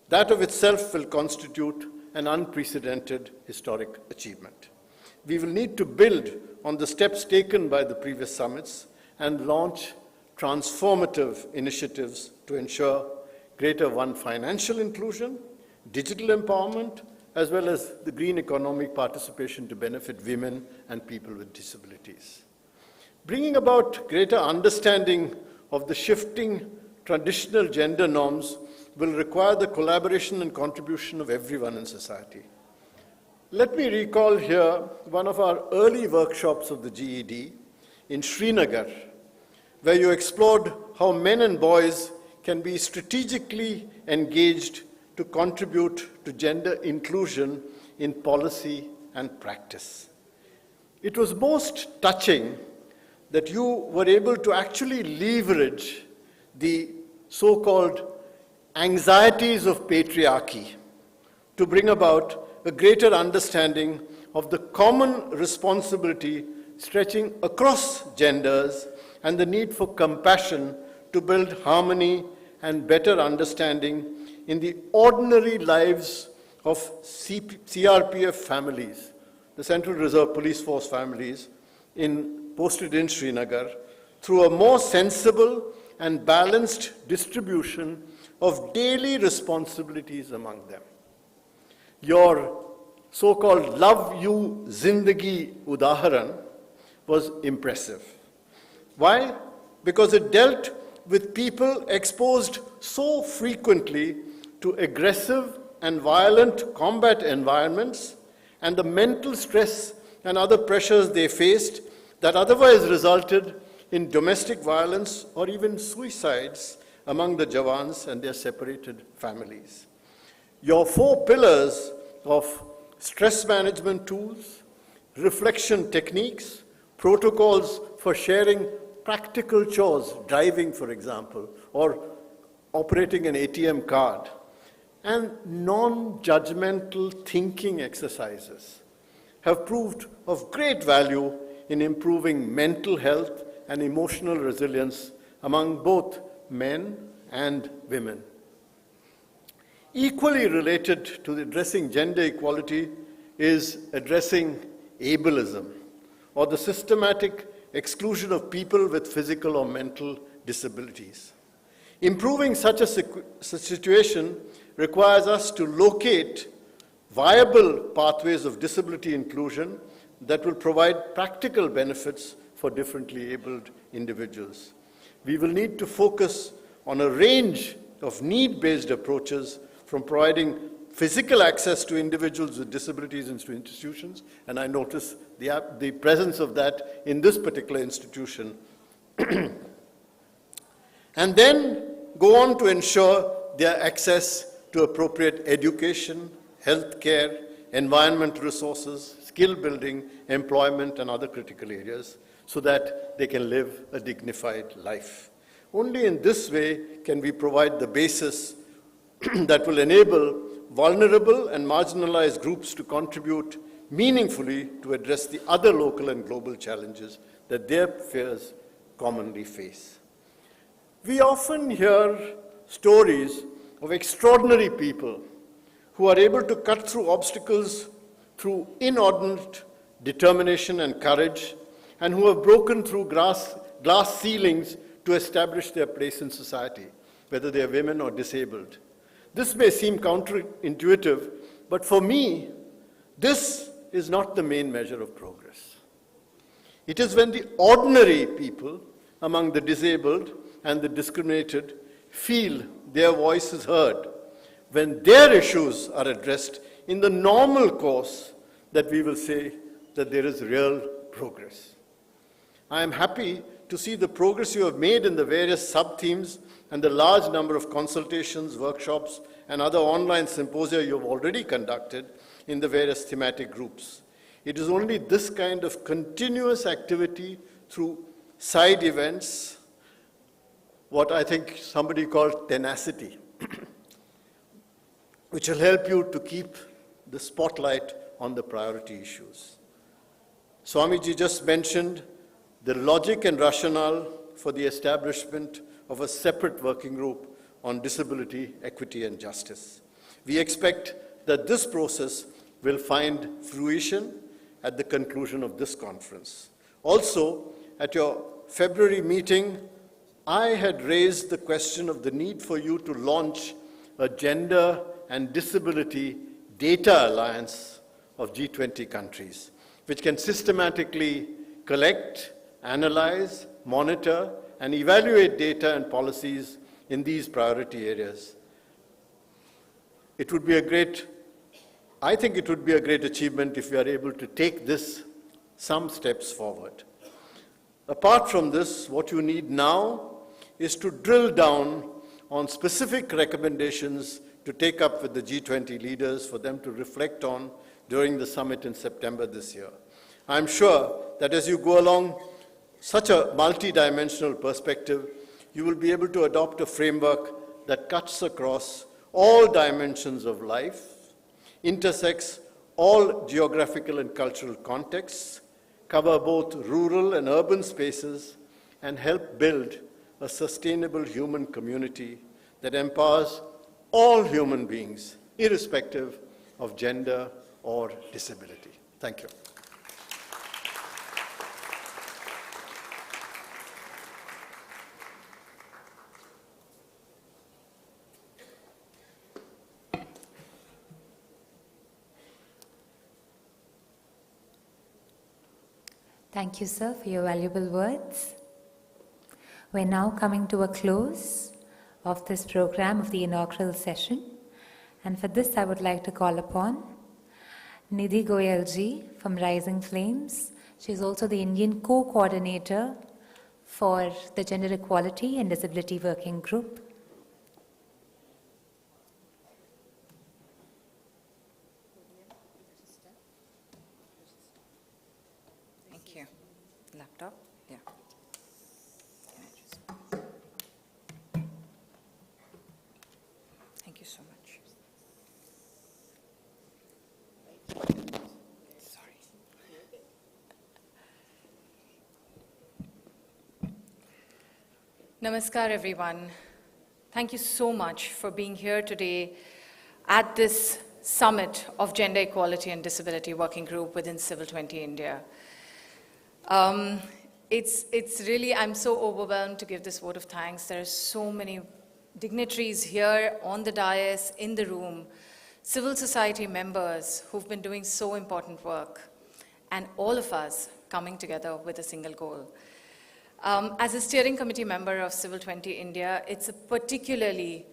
that of itself will constitute an unprecedented historic achievement. We will need to build on the steps taken by the previous summits and launch transformative initiatives to ensure greater financial inclusion, digital empowerment, as well as the green economic participation to benefit women and people with disabilities. Bringing about greater understanding of the shifting traditional gender norms will require the collaboration and contribution of everyone in society. Let me recall here one of our early workshops of the GED in Srinagar, where you explored how men and boys can be strategically engaged to contribute to gender inclusion in policy and practice. It was most touching that you were able to actually leverage the so-called anxieties of patriarchy to bring about a greater understanding of the common responsibility stretching across genders and the need for compassion to build harmony and better understanding in the ordinary lives of CRPF families, the Central Reserve Police Force families, posted in Srinagar, through a more sensible and balanced distribution of daily responsibilities among them. Your so-called Love You Zindagi Udaharan was impressive. Why? Because it dealt with people exposed so frequently to aggressive and violent combat environments and the mental stress and other pressures they faced that otherwise resulted in domestic violence or even suicides among the Jawans and their separated families. Your 4 pillars of stress management tools, reflection techniques, protocols for sharing practical chores, driving, for example, or operating an ATM card, and non-judgmental thinking exercises have proved of great value in improving mental health and emotional resilience among both men and women. Equally related to addressing gender equality is addressing ableism, or the systematic exclusion of people with physical or mental disabilities. Improving such a situation requires us to locate viable pathways of disability inclusion that will provide practical benefits for differently abled individuals. We will need to focus on a range of need-based approaches, from providing physical access to individuals with disabilities into institutions, and I notice the presence of that in this particular institution, and then go on to ensure their access to appropriate education, health care, environment resources, skill building, employment, and other critical areas, so that they can live a dignified life. Only in this way can we provide the basis that will enable vulnerable and marginalized groups to contribute meaningfully to address the other local and global challenges that their peers commonly face. We often hear stories of extraordinary people who are able to cut through obstacles through inordinate determination and courage, and who have broken through glass ceilings to establish their place in society, whether they are women or disabled. This may seem counterintuitive, but for me, this is not the main measure of progress. It is when the ordinary people among the disabled and the discriminated feel their voice is heard, when their issues are addressed in the normal course, that we will say that there is real progress. I am happy to see the progress you have made in the various sub-themes and the large number of consultations, workshops, and other online symposia you have already conducted in the various thematic groups. It is only this kind of continuous activity through side events, what I think somebody called tenacity, which will help you to keep the spotlight on the priority issues. Swamiji just mentioned the logic and rationale for the establishment of a separate working group on disability, equity, and justice. We expect that this process will find fruition at the conclusion of this conference. Also, at your February meeting, I had raised the question of the need for you to launch a gender and disability data alliance of G20 countries, which can systematically collect, analyze, monitor, and evaluate data and policies in these priority areas. It would be I think it would be a great achievement if we are able to take this some steps forward. Apart from this, what you need now is to drill down on specific recommendations to take up with the G20 leaders for them to reflect on during the summit in September this year. I'm sure that as you go along such a multidimensional perspective, you will be able to adopt a framework that cuts across all dimensions of life, intersects all geographical and cultural contexts, cover both rural and urban spaces, and help build a sustainable human community that empowers all human beings, irrespective of gender or disability. Thank you. Thank you, sir, for your valuable words. We're now coming to a close of this program of the inaugural session. And for this, I would like to call upon Nidhi Goyal ji from Rising Flames. She's also the Indian co-coordinator for the Gender Equality and Disability Working Group. Thank you. Laptop? Yeah. Can I just... Thank you so much. Sorry. Namaskar, everyone. Thank you so much for being here today at this summit of Gender Equality and Disability Working Group within Civil 20 India. It's really, I'm so overwhelmed to give this vote of thanks. There are so many dignitaries here on the dais, in the room, civil society members who've been doing so important work, and all of us coming together with a single goal. As a steering committee member of Civil 20 India, it's a particularly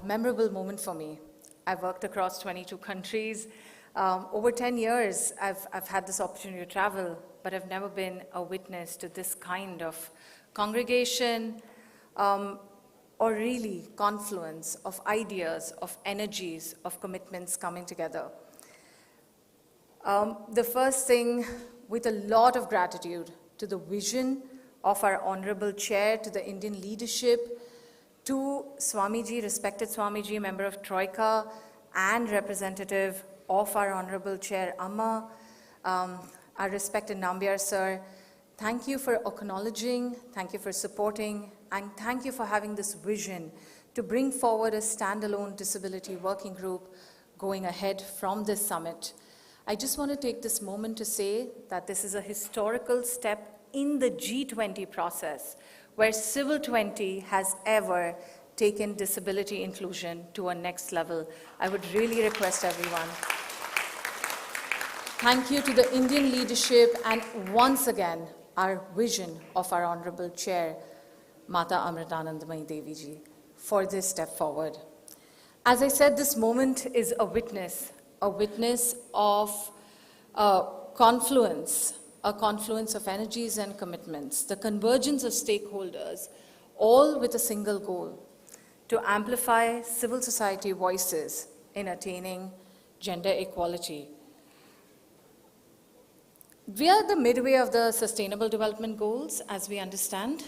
memorable moment for me. I've worked across 22 countries. Over 10 years, I've had this opportunity to travel, but I've never been a witness to this kind of congregation or really confluence of ideas, of energies, of commitments coming together. The first thing, with a lot of gratitude to the vision of our Honorable Chair, to the Indian leadership, to Swamiji, respected Swamiji, member of Troika, and representative of our Honorable Chair, Amma, our respected Nambiar sir. Thank you for acknowledging, thank you for supporting, and thank you for having this vision to bring forward a standalone disability working group going ahead from this summit. I just want to take this moment to say that this is a historical step in the G20 process, where Civil 20 has ever taken disability inclusion to a next level. I would really request everyone. Thank you to the Indian leadership and once again, our vision of our Honorable Chair, Mata Amritanandamayi Devi ji, for this step forward. As I said, this moment is a witness of a confluence of energies and commitments, the convergence of stakeholders, all with a single goal, to amplify civil society voices in attaining gender equality. We are the midway of the Sustainable Development Goals, as we understand,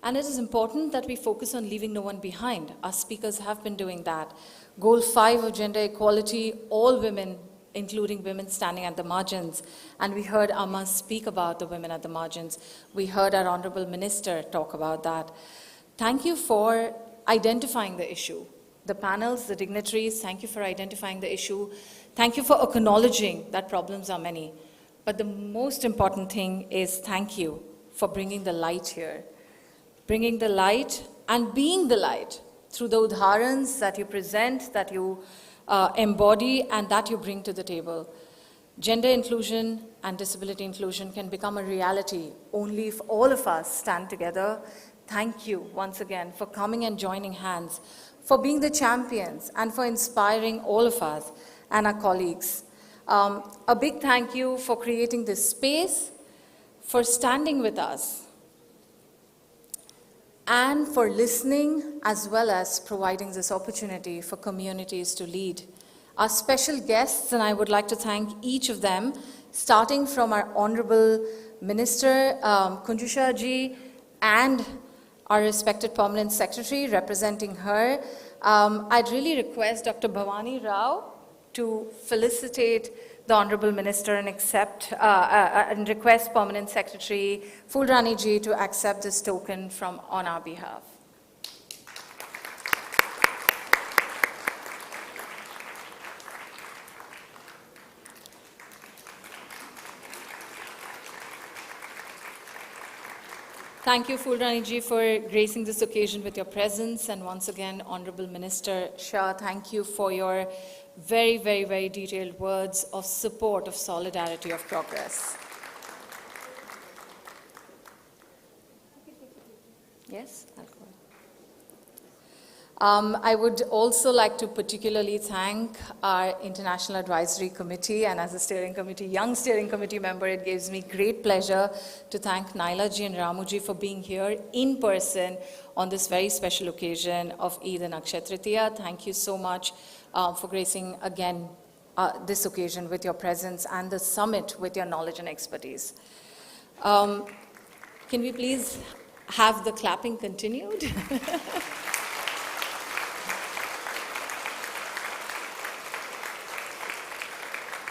and it is important that we focus on leaving no one behind. Our speakers have been doing that. Goal 5 of gender equality, all women, including women standing at the margins. And we heard Amma speak about the women at the margins. We heard our Honorable Minister talk about that. Thank you for identifying the issue. The panels, the dignitaries, thank you for identifying the issue. Thank you for acknowledging that problems are many. But the most important thing is thank you for bringing the light here. Bringing the light and being the light through the udharans that you present, that you embody, and that you bring to the table. Gender inclusion and disability inclusion can become a reality only if all of us stand together. Thank you once again for coming and joining hands, for being the champions, and for inspiring all of us and our colleagues. A big thank you for creating this space, for standing with us, and for listening, as well as providing this opportunity for communities to lead. Our special guests, and I would like to thank each of them, starting from our Honorable Minister, Kunjusha ji, and our respected Permanent Secretary representing her. I'd really request Dr. Bhavani Rao to felicitate the Honorable Minister and and request Permanent Secretary Fulrani ji to accept this token on our behalf. Thank you, Fulrani ji, for gracing this occasion with your presence. And once again, Honorable Minister Shah, thank you for your very, very, very detailed words of support, of solidarity, of progress. Yes? I would also like to particularly thank our International Advisory Committee, and as a steering committee, young steering committee member, it gives me great pleasure to thank Naila ji and Ramu ji for being here in person on this very special occasion of Eid and Akshaya Tritiya. Thank you so much for gracing again this occasion with your presence and the summit with your knowledge and expertise. Can we please have the clapping continued?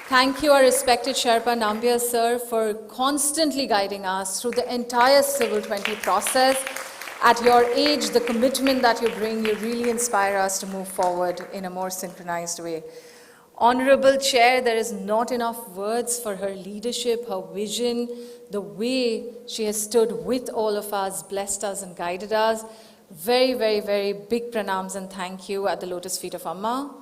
Thank you, our respected Sherpa Nambia sir, for constantly guiding us through the entire Civil 20 process. At your age, the commitment that you bring, you really inspire us to move forward in a more synchronized way. Honorable Chair, there is not enough words for her leadership, her vision, the way she has stood with all of us, blessed us and guided us. Very, very, very big pranams and thank you at the lotus feet of Amma.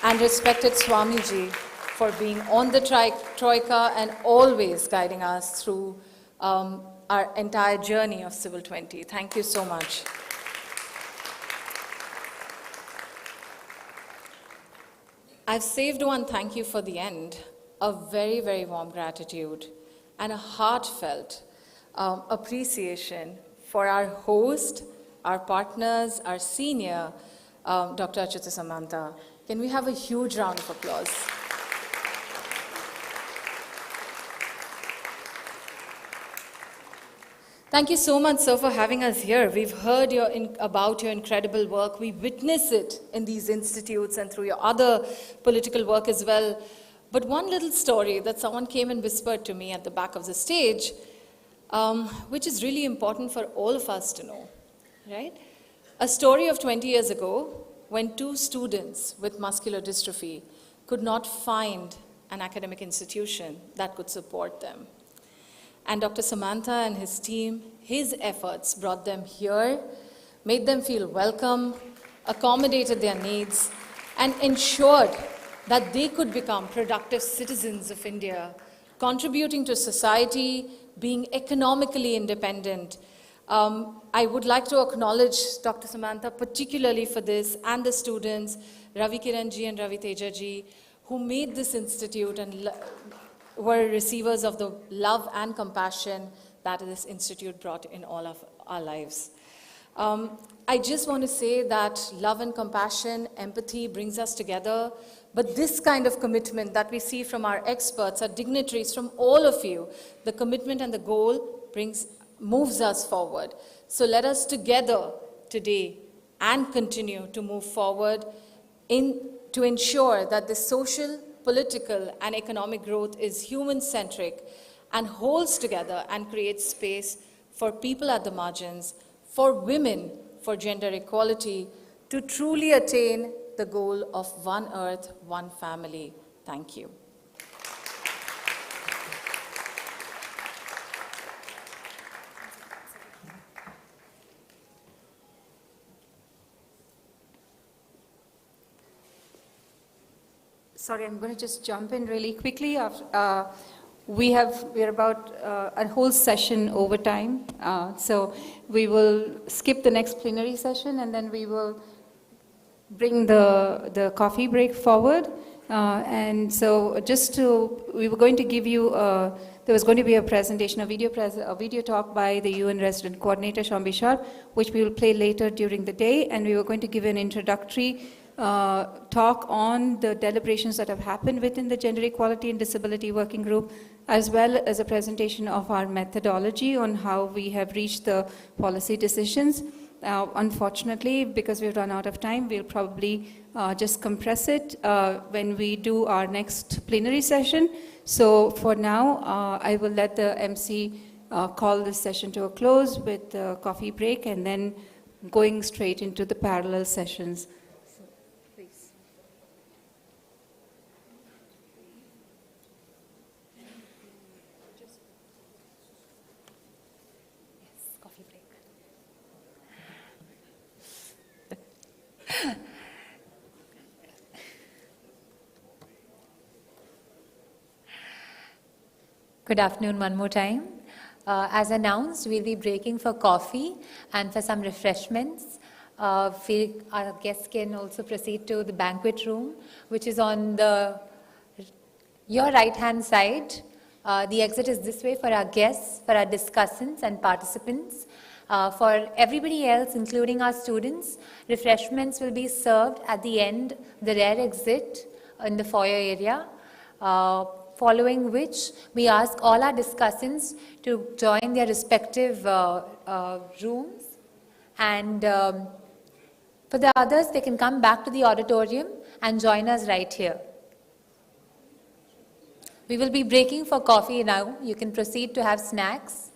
And respected Swamiji for being on the Troika and always guiding us through our entire journey of Civil 20. Thank you so much. I've saved one thank you for the end, a very, very warm gratitude and a heartfelt appreciation for our host, our partners, our senior, Dr. Achyuta Samanta. Can we have a huge round of applause? Thank you so much, sir, for having us here. We've heard about your incredible work. We witness it in these institutes and through your other political work as well. But one little story that someone came and whispered to me at the back of the stage, which is really important for all of us to know, right? A story of 20 years ago, when two students with muscular dystrophy could not find an academic institution that could support them. And Dr. Samantha and his team, his efforts brought them here, made them feel welcome, accommodated their needs, and ensured that they could become productive citizens of India, contributing to society, being economically independent. I would like to acknowledge Dr. Samantha particularly for this and the students, Ravi Kiran ji and Ravi Teja ji, who made this institute and were receivers of the love and compassion that this institute brought in all of our lives. I just want to say that love and compassion, empathy brings us together, but this kind of commitment that we see from our experts, our dignitaries, from all of you, the commitment and the goal moves us forward. So let us together today and continue to move forward to ensure that the social, political, and economic growth is human-centric and holds together and creates space for people at the margins, for women, for gender equality, to truly attain the goal of one earth, one family. Thank you. Sorry, I'm going to just jump in really quickly. We're about a whole session over time. So we will skip the next plenary session and then we will bring the coffee break forward. And so we were going to give you, there was going to be a presentation, a video talk by the UN Resident Coordinator, Shambi Sharp, which we will play later during the day. And we were going to give an introductory talk on the deliberations that have happened within the Gender Equality and Disability Working Group, as well as a presentation of our methodology on how we have reached the policy decisions. Unfortunately, because we've run out of time, we'll probably just compress it when we do our next plenary session. So for now, I will let the MC call this session to a close with the coffee break and then going straight into the parallel sessions. Good afternoon one more time. As announced, we'll be breaking for coffee and for some refreshments. Our guests can also proceed to the banquet room, which is on your right-hand side. The exit is this way for our guests, for our discussants and participants. For everybody else, including our students, refreshments will be served at the end, the rear exit in the foyer area. Following which, we ask all our discussants to join their respective rooms. And for the others, they can come back to the auditorium and join us right here. We will be breaking for coffee now. You can proceed to have snacks.